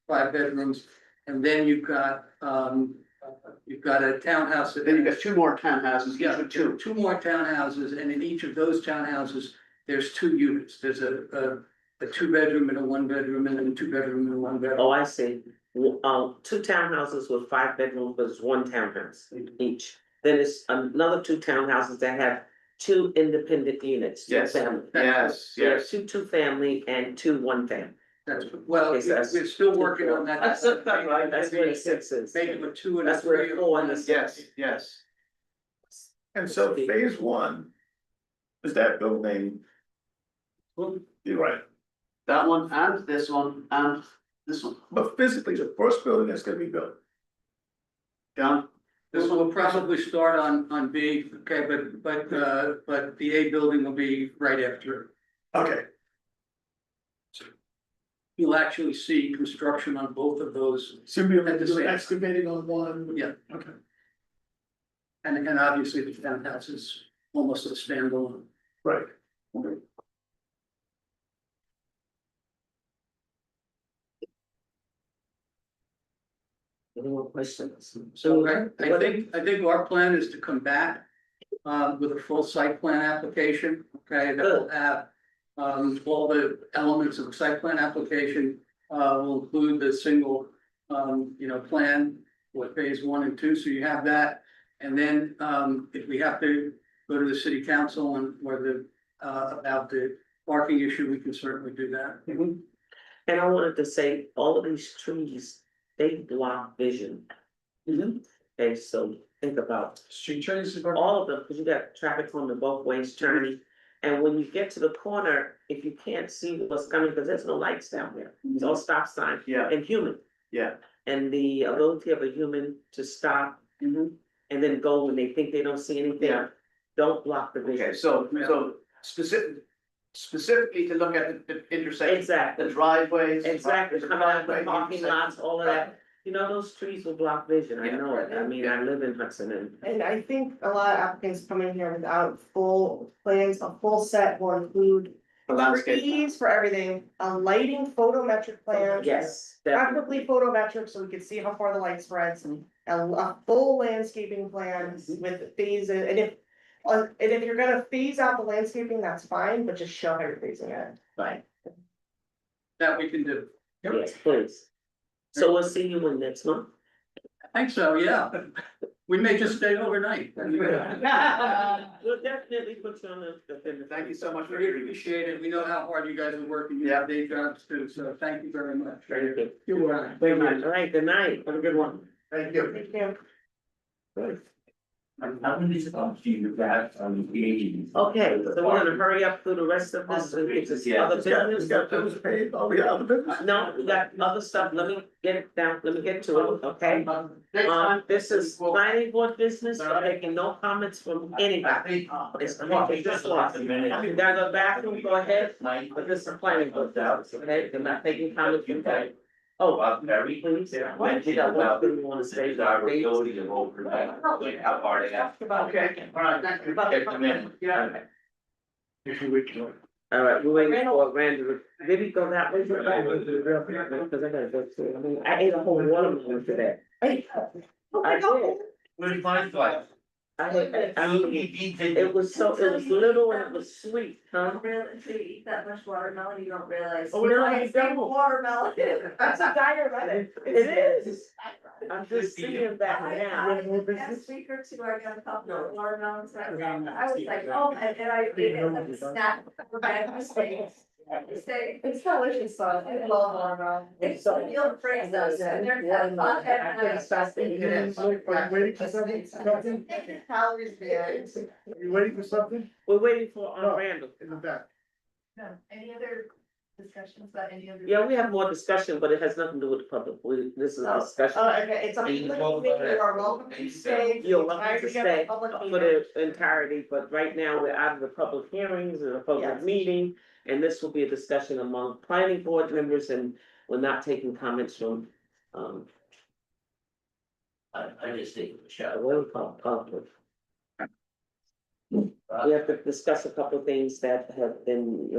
Speaker 18: 5 bedrooms, and then you've got a townhouse that.
Speaker 11: Then you've got 2 more townhouses, each
Speaker 18: Yeah,
Speaker 11: with 2.
Speaker 18: 2 more townhouses, and in each of those townhouses, there's 2 units, there's a 2-bedroom and a 1-bedroom, and then a 2-bedroom and a 1-bedroom.
Speaker 1: Oh, I see. 2 townhouses with 5 bedrooms, but it's 1 townhouse each. Then it's another 2 townhouses that have 2 independent units, 2
Speaker 11: Yes.
Speaker 1: family.
Speaker 11: Yes,
Speaker 1: So
Speaker 11: yes.
Speaker 1: 2 family and 2 1 family.
Speaker 18: That's, well,
Speaker 1: Okay, so that's-
Speaker 18: we're still working on that.
Speaker 1: That's right, that's where the 6 is.
Speaker 18: Maybe a 2 and a
Speaker 1: That's where
Speaker 18: 3.
Speaker 1: 4 and the 6.
Speaker 11: Yes.
Speaker 3: And so phase one is that building. You're right,
Speaker 11: That one and this one and this one.
Speaker 3: but physically, the first building that's gonna be built.
Speaker 11: John?
Speaker 18: This will probably start on B, okay, but the A building will be right after it.
Speaker 3: Okay,
Speaker 18: You'll actually see construction on both of those,
Speaker 3: so you'll be
Speaker 18: At the
Speaker 3: able to do
Speaker 18: same-
Speaker 3: excavating on one.
Speaker 18: yeah,
Speaker 3: Okay,
Speaker 18: and obviously the townhouse is almost a standalone.
Speaker 3: right.
Speaker 1: Any more questions?
Speaker 18: So I think our plan is to come back with a full site plan application, okay, that will have all the elements of the site plan application, will include the single plan with phase 1 and 2, so you have that. And then if we have to go to the city council and whether about the parking issue, we can certainly do that.
Speaker 1: And I wanted to say, all of these trees, they block vision. Okay, so think about
Speaker 16: Street trees.
Speaker 1: all of them, because you got traffic coming both ways turning. And when you get to the corner, if you can't see what's coming, because there's no lights down there, it's all stop sign
Speaker 11: Yeah,
Speaker 1: and human.
Speaker 11: yeah.
Speaker 1: And the ability of a human to stop and then go when they think they don't see anything.
Speaker 11: Yeah.
Speaker 1: Don't block the vision.
Speaker 11: Okay, so specifically to look at the intersection,
Speaker 1: Exactly,
Speaker 11: the driveways.
Speaker 1: exactly, coming out of the
Speaker 11: driveway
Speaker 1: parking lots, all of that. You know, those trees will block vision, I
Speaker 11: Yeah.
Speaker 1: know it, I mean, I live in Hudson and.
Speaker 6: And I think a lot of applicants come in here without full plans, a full set will include.
Speaker 11: The landscape.
Speaker 6: trees for everything, a lighting photometric plan.
Speaker 1: Yes, definitely.
Speaker 6: Preferably photometric, so we can see how far the light spreads, a full landscaping plan with phases, and if you're gonna phase out the landscaping, that's fine, but just show how you're phasing it.
Speaker 1: Right,
Speaker 18: That we can do.
Speaker 1: yes, please. So we'll see you in next month.
Speaker 18: I think so, yeah. We may just stay overnight.
Speaker 1: We'll definitely put you on the.
Speaker 18: Thank you so much, we appreciate it, we know how hard you guys are working, you have day jobs too, so thank you very much.
Speaker 1: Very good.
Speaker 18: You're welcome.
Speaker 1: All right, good night. Have a good one.
Speaker 11: Thank you.
Speaker 1: Take care.
Speaker 15: How many spots do you have on the eighty?
Speaker 1: Okay, so we're gonna hurry up through the rest of this, and get to
Speaker 15: Yeah.
Speaker 1: other
Speaker 3: We got
Speaker 1: business.
Speaker 3: bills paid, oh, we got other business.
Speaker 1: No, we got other stuff, let me get it down, let me get to it, okay? This is planning board business, we're making no comments from anybody. It's just lost. If you gotta go back, go ahead, but this is planning board, okay, they're not taking comments from that. Oh,
Speaker 15: Very
Speaker 1: please,
Speaker 15: When
Speaker 1: you got one thing you wanna say?
Speaker 15: desirability of over that, like how hard it is.
Speaker 11: Okay, all right, thank you.
Speaker 15: Get them in.
Speaker 11: Yeah.
Speaker 1: All right, we're waiting for Randy, did he go that way? Because I gotta go through, I mean, I ate a whole watermelon today. I did.
Speaker 15: Where's my flight?
Speaker 1: I mean, it was little and it was sweet, huh?
Speaker 6: If you eat that much watermelon, you don't realize.
Speaker 1: Oh, no, you don't.
Speaker 6: Watermelon, that's a diuretic.
Speaker 1: It is. I'm just seeing that now.
Speaker 6: Last week or two, I got a couple of watermelons, and I was like, oh, and I ate it like a snack for breakfast. It's delicious, so I love watermelon. It's so you'll freeze those, and they're kind of
Speaker 16: Waiting for something?
Speaker 6: calories, man.
Speaker 16: Are you waiting for something?
Speaker 1: We're waiting for
Speaker 16: No.
Speaker 1: Randall.
Speaker 16: In the back.
Speaker 6: No, any other discussions about any other?
Speaker 1: Yeah, we have more discussion, but it has nothing to do with the public. This is a discussion.
Speaker 6: Okay, it's a public meeting, you are welcome to stay.
Speaker 1: You're welcome to stay
Speaker 6: Public
Speaker 1: for
Speaker 6: meeting.
Speaker 1: the entirety, but right now we're out of the public hearings and the public
Speaker 6: Yes.
Speaker 1: meeting. And this will be a discussion among planning board members and we're not taking comments from,
Speaker 15: I just think the show.
Speaker 1: what do we call it, public. We have to discuss a couple of things that have been,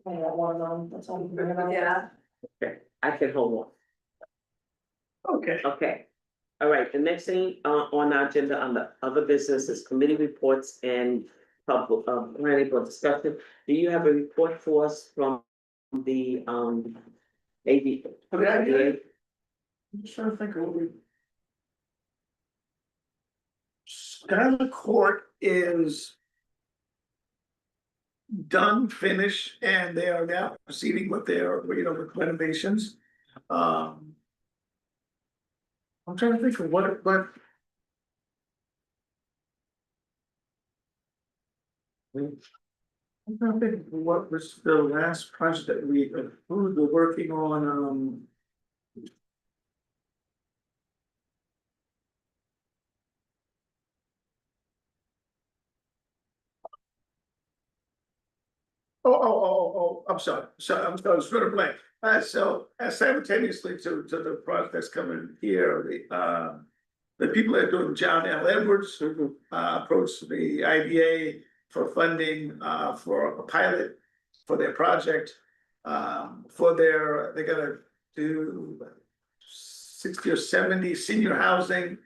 Speaker 6: Watermelon, that's all. Yeah.
Speaker 1: okay, I can hold on.
Speaker 3: Okay.
Speaker 1: Okay, all right, the next thing on our agenda on the other business is committee reports and public planning board discussion. Do you have a report for us from the AD?
Speaker 3: I'm just trying to think of what we. Skylar Court is done, finished, and they are now proceeding with their, with renovations. I'm trying to think of what, but. I'm trying to think of what was the last project that we approved, we're working on, I'm sorry, I'm sort of blank. So simultaneously to the project that's coming here, the people that are doing John L. Edwards approached the IDA for funding for a pilot for their project. They're gonna do 60 or 70 senior housing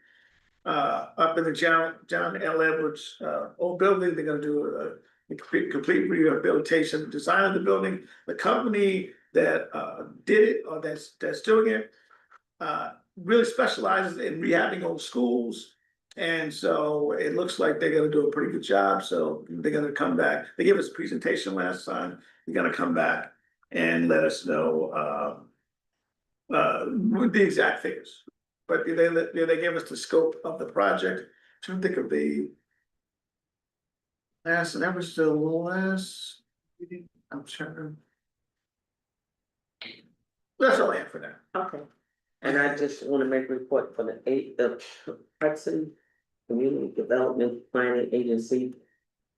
Speaker 3: up in the John L. Edwards old building. They're gonna do a complete rehabilitation, design of the building. The company that did it or that's doing it really specializes in rehabbing old schools. And so it looks like they're gonna do a pretty good job. So they're gonna come back. They gave us a presentation last time. They're gonna come back and let us know with the exact figures. But they gave us the scope of the project. I'm trying to think of the last, and that was the last. I'm trying. That's all I have for now.
Speaker 1: Okay, and I just want to make a report for the Hudson Community Development Planning Agency.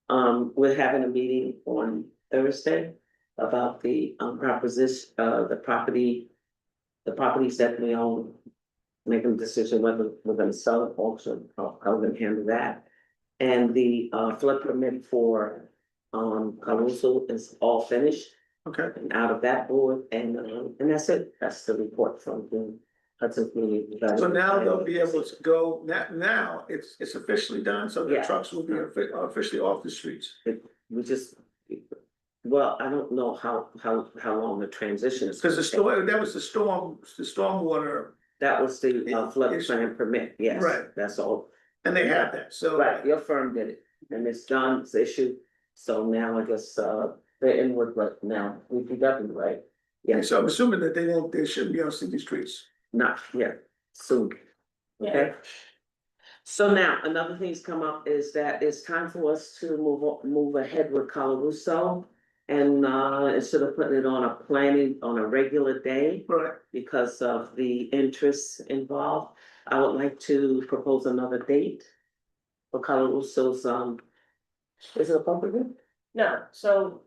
Speaker 1: We're having a meeting on Thursday about the proposition, the properties that we own. Making a decision whether we're gonna sell it, auction, how we're gonna handle that. And the flood permit for Caruso is all finished.
Speaker 3: Okay.
Speaker 1: And out of that board, and that's it, that's the report from the Hudson Community Development.
Speaker 3: So now they'll be able to go, now it's officially done, so the
Speaker 1: Yeah.
Speaker 3: trucks will be officially off the streets.
Speaker 1: We just, well, I don't know how long the transition is.
Speaker 3: Cause that was the stormwater
Speaker 1: That was the floodplain permit, yes.
Speaker 3: Right.
Speaker 1: That's all.
Speaker 3: And they had that, so.
Speaker 1: Right, your firm did it, and it's done, it's issued, so now I guess, they're inward, but now, we definitely, right?
Speaker 3: Yeah, so I'm assuming that they shouldn't be on city streets.
Speaker 1: Not yet, soon. Okay? So now, another thing's come up is that it's time for us to move ahead with Calaruso. And instead of putting it on a regular day,
Speaker 3: Right.
Speaker 1: because of the interests involved, I would like to propose another date for Calaruso's, is it a public hearing?
Speaker 6: No, so,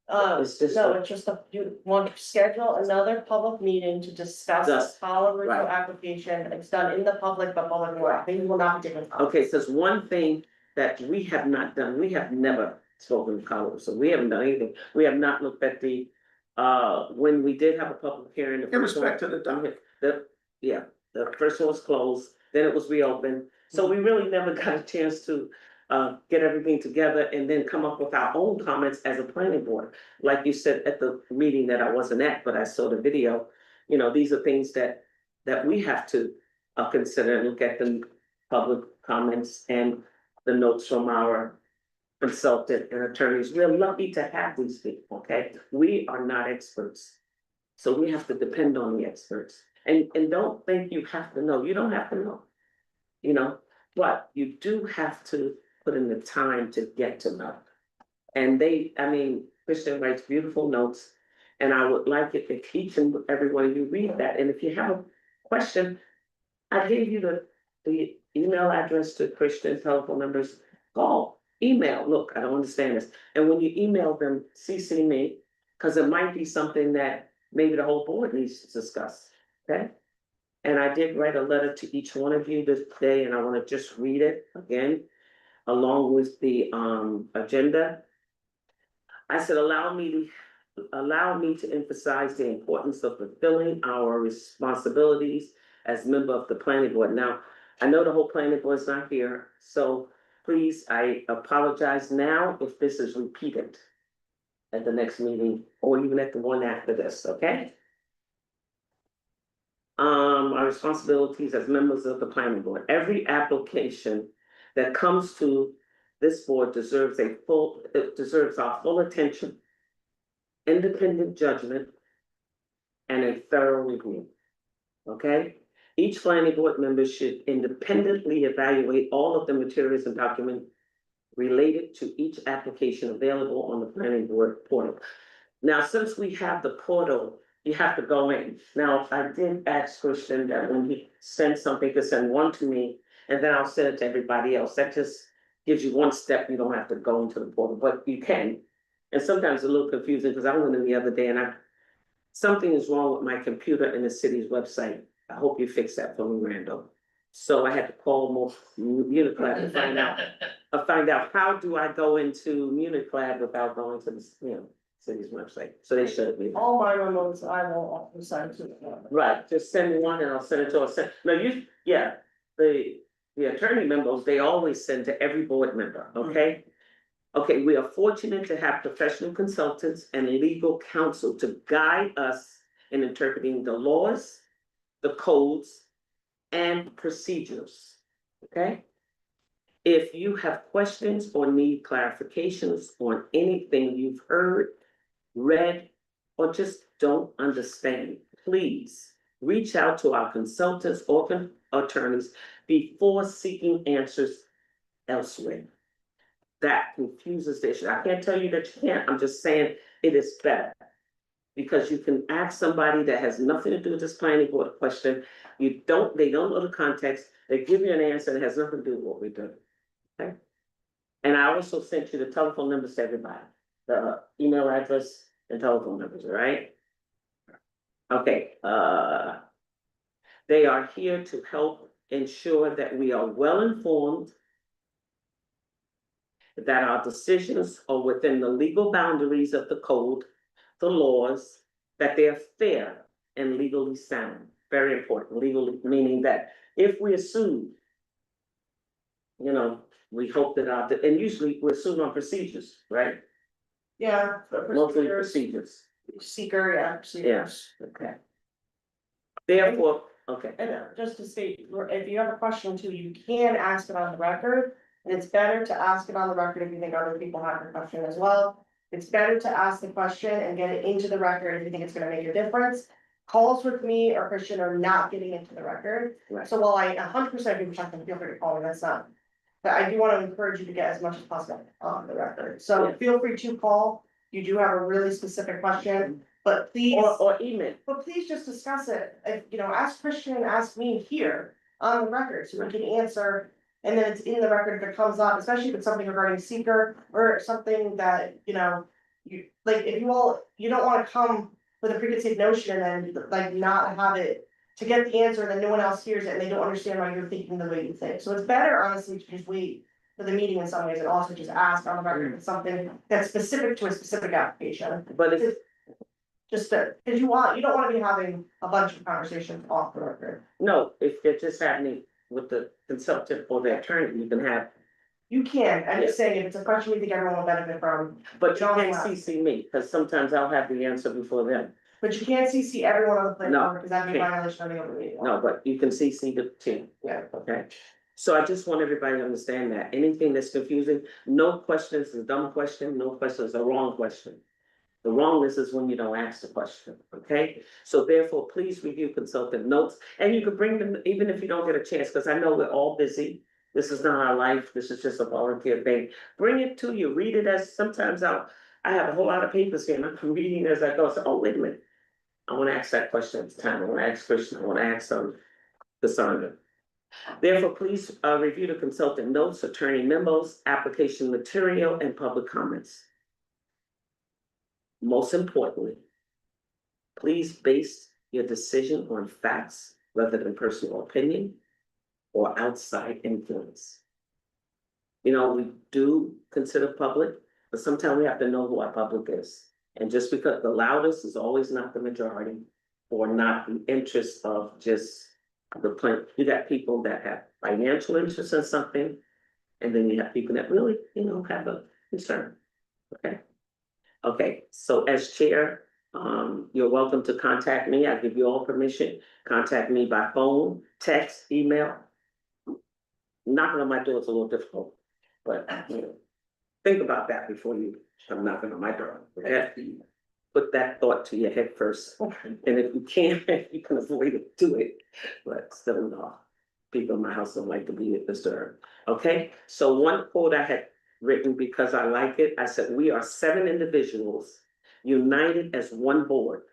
Speaker 1: It's just
Speaker 6: no,
Speaker 1: a-
Speaker 6: it's just you want to schedule another public meeting to discuss
Speaker 1: Yes,
Speaker 6: the Colorado
Speaker 1: right.
Speaker 6: application. It's done in the public, but public, they will not be taken.
Speaker 1: Okay, so it's one thing that we have not done, we have never spoken to Calaruso, we haven't done anything, we have not looked at the, when we did have a public hearing. The
Speaker 3: In
Speaker 1: first one-
Speaker 3: respect to the document.
Speaker 1: The first one was closed, then it was reopened, so we really never got a chance to get everything together and then come up with our own comments as a planning board. Like you said at the meeting that I wasn't at, but I saw the video, you know, these are things that we have to consider and look at the public comments and the notes from our consultant and attorneys. We're lucky to have these people, okay? We are not experts. So we have to depend on the experts. And don't think you have to know, you don't have to know. You know, but you do have to put in the time to get to know. And Christian writes beautiful notes. And I would like it if each and every one of you read that. And if you have a question, I gave you the email address to Christian, telephone numbers, call, email, look, I don't understand this. And when you email them, CC me, because it might be something that maybe the whole board needs to discuss, okay? And I did write a letter to each one of you this day, and I want to just read it again, along with the agenda. I said, allow me to emphasize the importance of fulfilling our responsibilities as member of the planning board. Now, I know the whole planning board is not here, so please, I apologize now if this is repeated at the next meeting or even at the one after this, okay? Our responsibilities as members of the planning board. Every application that comes to this board deserves our full attention, independent judgment, and a thorough review. Okay? Each planning board member should independently evaluate all of the materials and documents related to each application available on the planning board portal. Now, since we have the portal, you have to go in. Now, I did ask Christian that when he sends something, to send one to me, and then I'll send it to everybody else. That just gives you one step. You don't have to go into the portal, but you can. And sometimes it's a little confusing because I went in the other day and something is wrong with my computer and the city's website. I hope you fix that for me, Randall. So I had to call Uniclad to find out how do I go into Uniclad without going to the, city's website. So they showed me.
Speaker 6: All my remotes, I will also send to them.
Speaker 1: Right, just send me one and I'll send it to us. No, the attorney memos, they always send to every board member, okay? Okay, we are fortunate to have professional consultants and legal counsel to guide us in interpreting the laws, the codes, and procedures, okay? If you have questions or need clarifications on anything you've heard, read, or just don't understand, please reach out to our consultants or attorneys before seeking answers elsewhere. That confuses the issue. I can't tell you that you can't, I'm just saying it is better. Because you can ask somebody that has nothing to do with this planning board question, they don't know the context, they give you an answer that has nothing to do with what we're doing, okay? And I also sent you the telephone numbers to everybody, the email address and telephone numbers, all right? Okay, they are here to help ensure that we are well informed, that our decisions are within the legal boundaries of the code, the laws, that they are fair and legally sound. Very important, legally, meaning that if we are sued, we hope that and usually we're sued on procedures, right?
Speaker 6: Yeah.
Speaker 1: Mostly procedures.
Speaker 6: Seeker, yeah.
Speaker 1: Yes, okay. Therefore, Okay,
Speaker 6: And just to state, if you have a question too, you can ask it on the record. And it's better to ask it on the record if you think other people have a question as well. It's better to ask the question and get it into the record if you think it's gonna make a difference. Calls with me or Christian are not getting into the record.
Speaker 1: Right.
Speaker 6: So while I 100% agree with Chuck, feel free to call me, that's not. But I do wanna encourage you to get as much as possible on the record. So
Speaker 1: Yeah.
Speaker 6: feel free to call. You do have a really specific question, but please.
Speaker 1: or email.
Speaker 6: But please just discuss it, ask Christian, ask me here on the record, so we can answer. And then it's in the record if it comes up, especially if it's something regarding seeker or something that, you, like, if you don't wanna come with a preconceived notion and then like not have it. To get the answer, then no one else hears it and they don't understand why you're thinking the way you think, so it's better honestly to just wait. For the meeting in some ways and also just ask on the record if it's something that's specific to a specific application.
Speaker 1: But it's,
Speaker 6: Just to, cause you don't wanna be having a bunch of conversations off the record.
Speaker 1: no, if they're just happening with the consultant or the attorney, you can have,
Speaker 6: You can, I'm just saying, if it's a question you think everyone will benefit from,
Speaker 1: but you
Speaker 6: Don't
Speaker 1: can't
Speaker 6: laugh.
Speaker 1: CC me, cause sometimes I'll have the answer before them.
Speaker 6: but you can't CC everyone on the
Speaker 1: No,
Speaker 6: platform, because that'd be a
Speaker 1: can't.
Speaker 6: violation of the open meeting law.
Speaker 1: No, but you can CC the team.
Speaker 6: Yeah.
Speaker 1: Okay, so I just want everybody to understand that, anything that's confusing, no questions is a dumb question, no question is a wrong question. The wrongness is when you don't ask the question, okay? So therefore, please review consultant notes, and you can bring them, even if you don't get a chance, because I know we're all busy. This is not our life, this is just a volunteer thing. Bring it to you, read it as, sometimes I have a whole lot of papers here, and I'm reading as I go, so, oh, wait a minute. I wanna ask that question at the time, I wanna ask Christian, I wanna ask Cassandra. Therefore, please review the consultant notes, attorney memos, application material, and public comments. Most importantly, please base your decision on facts rather than personal opinion or outside influence. We do consider public, but sometimes we have to know who our public is. And just because the loudest is always not the majority or not the interest of just the plan. You got people that have financial interest in something, and then you have people that really, have a concern. Okay? Okay, so as chair, you're welcome to contact me. I give you all permission. Contact me by phone, text, email. Knocking on my door is a little difficult, but think about that before you come knocking on my door. Okay? Put that thought to your head first. And if you can't, you can avoid it, do it. But still, no. People in my house don't like to be disturbed. Okay, so one quote I had written because I like it, I said, we are 7 individuals united as one board,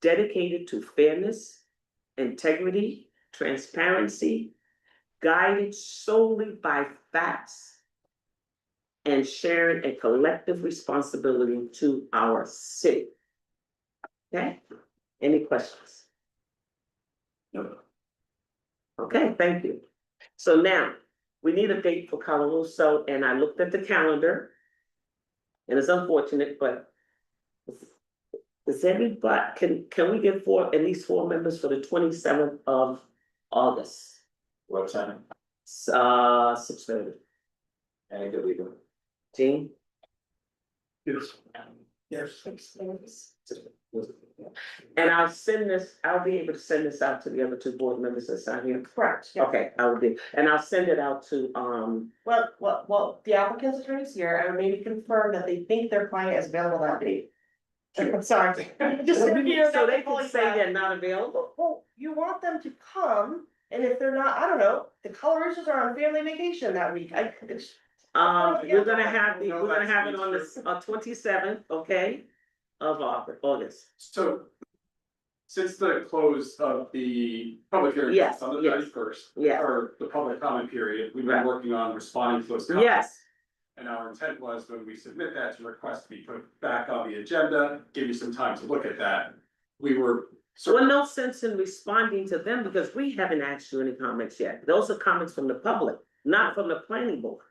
Speaker 1: dedicated to fairness, integrity, transparency, guided solely by facts, and sharing a collective responsibility to our city. Okay, any questions? No. Okay, thank you. So now, we need a date for Caluso, and I looked at the calendar. And it's unfortunate, but does everybody, can we get at least 4 members for the 27th of August?
Speaker 14: What time?
Speaker 1: 6:30.
Speaker 14: Any good legal?
Speaker 1: Jean?
Speaker 3: Yes.
Speaker 1: And I'll be able to send this out to the other 2 board members that's not here.
Speaker 6: Correct, yeah.
Speaker 1: Okay, I will be, and I'll send it out to,
Speaker 6: Well, the applicant's attorney's here, I would maybe confirm that they think their client is available that date. I'm sorry. Just
Speaker 1: so
Speaker 6: so you know,
Speaker 1: they can say they're not available?
Speaker 6: Well, you want them to come, and if they're not, I don't know, the Colorados are on family vacation that week,
Speaker 1: We're gonna have it on the 27th, okay, of August.
Speaker 13: So, since the close of the public hearing
Speaker 1: Yes,
Speaker 13: on the
Speaker 1: yes.
Speaker 13: 31st,
Speaker 1: Yeah.
Speaker 13: or the public comment period, we've
Speaker 1: Right.
Speaker 13: been working on responding to those comments.
Speaker 1: Yes,
Speaker 13: And our intent was when we submit that to request to be put back on the agenda, give you some time to look at that. We were
Speaker 1: well, no sense in responding to them because we haven't asked you any comments yet. Those are comments from the public, not from the planning board.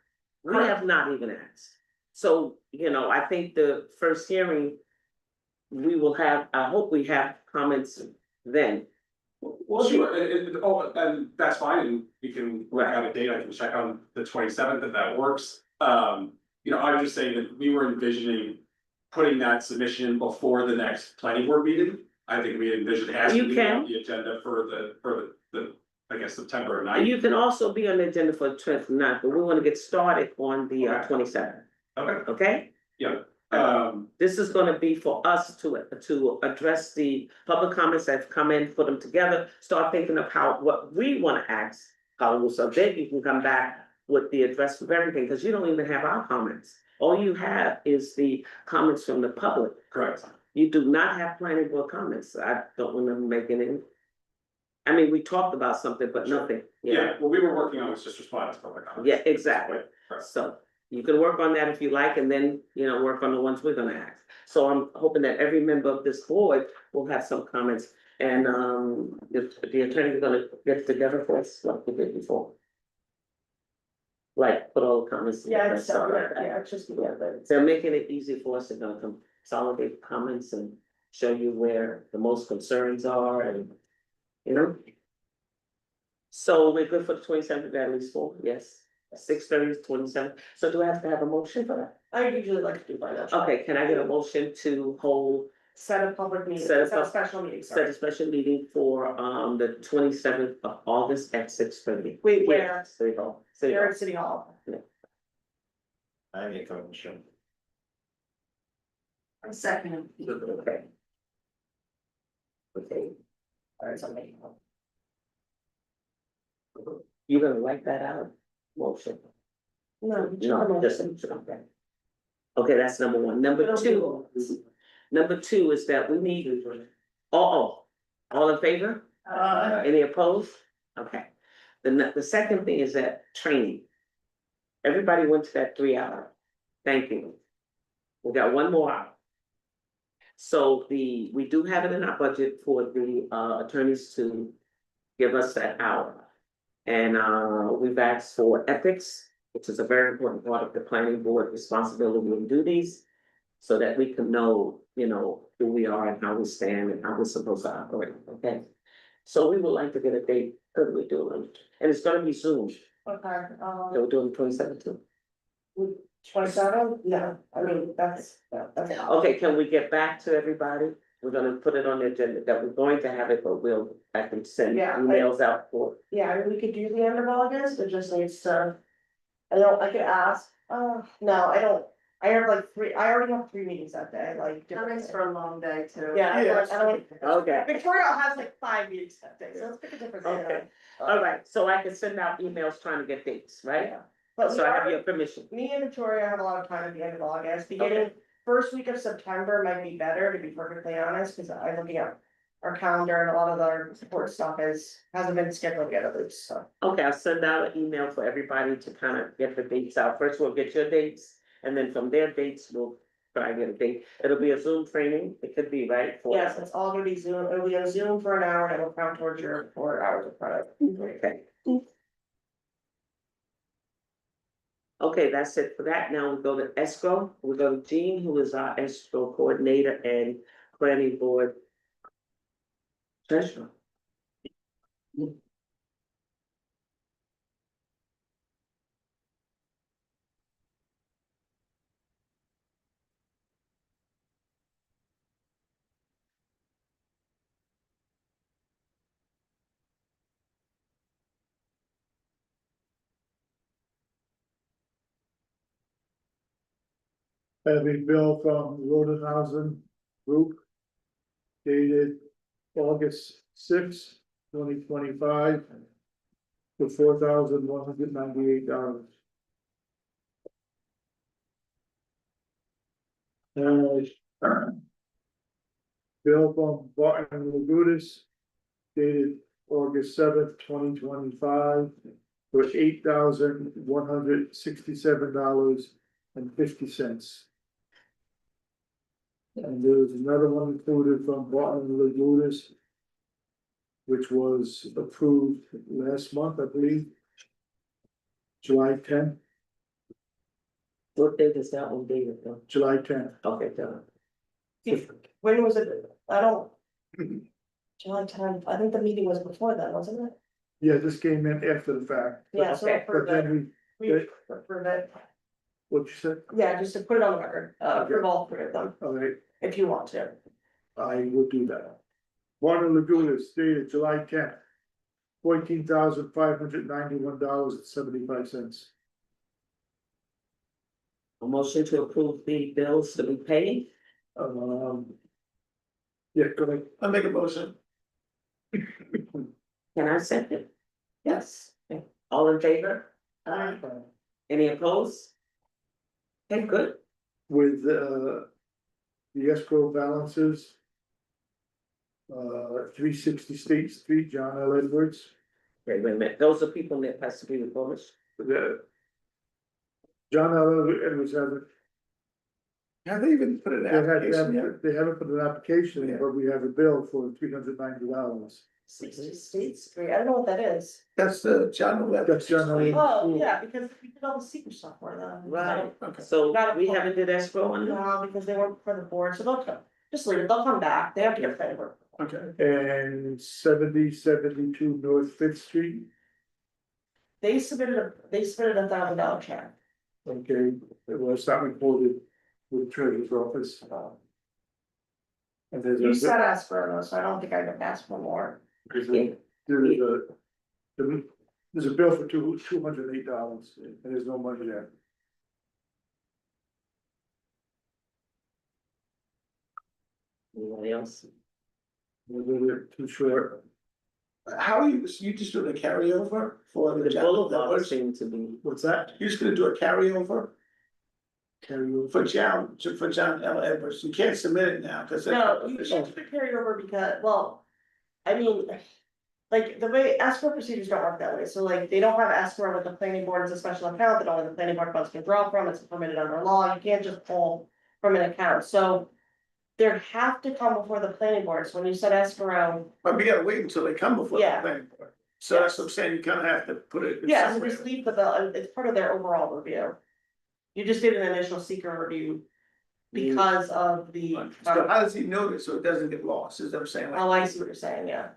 Speaker 1: We have not even asked. So, I think the first hearing, I hope we have comments then.
Speaker 13: Well, sure, and that's fine, and we can work out a date, I can check on the 27th if that works. I was just saying that we were envisioning putting that submission in before the next planning board meeting. I think we envisioned asking
Speaker 1: You
Speaker 13: you on
Speaker 1: can.
Speaker 13: the agenda for the, I guess, September
Speaker 1: And
Speaker 13: 9th.
Speaker 1: you can also be on the agenda for the 29th, but we wanna get started on the
Speaker 13: Okay.
Speaker 1: 27th,
Speaker 13: Okay,
Speaker 1: okay?
Speaker 13: yeah,
Speaker 1: This is gonna be for us to address the public comments that have come in, put them together, start thinking of what we wanna ask. So then you can come back with the address of everything, because you don't even have our comments. All you have is the comments from the public.
Speaker 13: correct.
Speaker 1: You do not have planning board comments. I don't remember making any. I mean, we talked about something, but nothing.
Speaker 13: Yeah, what we were working on was just responding to public comments.
Speaker 1: Yeah, exactly.
Speaker 13: Correct.
Speaker 1: So you can work on that if you like, and then, work on the ones we're gonna ask. So I'm hoping that every member of this board will have some comments. And if the attorney gonna get together for us like we did before. Like, put all the comments.
Speaker 6: Yeah,
Speaker 1: together,
Speaker 6: it's
Speaker 1: stuff like
Speaker 6: separate,
Speaker 1: that.
Speaker 6: yeah, it's just,
Speaker 1: They're making it easy for us to consolidate comments and show you where the most concerns are and, So we're good for the 27th, at least 4, yes, 6:30 to 27th. So do I have to have a motion for that?
Speaker 6: I usually like to do by that.
Speaker 1: Okay, can I get a motion to hold,
Speaker 6: Set a public meeting,
Speaker 1: Set a
Speaker 6: set a
Speaker 1: pub-
Speaker 6: special meeting,
Speaker 1: set
Speaker 6: sorry.
Speaker 1: a special meeting for the 27th of August at 6:30?
Speaker 6: Wait, where?
Speaker 1: City Hall. City
Speaker 6: Here
Speaker 1: Hall.
Speaker 6: at City Hall.
Speaker 14: I make a motion.
Speaker 7: A second.
Speaker 1: Okay. Okay.
Speaker 6: All right, somebody.
Speaker 1: You gonna write that out? Motion.
Speaker 6: No,
Speaker 1: No, just, okay. Okay, that's number one. Number two is that we need, all in favor? Any opposed? Okay. The second thing is that training. Everybody went to that 3 hour. Thank you. We got one more hour. So we do have it in our budget for the attorneys to give us that hour. And we've asked for ethics, which is a very important part of the planning board responsibility and duties. So that we can know, who we are and how we stand and how we're supposed to operate, okay? So we would like to get a date, what are we doing? And it's gonna be Zoom,
Speaker 6: Okay,
Speaker 1: so we're doing 2017.
Speaker 6: 27? No, I mean, that's.
Speaker 1: Okay, can we get back to everybody? We're gonna put it on the agenda that we're going to have it, but I can send
Speaker 6: Yeah,
Speaker 1: emails out for.
Speaker 6: Yeah, I mean, we could do the end of August, it just needs to. I could ask, no, I don't, I already have 3 meetings that day, like.
Speaker 7: That makes for a long day too.
Speaker 6: Yeah, I don't.
Speaker 1: Okay.
Speaker 6: Victoria has like 5 meetings that day, so let's pick a different day.
Speaker 1: Okay, all right, so I can send out emails trying to get dates, right?
Speaker 6: Yeah. But
Speaker 1: So I have your permission.
Speaker 6: me and Victoria have a lot of time at the end of August, beginning, first week of September might be better, to be perfectly honest, cause I'm looking at. Our calendar and a lot of our support stuff hasn't been scheduled yet at least, so.
Speaker 1: Okay, I'll send out an email for everybody to kind of get the dates out. First, we'll get your dates, and then from their dates, we'll try and get a date. It'll be a Zoom training, it could be, right?
Speaker 6: Yes, it's all gonna be Zoom, it'll be on Zoom for an hour and it'll count towards your 4 hours of credit.
Speaker 1: Okay. Okay, that's it for that. Now we go to escrow. We go to Jean, who is our escrow coordinator and planning board treasurer.
Speaker 16: Have a bill from Rodenhausen Group dated August 2025 for $4,198. Bill from Barton Lagutis dated August 2025 for $8,167.50. And there was another one included from Barton Lagutis, which was approved last month, I believe. July 10th.
Speaker 1: What date is that one dated though?
Speaker 16: July 10th.
Speaker 1: Okay, done.
Speaker 6: When was it? I don't. July 10th, I think the meeting was before that, wasn't it?
Speaker 16: Yeah, this came in after the fact.
Speaker 6: Yeah, so
Speaker 1: Okay,
Speaker 6: for
Speaker 16: But then
Speaker 6: we approve it,
Speaker 16: what you said,
Speaker 6: yeah, just to put it on the record, approve all 3 of them,
Speaker 16: all right,
Speaker 6: if you want to.
Speaker 16: I will do that. Water Lagoon is dated July 10th. $14,591.75.
Speaker 1: A motion to approve the bills to be paid.
Speaker 16: Yeah, go ahead.
Speaker 3: I'll make a motion.
Speaker 1: Can I second? Yes. All in favor? Any opposed? Okay, good.
Speaker 16: With the escrow balances. 360 State Street, John L. Edwards.
Speaker 1: Wait a minute, those are people that has to be replenished.
Speaker 16: The John L. Edwards hasn't.
Speaker 3: Have they even put an
Speaker 16: They
Speaker 3: application yet?
Speaker 16: haven't put an application in, but we have a bill for $390.
Speaker 6: 60 State Street, I don't know what that is.
Speaker 3: That's the John Webb.
Speaker 16: That's John L.
Speaker 6: Oh, yeah, because we did all the secret stuff for them.
Speaker 1: Right,
Speaker 3: Okay.
Speaker 1: so we haven't did escrow on them?
Speaker 6: No, because they weren't for the board, so they'll come, just leave it, they'll come back, they have to get credit work.
Speaker 3: Okay.
Speaker 16: And 7072 North Fifth Street.
Speaker 6: They submitted $1,000 check.
Speaker 16: Okay, well, it's not reported with the treasurer's office. And there's
Speaker 6: You
Speaker 16: a,
Speaker 6: said ask for those, so I don't think I could ask for more.
Speaker 16: there's a, there's a bill for $208 and there's no money there.
Speaker 1: Anybody else?
Speaker 16: We're too short.
Speaker 3: How are you just doing a carryover for the
Speaker 1: The
Speaker 3: John
Speaker 1: boulevard
Speaker 3: Edwards?
Speaker 1: seem to be,
Speaker 16: What's that?
Speaker 3: You're just gonna do a carryover
Speaker 16: Carryover.
Speaker 3: for John L. Edwards, you can't submit it now, cause.
Speaker 6: No, you can't carry over because, well, I mean. Like, the way escrow procedures don't work that way, so like, they don't have escrow with the planning board as a special account that only the planning board funds can draw from, it's permitted under law, you can't just pull from an account, so. There have to come before the planning board, so when you said escrow,
Speaker 3: But we gotta wait until they come before the
Speaker 6: Yeah.
Speaker 3: planning board. So that's what I'm saying, you kinda have to put it.
Speaker 6: yeah, so
Speaker 3: somewhere.
Speaker 6: just leave the bill, and it's part of their overall review. You just did an initial seeker review because of the,
Speaker 3: So how does he know this, so it doesn't get lost, is that what I'm saying? Like,
Speaker 6: oh, I see what you're saying, yeah.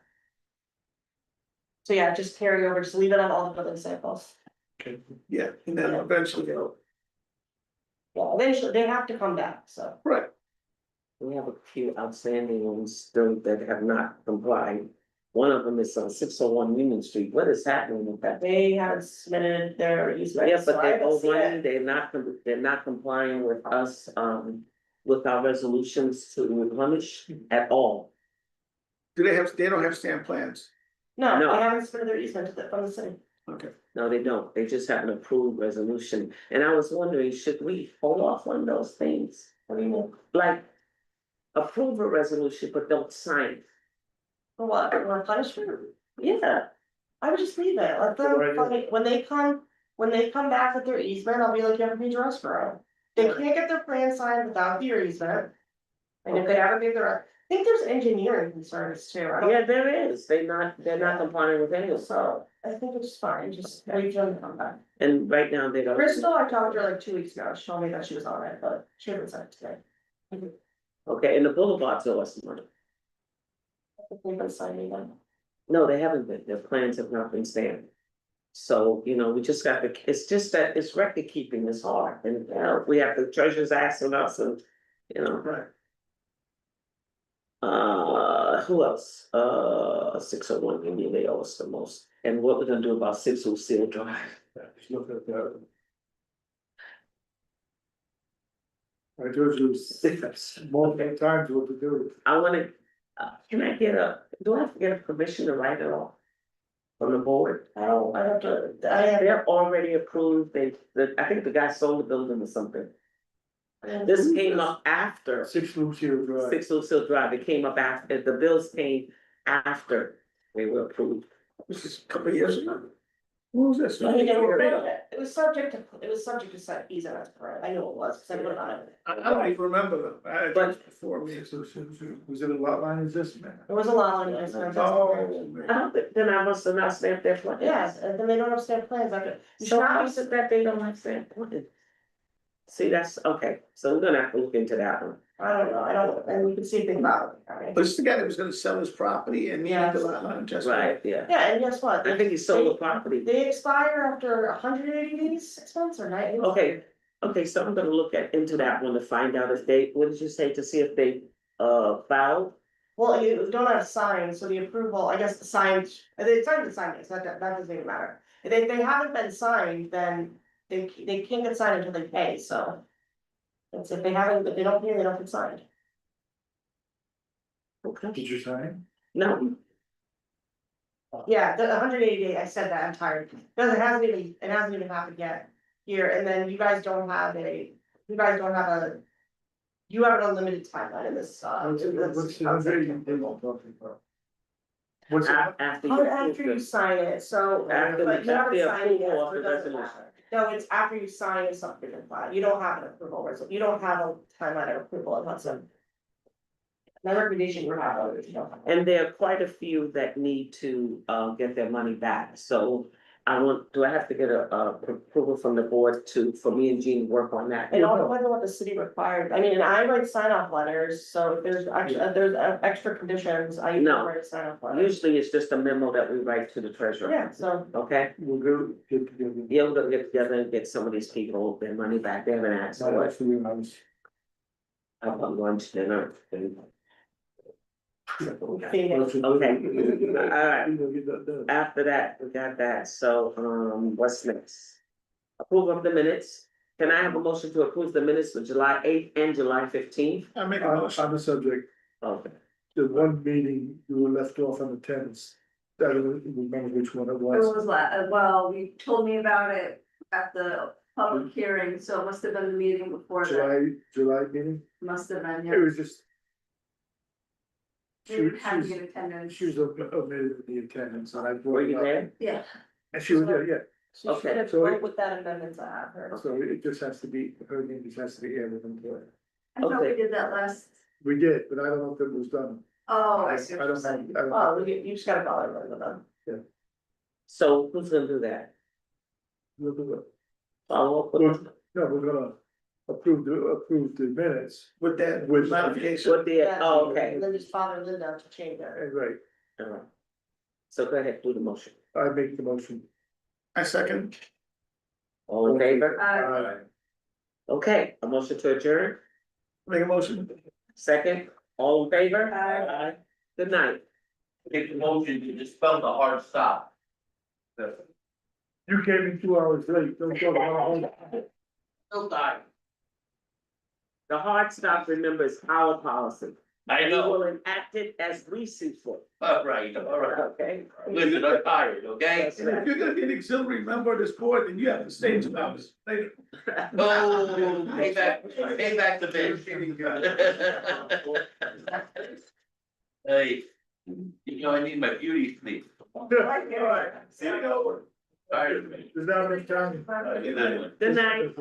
Speaker 6: So yeah, just carry over, just leave it on all the building samples.
Speaker 3: Yeah, and then eventually they'll.
Speaker 6: Yeah, eventually, they have to come back, so.
Speaker 3: Right.
Speaker 1: we have a few outstanding ones still that have not complied. One of them is on 601 Union Street, what is happening with that?
Speaker 6: They haven't submitted their easement.
Speaker 1: Yeah,
Speaker 6: so
Speaker 1: but
Speaker 6: I
Speaker 1: they're
Speaker 6: haven't
Speaker 1: owe
Speaker 6: seen
Speaker 1: money,
Speaker 6: it.
Speaker 1: they're not complying with us, with our resolutions to replenish at all.
Speaker 3: They don't have stamp plans?
Speaker 6: No,
Speaker 1: No.
Speaker 6: they haven't submitted their easement from the city.
Speaker 3: Okay.
Speaker 1: No, they don't, they just have an approved resolution, and I was wondering, should we hold off on those things?
Speaker 6: What do you mean?
Speaker 1: Like, approve a resolution, but don't sign it.
Speaker 6: For what, for punishment?
Speaker 1: Yeah,
Speaker 6: I would just leave it, let them, like, when they come back with their easement, I'll be like, you have a major escrow. They can't get their plan signed without your easement. And if they haven't made their, I think there's engineering concerns too, I don't.
Speaker 1: yeah, there is, they're not complying with any of them,
Speaker 6: So, I think it's fine, just wait for them to come back.
Speaker 1: and right now they don't.
Speaker 6: Crystal, I talked to her like 2 weeks ago, she told me that she was on it, but she hasn't sent it today.
Speaker 1: Okay, and the boulevards owe us money.
Speaker 6: They've been signing them.
Speaker 1: No, they haven't been, their plans have not been stamped. So, we just got the, it's just that it's record keeping is hard, and, we have the treasurers asking us and,
Speaker 3: Right.
Speaker 1: who else? 601 Indian, they owe us the most, and what we're gonna do about 6 Lucille Drive?
Speaker 16: Just look at that. I told you multiple times what to do.
Speaker 1: I wanna, can I do I have to get a permission to write it off? From the board?
Speaker 6: I have to,
Speaker 1: They're already approved, I think the guy sold the building or something. This came up after
Speaker 16: 6 Lucille Drive.
Speaker 1: 6 Lucille Drive, it came up after, the bills came after they were approved.
Speaker 3: This is a couple of years ago. What was this?
Speaker 6: I mean, they were approved. It was subject to set easement, that's correct, I knew it was, because I put it on it.
Speaker 3: I don't even remember them, I
Speaker 1: But-
Speaker 3: before me.
Speaker 16: Was it a lot line adjustment?
Speaker 6: There was a lot on it.
Speaker 3: Oh.
Speaker 1: I don't think, then I must have not stamped their plans.
Speaker 6: Yes, and then they don't have stamp plans after. You should
Speaker 1: So how
Speaker 6: not
Speaker 1: is it that they don't have stamped plans? See, that's, okay, so we're gonna have to look into that one.
Speaker 6: I don't know, and you can see things about it, I mean.
Speaker 3: But it's the guy that was gonna sell his property and needed the lot line adjustment.
Speaker 1: Right, yeah.
Speaker 6: Yeah, and guess what?
Speaker 1: I think he sold the property.
Speaker 6: They expire after 180 days, 6 months or 90 days.
Speaker 1: Okay, so I'm gonna look into that one to find out if they, what did you say, to see if they, filed?
Speaker 6: Well, you don't have signs, so the approval, I guess the signs, it's not the sign, that doesn't even matter. If they haven't been signed, then they can't get signed until they pay, so. It's if they haven't, if they don't pay, they don't get signed.
Speaker 1: Okay,
Speaker 16: Did you sign?
Speaker 1: no,
Speaker 6: Yeah, the 180 days, I said that, I'm tired, because it hasn't even happened yet here, and then you guys don't have a. You have an unlimited timeline in this,
Speaker 16: What's the 180 days I'm talking about? What's it?
Speaker 1: after
Speaker 6: Oh,
Speaker 1: you.
Speaker 6: after you sign it, so.
Speaker 1: After
Speaker 6: but you haven't
Speaker 1: the
Speaker 6: signed it yet,
Speaker 1: approval
Speaker 6: so
Speaker 1: of
Speaker 6: it
Speaker 1: the
Speaker 6: doesn't
Speaker 1: resolution.
Speaker 6: matter. No, it's after you sign a subdivision plan, you don't have an approval, you don't have a timeline of approval of Hudson. My recommendation you have, you don't have.
Speaker 1: And there are quite a few that need to get their money back, so do I have to get a approval from the board for me and Jean to work on that?
Speaker 6: It all depends on what the city required, I mean, and I write sign off letters, so if there's extra conditions, I
Speaker 1: No.
Speaker 6: write a sign off letter.
Speaker 1: Usually it's just a memo that we write to the treasurer.
Speaker 6: Yeah, so.
Speaker 1: Okay,
Speaker 16: We'll go get together.
Speaker 1: yeah, we're gonna get together and get some of these people their money back, they haven't asked
Speaker 16: Not
Speaker 1: for it,
Speaker 16: actually, I was.
Speaker 1: I'll put lunch, dinner, and.
Speaker 6: Okay.
Speaker 1: Alright.
Speaker 16: Get that done.
Speaker 1: After that, we got that, so, what's next? Approval of the minutes, can I have a motion to approve the minutes for July 8th and July 15th?
Speaker 3: I make a motion.
Speaker 16: On the subject,
Speaker 1: Okay,
Speaker 16: the one meeting you were left off on the tenth, I don't remember which one it
Speaker 7: It
Speaker 16: was.
Speaker 7: was well, you told me about it at the public hearing, so it must have been the meeting before that,
Speaker 16: July meeting,
Speaker 7: must have been,
Speaker 16: it
Speaker 7: yeah.
Speaker 16: was just.
Speaker 7: They didn't have to get attendance.
Speaker 16: She was omitted in the attendance and I brought
Speaker 1: were
Speaker 16: it
Speaker 1: you
Speaker 16: up.
Speaker 1: there?
Speaker 7: Yeah,
Speaker 16: And she was there, yeah,
Speaker 6: So she should
Speaker 16: So-
Speaker 6: vote with that amendment to have her.
Speaker 16: so it just has to be, her name just has to be added into it.
Speaker 7: I thought we
Speaker 1: Okay.
Speaker 7: did that last,
Speaker 16: We did, but I don't know if it was done.
Speaker 7: oh,
Speaker 16: I
Speaker 7: I see what
Speaker 16: don't
Speaker 7: you're
Speaker 16: have,
Speaker 7: saying.
Speaker 16: I don't.
Speaker 6: Oh, you just gotta call everybody with them.
Speaker 1: So who's gonna do that?
Speaker 16: We'll do it.
Speaker 1: Follow up with,
Speaker 16: No, we're gonna approve the minutes.
Speaker 3: With that,
Speaker 16: With-
Speaker 3: modification.
Speaker 1: what the, oh, okay,
Speaker 6: And then just bother Linda to change it.
Speaker 16: Right,
Speaker 1: alright. So go ahead, do the motion,
Speaker 16: I make the motion.
Speaker 3: I second.
Speaker 1: all in favor?
Speaker 7: Uh,
Speaker 1: Okay, a motion to adjourn,
Speaker 3: Make a motion.
Speaker 1: second, all in favor?
Speaker 6: Aye.
Speaker 1: Good night.
Speaker 15: Make the motion to dispel the hard stop.
Speaker 16: You came in 2 hours late, don't go to.
Speaker 15: Still dying.
Speaker 1: The hard stop, remember, is our policy.
Speaker 15: I
Speaker 1: We
Speaker 15: know,
Speaker 1: will enact it as we see fit,
Speaker 15: all right,
Speaker 1: okay?
Speaker 15: listen, I'm tired, okay?
Speaker 1: That's
Speaker 3: And if you're gonna be an auxiliary member of this board, then you have to stay 2 hours later.
Speaker 15: Oh, pay back the bitch. Hey, you know, I need my beauty sleep.
Speaker 3: All right, see you over.
Speaker 15: All right.
Speaker 16: Is that what it's done?
Speaker 15: Good night.
Speaker 1: Good night.